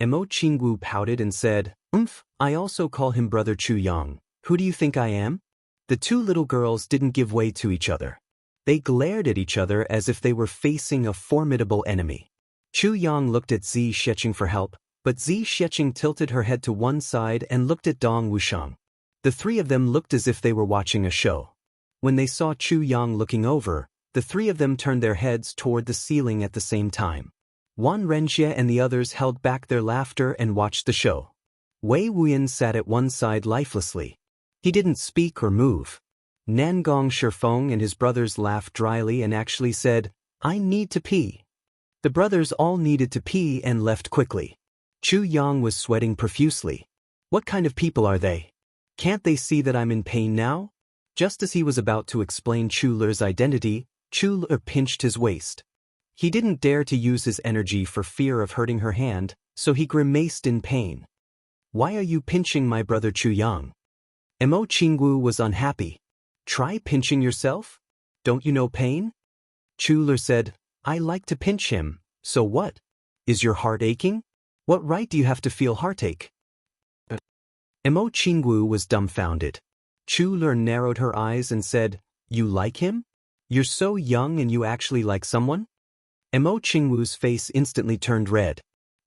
Emo Qingwu pouted and said, I also call him Brother Chu Yang, who do you think I am? The two little girls didn't give way to each other. They glared at each other as if they were facing a formidable enemy. Chu Yang looked at Zi Sheqing for help, but Zi Sheqing tilted her head to one side and looked at Dong Wushang. The three of them looked as if they were watching a show. When they saw Chu Yang looking over, the three of them turned their heads toward the ceiling at the same time. Wan Renjie and the others held back their laughter and watched the show. Wei Wuyan sat at one side lifelessly. He didn't speak or move. Nangong Shifeng and his brothers laughed dryly and actually said, I need to pee. The brothers all needed to pee and left quickly. Chu Yang was sweating profusely. What kind of people are they? Can't they see that I'm in pain now? Just as he was about to explain Chu Lur's identity, Chu Lur pinched his waist. He didn't dare to use his energy for fear of hurting her hand, so he grimaced in pain. Why are you pinching my brother Chu Yang? Emo Qingwu was unhappy. Try pinching yourself? Don't you know pain? Chu Lur said, I like to pinch him, so what? Is your heart aching? What right do you have to feel heartache? Emo Qingwu was dumbfounded. Chu Lur narrowed her eyes and said, You like him? You're so young and you actually like someone? Emo Qingwu's face instantly turned red.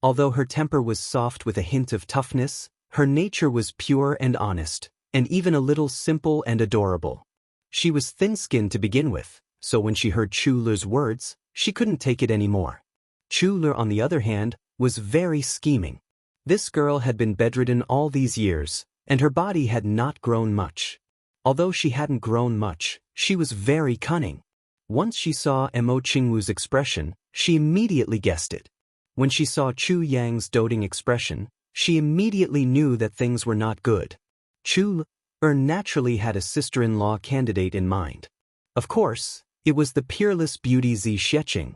Although her temper was soft with a hint of toughness, her nature was pure and honest, and even a little simple and adorable. She was thin-skinned to begin with, so when she heard Chu Lur's words, she couldn't take it anymore. Chu Lur, on the other hand, was very scheming. This girl had been bedridden all these years, and her body had not grown much. Although she hadn't grown much, she was very cunning. Once she saw Emo Qingwu's expression, she immediately guessed it. When she saw Chu Yang's doting expression, she immediately knew that things were not good. Chu Lur naturally had a sister-in-law candidate in mind. Of course, it was the peerless beauty Zi Sheqing.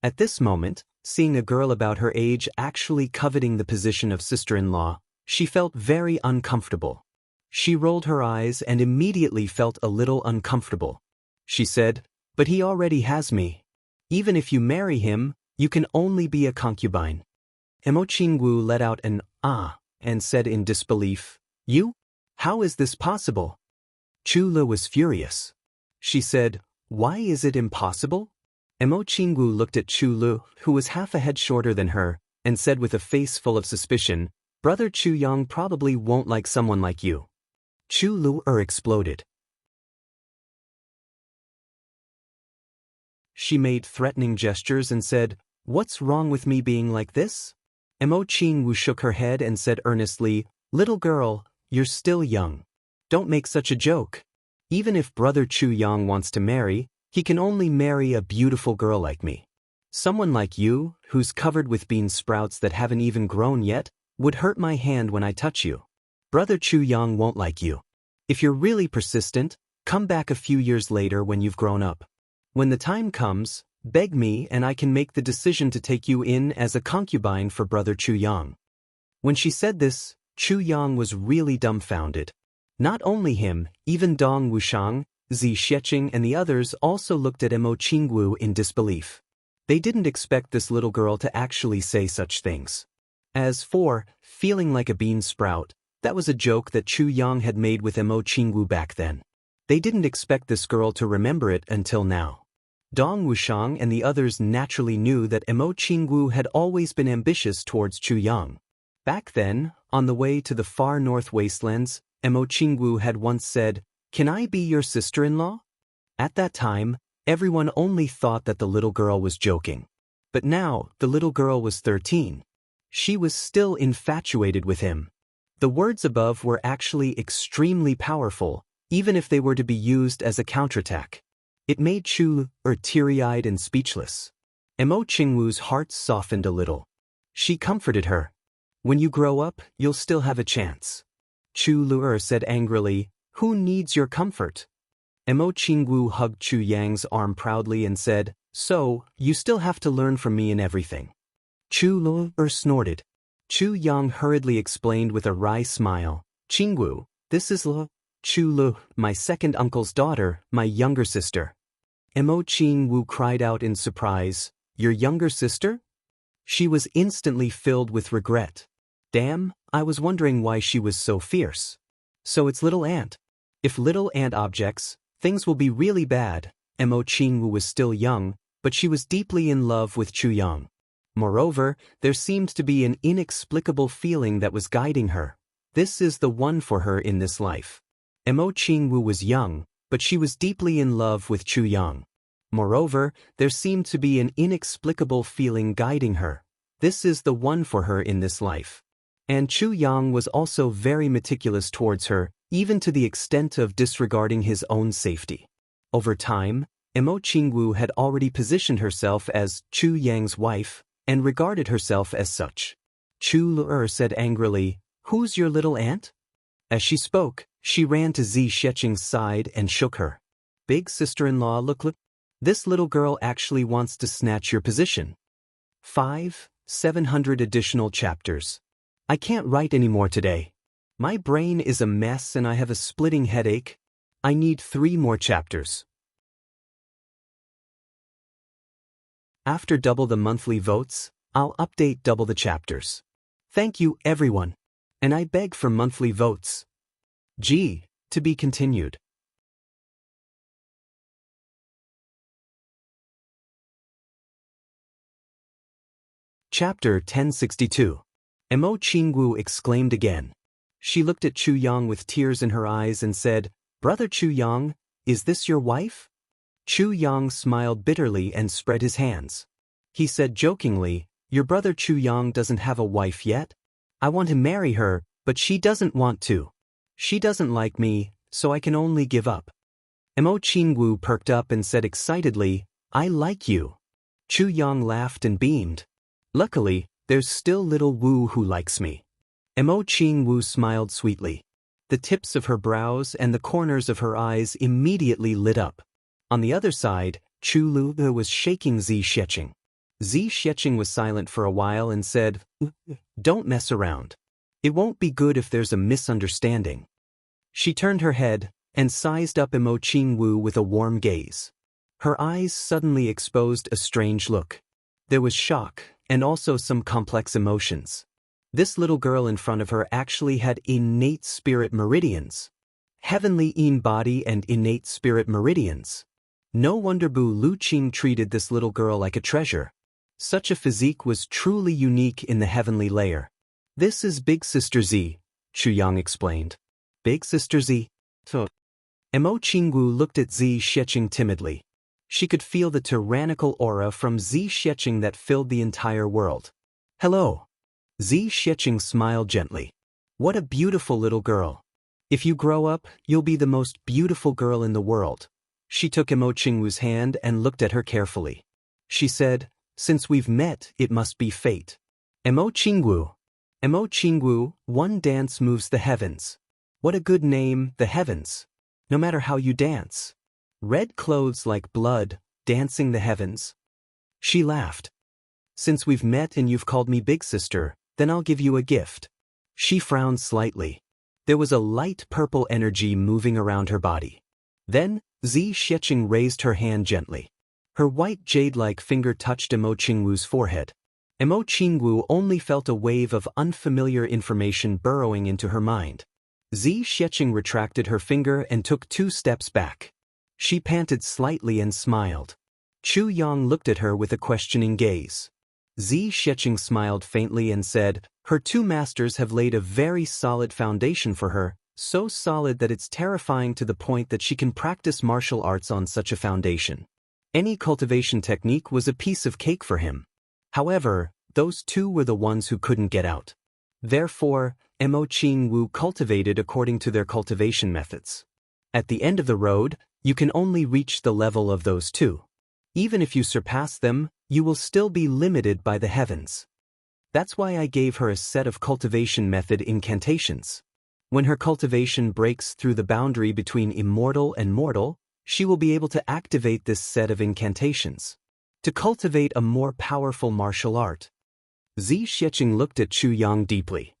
At this moment, seeing a girl about her age actually coveting the position of sister-in-law, she felt very uncomfortable. She rolled her eyes and immediately felt a little uncomfortable. She said, But he already has me. Even if you marry him, you can only be a concubine. Emo Qingwu let out an ah and said in disbelief, You? How is this possible? Chu Lur was furious. She said, Why is it impossible? Emo Qingwu looked at Chu Lur, who was half a head shorter than her, and said with a face full of suspicion, Brother Chu Yang probably won't like someone like you. Chu Lur exploded. She made threatening gestures and said, What's wrong with me being like this? Emo Qingwu shook her head and said earnestly, Little girl, you're still young. Don't make such a joke. Even if Brother Chu Yang wants to marry, he can only marry a beautiful girl like me. Someone like you, who's covered with bean sprouts that haven't even grown yet, would hurt my hand when I touch you. Brother Chu Yang won't like you. If you're really persistent, come back a few years later when you've grown up. When the time comes, beg me and I can make the decision to take you in as a concubine for Brother Chu Yang. When she said this, Chu Yang was really dumbfounded. Not only him, even Dong Wushang, Zi Sheqing and the others also looked at Emo Qingwu in disbelief. They didn't expect this little girl to actually say such things. As for feeling like a bean sprout, that was a joke that Chu Yang had made with Emo Qingwu back then. They didn't expect this girl to remember it until now. Dong Wushang and the others naturally knew that Emo Qingwu had always been ambitious towards Chu Yang. Back then, on the way to the far north wastelands, Emo Qingwu had once said, Can I be your sister-in-law? At that time, everyone only thought that the little girl was joking. But now, the little girl was 13. She was still infatuated with him. The words above were actually extremely powerful, even if they were to be used as a counterattack. It made Chu Lur teary-eyed and speechless. Emo Qingwu's heart softened a little. She comforted her. When you grow up, you'll still have a chance. Chu Lur said angrily, Who needs your comfort? Emo Qingwu hugged Chu Yang's arm proudly and said, So, you still have to learn from me in everything. Chu Lur snorted. Chu Yang hurriedly explained with a wry smile. Qingwu, this is Chu Lu, my second uncle's daughter, my younger sister. Qingwu cried out in surprise. Your younger sister? She was instantly filled with regret. Damn, I was wondering why she was so fierce. So it's little aunt. If little aunt objects, things will be really bad. Qingwu was still young, but she was deeply in love with Chu Yang. Moreover, there seemed to be an inexplicable feeling that was guiding her. This is the one for her in this life. Qingwu was young, but she was deeply in love with Chu Yang. Moreover, there seemed to be an inexplicable feeling guiding her. This is the one for her in this life. And Chu Yang was also very meticulous towards her, even to the extent of disregarding his own safety. Over time, Qingwu had already positioned herself as Chu Yang's wife, and regarded herself as such. Chu Lu said angrily, "Who's your little aunt?" As she spoke, she ran to Zi Sheqing's side and shook her. Big sister-in-law, look. This little girl actually wants to snatch your position. 700 additional chapters. I can't write anymore today. My brain is a mess and I have a splitting headache. I need 3 more chapters. After double the monthly votes, I'll update double the chapters. Thank you everyone. And I beg for monthly votes. G. To be continued. Chapter 1062. Qingwu exclaimed again. She looked at Chu Yang with tears in her eyes and said, "Brother Chu Yang, is this your wife?" Chu Yang smiled bitterly and spread his hands. He said jokingly, "Your brother Chu Yang doesn't have a wife yet? I want to marry her, but she doesn't want to. She doesn't like me, so I can only give up." Qingwu perked up and said excitedly, "I like you." Chu Yang laughed and beamed. "Luckily, there's still little Wu who likes me." Qingwu smiled sweetly. The tips of her brows and the corners of her eyes immediately lit up. On the other side, Chu Lu was shaking Zi Sheqing. Zi Sheqing was silent for a while and said, "Don't mess around. It won't be good if there's a misunderstanding." She turned her head and sized up Qingwu with a warm gaze. Her eyes suddenly exposed a strange look. There was shock and also some complex emotions. This little girl in front of her actually had innate spirit meridians. Heavenly in body and innate spirit meridians. No wonder Bu Luqing treated this little girl like a treasure. Such a physique was truly unique in the heavenly layer. "This is Big Sister Zi," Chu Yang explained. "Big Sister Zi?" Qingwu looked at Zi Sheqing timidly. She could feel the tyrannical aura from Zi Sheqing that filled the entire world. "Hello." Zi Sheqing smiled gently. "What a beautiful little girl. If you grow up, you'll be the most beautiful girl in the world." She took Qingwu's hand and looked at her carefully. She said, "Since we've met, it must be fate." Qingwu, one dance moves the heavens. What a good name, the heavens. No matter how you dance. Red clothes like blood, dancing the heavens. She laughed. "Since we've met and you've called me big sister, then I'll give you a gift." She frowned slightly. There was a light purple energy moving around her body. Then, Zi Sheqing raised her hand gently. Her white jade-like finger touched Qingwu's forehead. Qingwu only felt a wave of unfamiliar information burrowing into her mind. Zi Sheqing retracted her finger and took 2 steps back. She panted slightly and smiled. Chu Yang looked at her with a questioning gaze. Zi Sheqing smiled faintly and said, "Her 2 masters have laid a very solid foundation for her, so solid that it's terrifying to the point that she can practice martial arts on such a foundation. Any cultivation technique was a piece of cake for him. However, those 2 were the ones who couldn't get out. Therefore, Qingwu cultivated according to their cultivation methods. At the end of the road, you can only reach the level of those 2. Even if you surpass them, you will still be limited by the heavens. That's why I gave her a set of cultivation method incantations. When her cultivation breaks through the boundary between immortal and mortal, she will be able to activate this set of incantations to cultivate a more powerful martial art." Zi Xiecheng looked at Chu Yang deeply.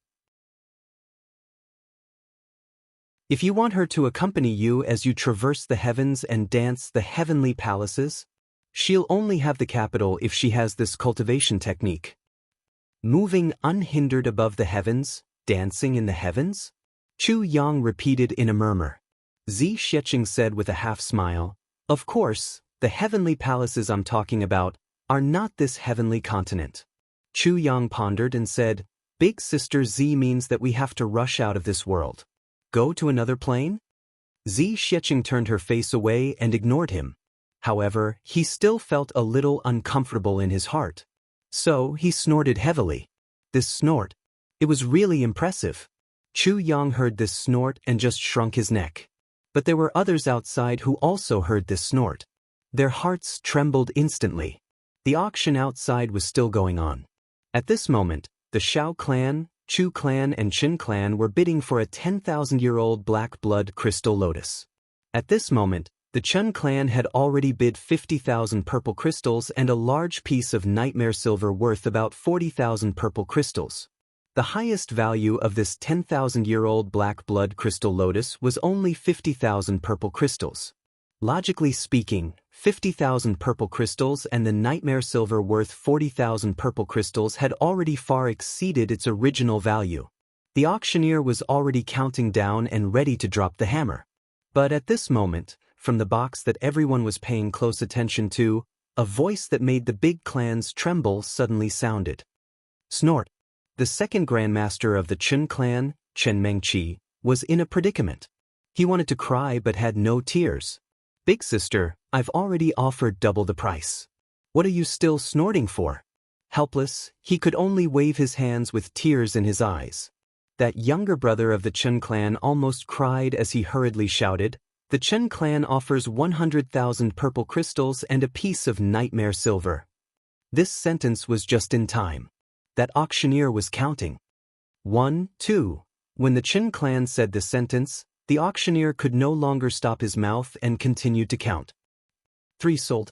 If you want her to accompany you as you traverse the heavens and dance the heavenly palaces, she'll only have the capital if she has this cultivation technique. Moving unhindered above the heavens, dancing in the heavens? Chu Yang repeated in a murmur. Zi Xiecheng said with a half-smile, "Of course, the heavenly palaces I'm talking about are not this heavenly continent." Chu Yang pondered and said, "Big sister, Zi means that we have to rush out of this world. Go to another plane?" Zi Xiecheng turned her face away and ignored him. However, he still felt a little uncomfortable in his heart. So, he snorted heavily. This snort. It was really impressive. Chu Yang heard this snort and just shrunk his neck. But there were others outside who also heard this snort. Their hearts trembled instantly. The auction outside was still going on. At this moment, the Shao clan, Chu clan and Qin clan were bidding for a 10,000-year-old black blood crystal lotus. At this moment, the Chen clan had already bid 50,000 purple crystals and a large piece of nightmare silver worth about 40,000 purple crystals. The highest value of this 10,000-year-old black blood crystal lotus was only 50,000 purple crystals. Logically speaking, 50,000 purple crystals and the nightmare silver worth 40,000 purple crystals had already far exceeded its original value. The auctioneer was already counting down and ready to drop the hammer. But at this moment, from the box that everyone was paying close attention to, a voice that made the big clans tremble suddenly sounded. Snort. The second grandmaster of the Chen clan, Chen Mengqi, was in a predicament. He wanted to cry but had no tears. "Big sister, I've already offered double the price. What are you still snorting for?" Helpless, he could only wave his hands with tears in his eyes. That younger brother of the Chen clan almost cried as he hurriedly shouted, "The Chen clan offers 100,000 purple crystals and a piece of nightmare silver." This sentence was just in time. That auctioneer was counting. 1, 2. When the Chen clan said this sentence, the auctioneer could no longer stop his mouth and continued to count. 3 sold.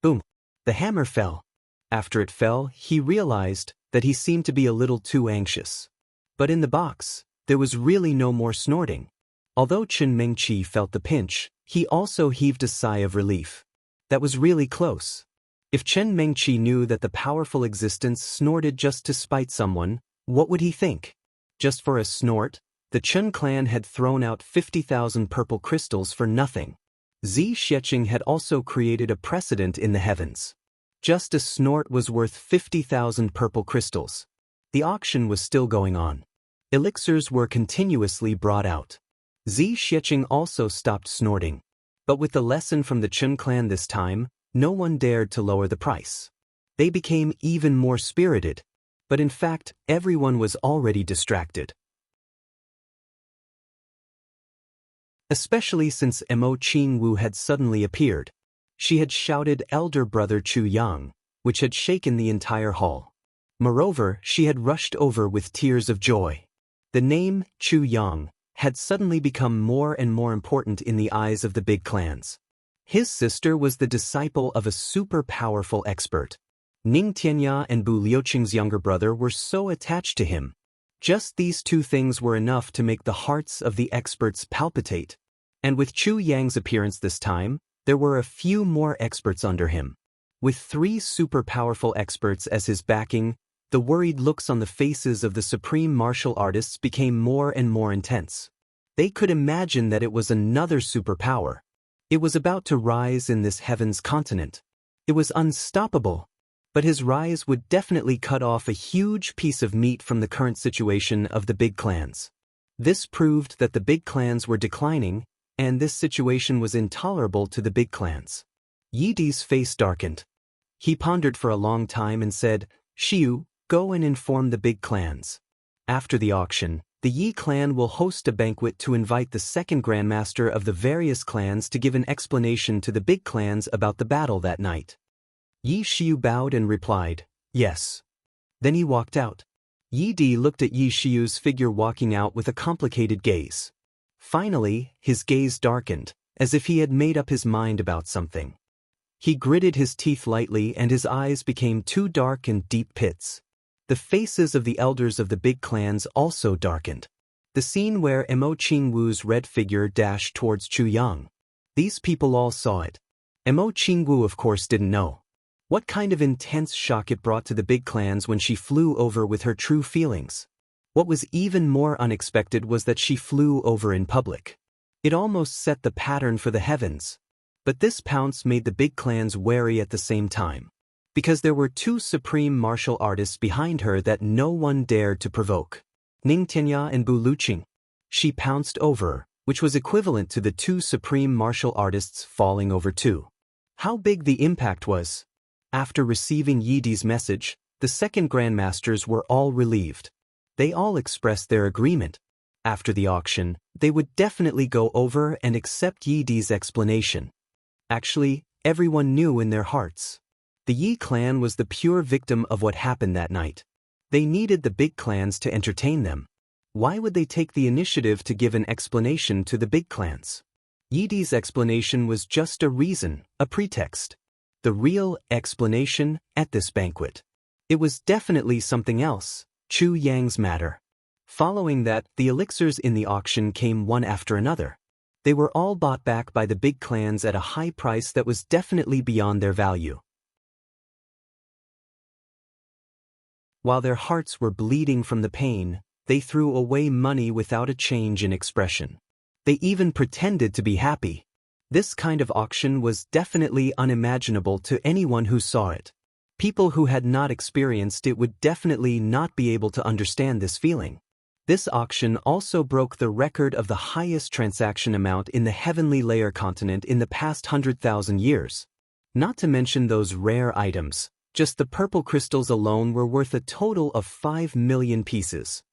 Boom. The hammer fell. After it fell, he realized that he seemed to be a little too anxious. But in the box, there was really no more snorting. Although Chen Mengqi felt the pinch, he also heaved a sigh of relief. That was really close. If Chen Mengqi knew that the powerful existence snorted just to spite someone, what would he think? Just for a snort, the Chen clan had thrown out 50,000 purple crystals for nothing. Zi Xiecheng had also created a precedent in the heavens. Just a snort was worth 50,000 purple crystals. The auction was still going on. Elixirs were continuously brought out. Zi Xiecheng also stopped snorting. But with the lesson from the Chen clan this time, no one dared to lower the price. They became even more spirited. But in fact, everyone was already distracted. Especially since Mo Qingwu had suddenly appeared. She had shouted elder brother Chu Yang, which had shaken the entire hall. Moreover, she had rushed over with tears of joy. The name, Chu Yang, had suddenly become more and more important in the eyes of the big clans. His sister was the disciple of a super-powerful expert. Ning Tianya and Bu Liuqing's younger brother were so attached to him. Just these two things were enough to make the hearts of the experts palpitate. And with Chu Yang's appearance this time, there were a few more experts under him. With 3 super-powerful experts as his backing, the worried looks on the faces of the supreme martial artists became more and more intense. They could imagine that it was another superpower. It was about to rise in this heaven's continent. It was unstoppable. But his rise would definitely cut off a huge piece of meat from the current situation of the big clans. This proved that the big clans were declining, and this situation was intolerable to the big clans. Yi Di's face darkened. He pondered for a long time and said, "Xiu, go and inform the big clans. After the auction, the Yi clan will host a banquet to invite the second grandmaster of the various clans to give an explanation to the big clans about the battle that night." Yi Xiu bowed and replied, "Yes." Then he walked out. Yi Di looked at Yi Xiu's figure walking out with a complicated gaze. Finally, his gaze darkened, as if he had made up his mind about something. He gritted his teeth lightly and his eyes became 2 dark and deep pits. The faces of the elders of the big clans also darkened. The scene where Emo Qingwu's red figure dashed towards Chu Yang. These people all saw it. Emo Qingwu of course didn't know what kind of intense shock it brought to the big clans when she flew over with her true feelings. What was even more unexpected was that she flew over in public. It almost set the pattern for the heavens. But this pounce made the big clans wary at the same time, because there were two supreme martial artists behind her that no one dared to provoke, Ning Tianya and Bu Luqing. She pounced over, which was equivalent to the two supreme martial artists falling over too. How big the impact was! After receiving Yi Di's message, the second grandmasters were all relieved. They all expressed their agreement. After the auction, they would definitely go over and accept Yi Di's explanation. Actually, everyone knew in their hearts. The Yi clan was the pure victim of what happened that night. They needed the big clans to entertain them. Why would they take the initiative to give an explanation to the big clans? Yi Di's explanation was just a reason, a pretext. The real explanation at this banquet. It was definitely something else, Chu Yang's matter. Following that, the elixirs in the auction came one after another. They were all bought back by the big clans at a high price that was definitely beyond their value. While their hearts were bleeding from the pain, they threw away money without a change in expression. They even pretended to be happy. This kind of auction was definitely unimaginable to anyone who saw it. People who had not experienced it would definitely not be able to understand this feeling. This auction also broke the record of the highest transaction amount in the heavenly layer continent in the past 100,000 years. Not to mention those rare items, just the purple crystals alone were worth a total of 5 million pieces.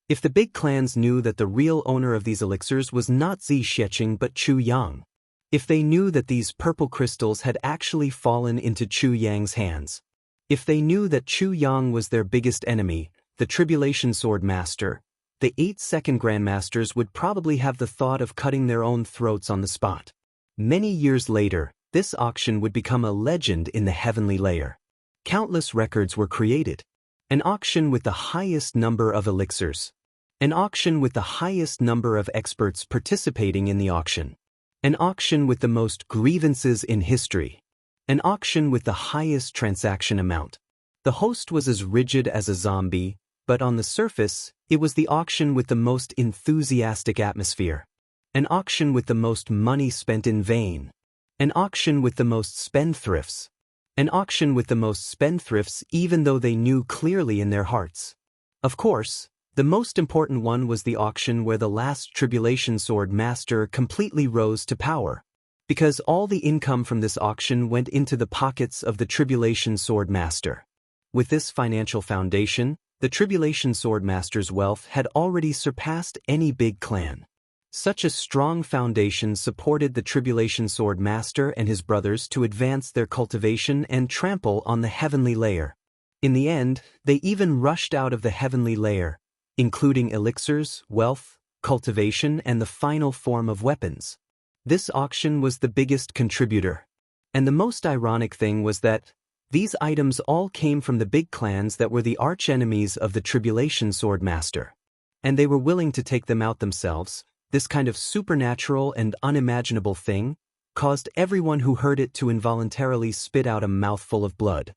If the big clans knew that the real owner of these elixirs was not Zi Xiecheng but Chu Yang, if they knew that these purple crystals had actually fallen into Chu Yang's hands, if they knew that Chu Yang was their biggest enemy, the Tribulation Sword Master, the 8 second grandmasters would probably have the thought of cutting their own throats on the spot. Many years later, this auction would become a legend in the heavenly layer. Countless records were created. An auction with the highest number of elixirs. An auction with the highest number of experts participating in the auction. An auction with the most grievances in history. An auction with the highest transaction amount. The host was as rigid as a zombie, but on the surface, it was the auction with the most enthusiastic atmosphere. An auction with the most money spent in vain. An auction with the most spendthrifts. An auction with the most spendthrifts even though they knew clearly in their hearts. Of course, the most important one was the auction where the last Tribulation Sword Master completely rose to power. Because all the income from this auction went into the pockets of the Tribulation Sword Master. With this financial foundation, the Tribulation Sword Master's wealth had already surpassed any big clan. Such a strong foundation supported the Tribulation Sword Master and his brothers to advance their cultivation and trample on the heavenly layer. In the end, they even rushed out of the heavenly layer, including elixirs, wealth, cultivation, and the final form of weapons. This auction was the biggest contributor. And the most ironic thing was that these items all came from the big clans that were the arch-enemies of the Tribulation Sword Master. And they were willing to take them out themselves. This kind of supernatural and unimaginable thing caused everyone who heard it to involuntarily spit out a mouthful of blood.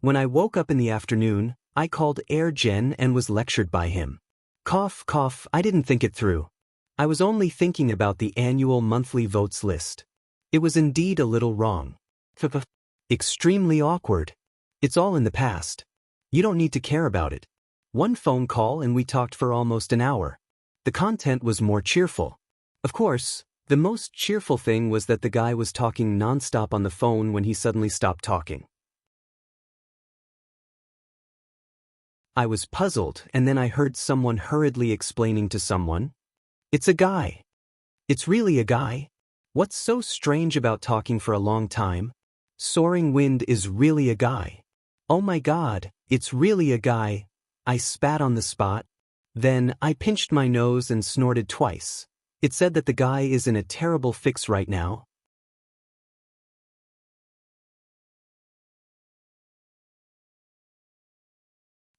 When I woke up in the afternoon, I called Air Gen and was lectured by him. Cough, cough, I didn't think it through. I was only thinking about the annual monthly votes list. It was indeed a little wrong. Extremely awkward. It's all in the past. You don't need to care about it. One phone call and we talked for almost an hour. The content was more cheerful. Of course, the most cheerful thing was that the guy was talking non-stop on the phone when he suddenly stopped talking. I was puzzled and then I heard someone hurriedly explaining to someone, "It's a guy. It's really a guy. What's so strange about talking for a long time? Soaring Wind is really a guy. Oh my God, it's really a guy." I spat on the spot. Then I pinched my nose and snorted twice. It said that the guy is in a terrible fix right now.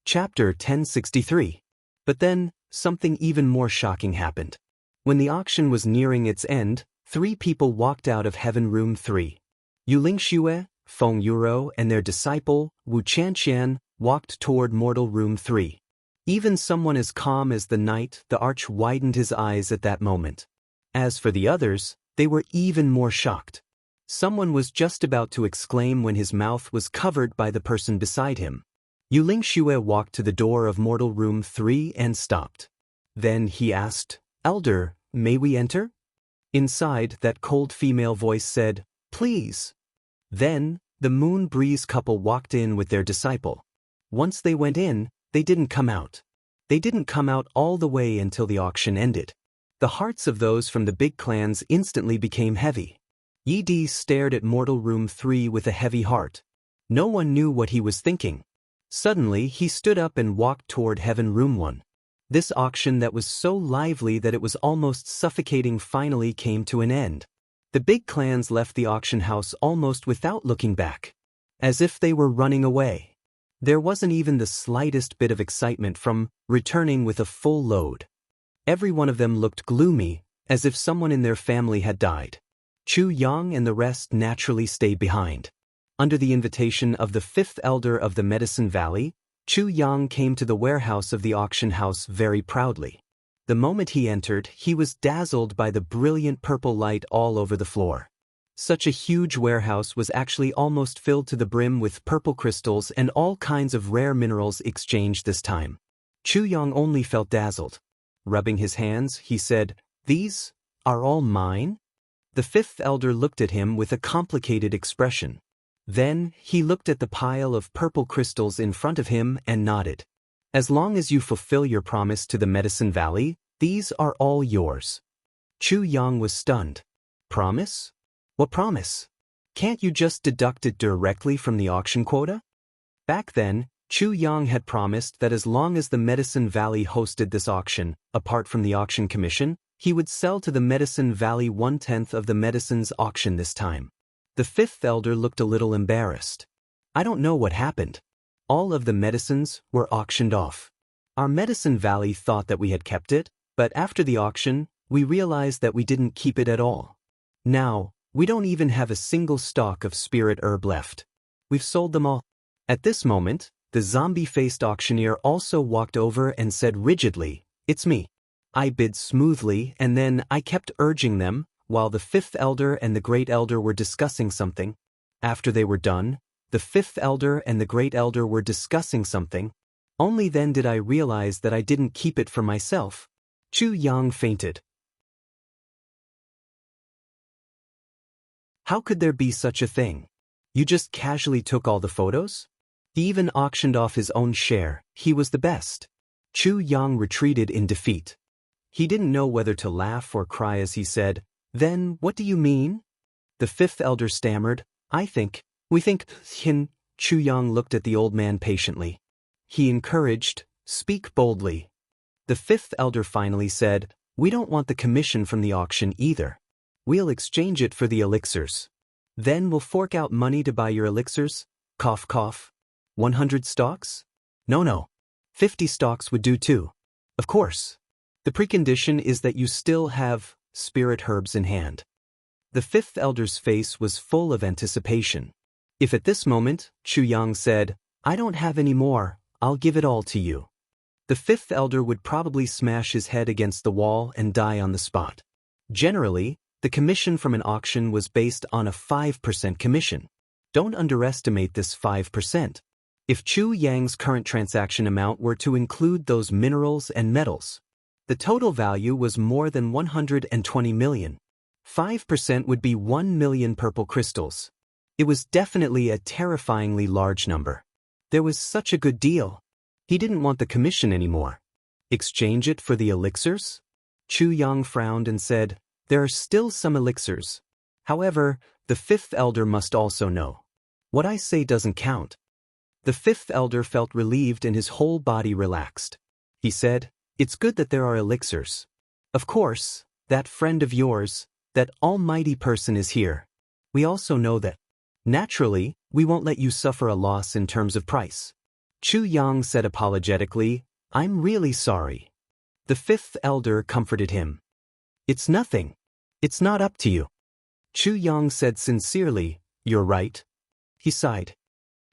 Chapter 1063. But then, something even more shocking happened. When the auction was nearing its end, 3 people walked out of Heaven Room 3. Yulingxue, Feng Yuro, and their disciple, Wu Qianqian, walked toward Mortal Room 3. Even someone as calm as the night, the arch widened his eyes at that moment. As for the others, they were even more shocked. Someone was just about to exclaim when his mouth was covered by the person beside him. Yulingxue walked to the door of Mortal Room 3 and stopped. Then he asked, "Elder, may we enter?" Inside, that cold female voice said, "Please." Then, the Moon Breeze couple walked in with their disciple. Once they went in, they didn't come out. They didn't come out all the way until the auction ended. The hearts of those from the big clans instantly became heavy. Yi Di stared at Mortal Room 3 with a heavy heart. No one knew what he was thinking. Suddenly, he stood up and walked toward Heaven Room 1. This auction that was so lively that it was almost suffocating finally came to an end. The big clans left the auction house almost without looking back, as if they were running away. There wasn't even the slightest bit of excitement from returning with a full load. Every one of them looked gloomy, as if someone in their family had died. Chu Yang and the rest naturally stayed behind. Under the invitation of the 5th elder of the Medicine Valley, Chu Yang came to the warehouse of the auction house very proudly. The moment he entered, he was dazzled by the brilliant purple light all over the floor. Such a huge warehouse was actually almost filled to the brim with purple crystals and all kinds of rare minerals exchanged this time. Chu Yang only felt dazzled. Rubbing his hands, he said, "These are all mine?" The 5th elder looked at him with a complicated expression. Then, he looked at the pile of purple crystals in front of him and nodded. "As long as you fulfill your promise to the Medicine Valley, these are all yours." Chu Yang was stunned. "Promise? What promise? Can't you just deduct it directly from the auction quota?" Back then, Chu Yang had promised that as long as the Medicine Valley hosted this auction, apart from the auction commission, he would sell to the Medicine Valley 1/10 of the medicines auction this time. The 5th elder looked a little embarrassed. "I don't know what happened. All of the medicines were auctioned off. Our Medicine Valley thought that we had kept it, but after the auction, we realized that we didn't keep it at all. Now, we don't even have a single stalk of spirit herb left. We've sold them all." At this moment, the zombie-faced auctioneer also walked over and said rigidly, "It's me." I bid smoothly, and then I kept urging them, while the 5th elder and the great elder were discussing something. After they were done, the 5th elder and the great elder were discussing something. Only then did I realize that I didn't keep it for myself. Chu Yang fainted. How could there be such a thing? You just casually took all the photos? He even auctioned off his own share. He was the best. Chu Yang retreated in defeat. He didn't know whether to laugh or cry as he said, "Then what do you mean?" The 5th elder stammered, We think, Hin." Chu Yang looked at the old man patiently. He encouraged, "Speak boldly." The 5th elder finally said, "We don't want the commission from the auction either. We'll exchange it for the elixirs. Then we'll fork out money to buy your elixirs. Cough, cough. 100 stalks? No. 50 stalks would do too. Of course. The precondition is that you still have spirit herbs in hand." The 5th elder's face was full of anticipation. If at this moment, Chu Yang said, "I don't have any more, I'll give it all to you," the 5th elder would probably smash his head against the wall and die on the spot. Generally, the commission from an auction was based on a 5% commission. Don't underestimate this 5%. If Chu Yang's current transaction amount were to include those minerals and metals, the total value was more than 120 million. 5% would be 1 million purple crystals. It was definitely a terrifyingly large number. There was such a good deal. He didn't want the commission anymore. Exchange it for the elixirs? Chu Yang frowned and said, "There are still some elixirs. However, the 5th elder must also know. What I say doesn't count." The 5th elder felt relieved and his whole body relaxed. He said, "It's good that there are elixirs. Of course, that friend of yours, that almighty person is here. We also know that. Naturally, we won't let you suffer a loss in terms of price." Chu Yang said apologetically, "I'm really sorry." The fifth elder comforted him. "It's nothing. It's not up to you." Chu Yang said sincerely, "You're right." He sighed.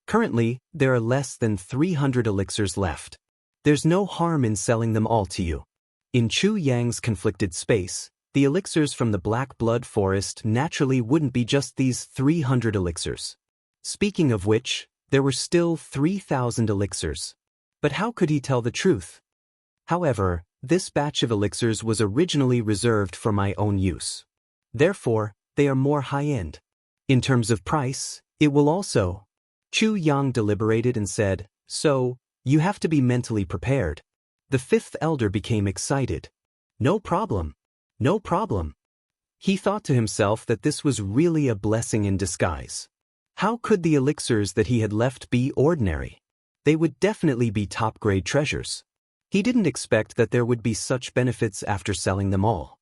"Currently, there are less than 300 elixirs left. There's no harm in selling them all to you." In Chu Yang's conflicted space, the elixirs from the Black Blood Forest naturally wouldn't be just these 300 elixirs. Speaking of which, there were still 3,000 elixirs. But how could he tell the truth? However, this batch of elixirs was originally reserved for my own use. Therefore, they are more high-end. In terms of price, it will also. Chu Yang deliberated and said, "So, you have to be mentally prepared." The fifth elder became excited. "No problem. No problem." He thought to himself that this was really a blessing in disguise. How could the elixirs that he had left be ordinary? They would definitely be top-grade treasures. He didn't expect that there would be such benefits after selling them all.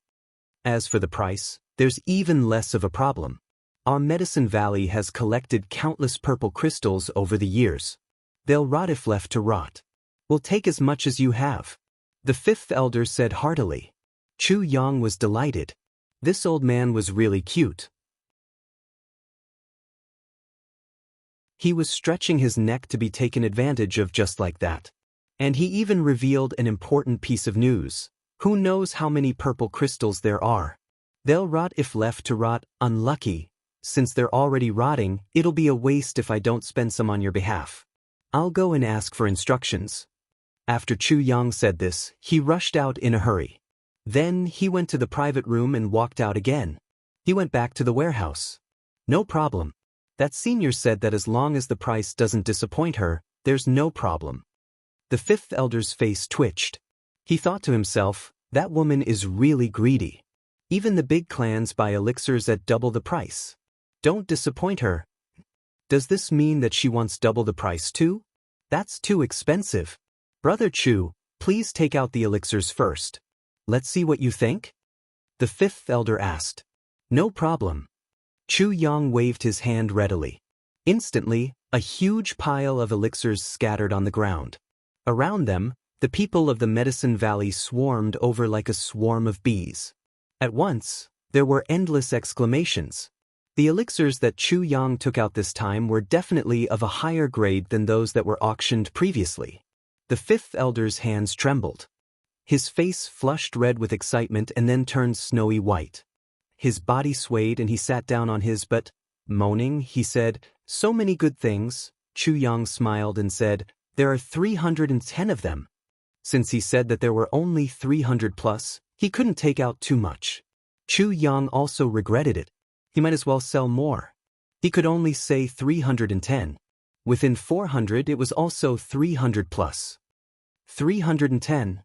As for the price, there's even less of a problem. Our Medicine Valley has collected countless purple crystals over the years. They'll rot if left to rot. We'll take as much as you have." The fifth elder said heartily. Chu Yang was delighted. This old man was really cute. He was stretching his neck to be taken advantage of just like that. And he even revealed an important piece of news. Who knows how many purple crystals there are? They'll rot if left to rot. Unlucky. Since they're already rotting, it'll be a waste if I don't spend some on your behalf. I'll go and ask for instructions. After Chu Yang said this, he rushed out in a hurry. Then he went to the private room and walked out again. He went back to the warehouse. No problem. That senior said that as long as the price doesn't disappoint her, there's no problem. The fifth elder's face twitched. He thought to himself, that woman is really greedy. Even the big clans buy elixirs at double the price. Don't disappoint her. Does this mean that she wants double the price too? That's too expensive. Brother Chu, please take out the elixirs first. Let's see what you think? The fifth elder asked. No problem. Chu Yang waved his hand readily. Instantly, a huge pile of elixirs scattered on the ground. Around them, the people of the Medicine Valley swarmed over like a swarm of bees. At once, there were endless exclamations. The elixirs that Chu Yang took out this time were definitely of a higher grade than those that were auctioned previously. The fifth elder's hands trembled. His face flushed red with excitement and then turned snowy white. His body swayed and he sat down on his butt. Moaning, he said, "So many good things." Chu Yang smiled and said, "There are 310 of them." Since he said that there were only 300 plus, he couldn't take out too much. Chu Yang also regretted it. He might as well sell more. He could only say 310. Within 400 it was also 300 plus. 310.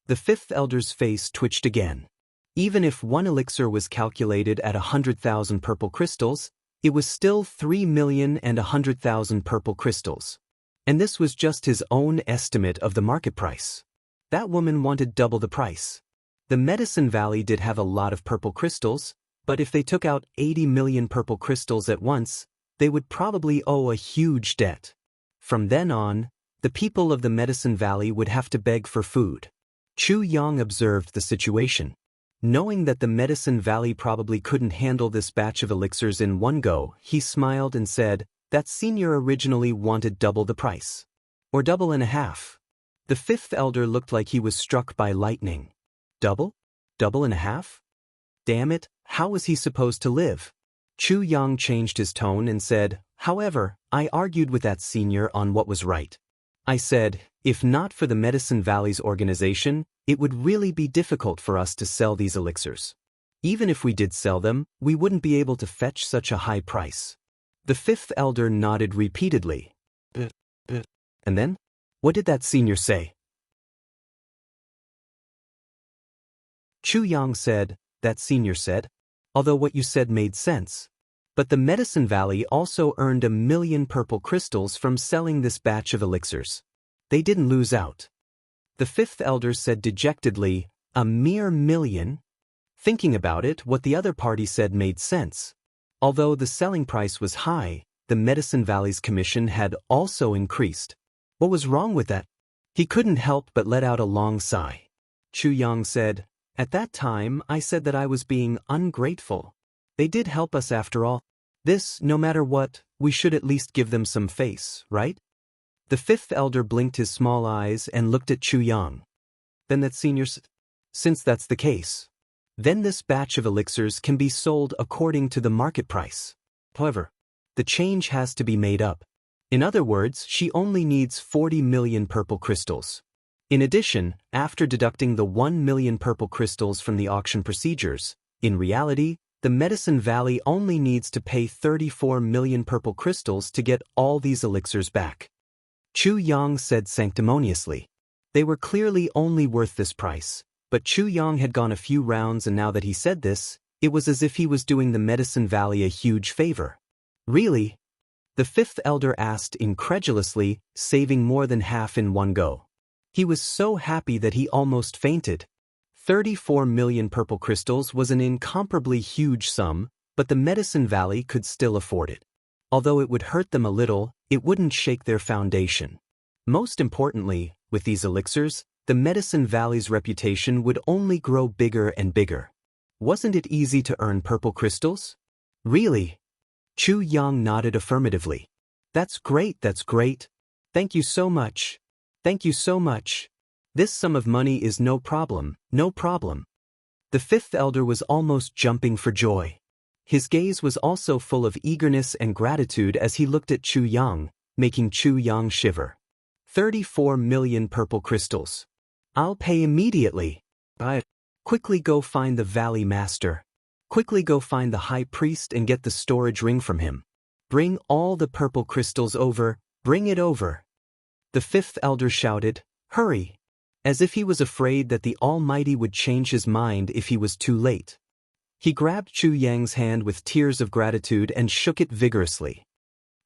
The fifth elder's face twitched again. Even if one elixir was calculated at 100,000 purple crystals, it was still 3,100,000 purple crystals. And this was just his own estimate of the market price. That woman wanted double the price. The Medicine Valley did have a lot of purple crystals, but if they took out 80 million purple crystals at once, they would probably owe a huge debt. From then on, the people of the Medicine Valley would have to beg for food. Chu Yang observed the situation. Knowing that the Medicine Valley probably couldn't handle this batch of elixirs in one go, he smiled and said, that senior originally wanted double the price. Or double and a half. The fifth elder looked like he was struck by lightning. Double? Double and a half? Damn it, how was he supposed to live? Chu Yang changed his tone and said, however, I argued with that senior on what was right. I said, if not for the Medicine Valley's organization, it would really be difficult for us to sell these elixirs. Even if we did sell them, we wouldn't be able to fetch such a high price. The fifth elder nodded repeatedly. And then? What did that senior say? Chu Yang said, that senior said, although what you said made sense. But the Medicine Valley also earned 1 million purple crystals from selling this batch of elixirs. They didn't lose out. The fifth elder said dejectedly, a mere 1 million? Thinking about it, what the other party said made sense. Although the selling price was high, the Medicine Valley's commission had also increased. What was wrong with that? He couldn't help but let out a long sigh. Chu Yang said, "At that time I said that I was being ungrateful. They did help us after all. This, no matter what, we should at least give them some face, right?" The fifth elder blinked his small eyes and looked at Chu Yang. "Then that seniors, since that's the case, then this batch of elixirs can be sold according to the market price. However, the change has to be made up. In other words, she only needs 40 million purple crystals. In addition, after deducting the 1 million purple crystals from the auction procedures, in reality, the Medicine Valley only needs to pay 34 million purple crystals to get all these elixirs back." Chu Yang said sanctimoniously. They were clearly only worth this price, but Chu Yang had gone a few rounds, and now that he said this, it was as if he was doing the Medicine Valley a huge favor. "Really?" the fifth elder asked incredulously, saving more than half in one go. He was so happy that he almost fainted. 34 million purple crystals was an incomparably huge sum, but the Medicine Valley could still afford it. Although it would hurt them a little, it wouldn't shake their foundation. Most importantly, with these elixirs, the Medicine Valley's reputation would only grow bigger and bigger. Wasn't it easy to earn purple crystals? Really? Chu Yang nodded affirmatively. That's great, that's great. Thank you so much. Thank you so much. This sum of money is no problem, no problem. The fifth elder was almost jumping for joy. His gaze was also full of eagerness and gratitude as he looked at Chu Yang, making Chu Yang shiver. 34 million purple crystals. I'll pay immediately. Quickly go find the Valley Master. Quickly go find the High Priest and get the storage ring from him. Bring all the purple crystals over, bring it over. The fifth elder shouted, "Hurry!" as if he was afraid that the Almighty would change his mind if he was too late. He grabbed Chu Yang's hand with tears of gratitude and shook it vigorously.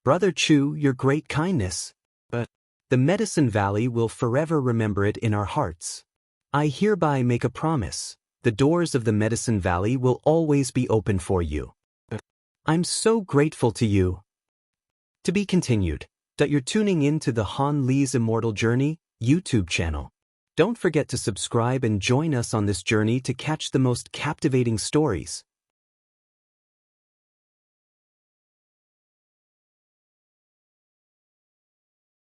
"Brother Chu, your great kindness. But the Medicine Valley will forever remember it in our hearts. I hereby make a promise. The doors of the Medicine Valley will always be open for you. I'm so grateful to you." To be continued. You're tuning in to the Han Li's Immortal Journey YouTube channel. Don't forget to subscribe and join us on this journey to catch the most captivating stories.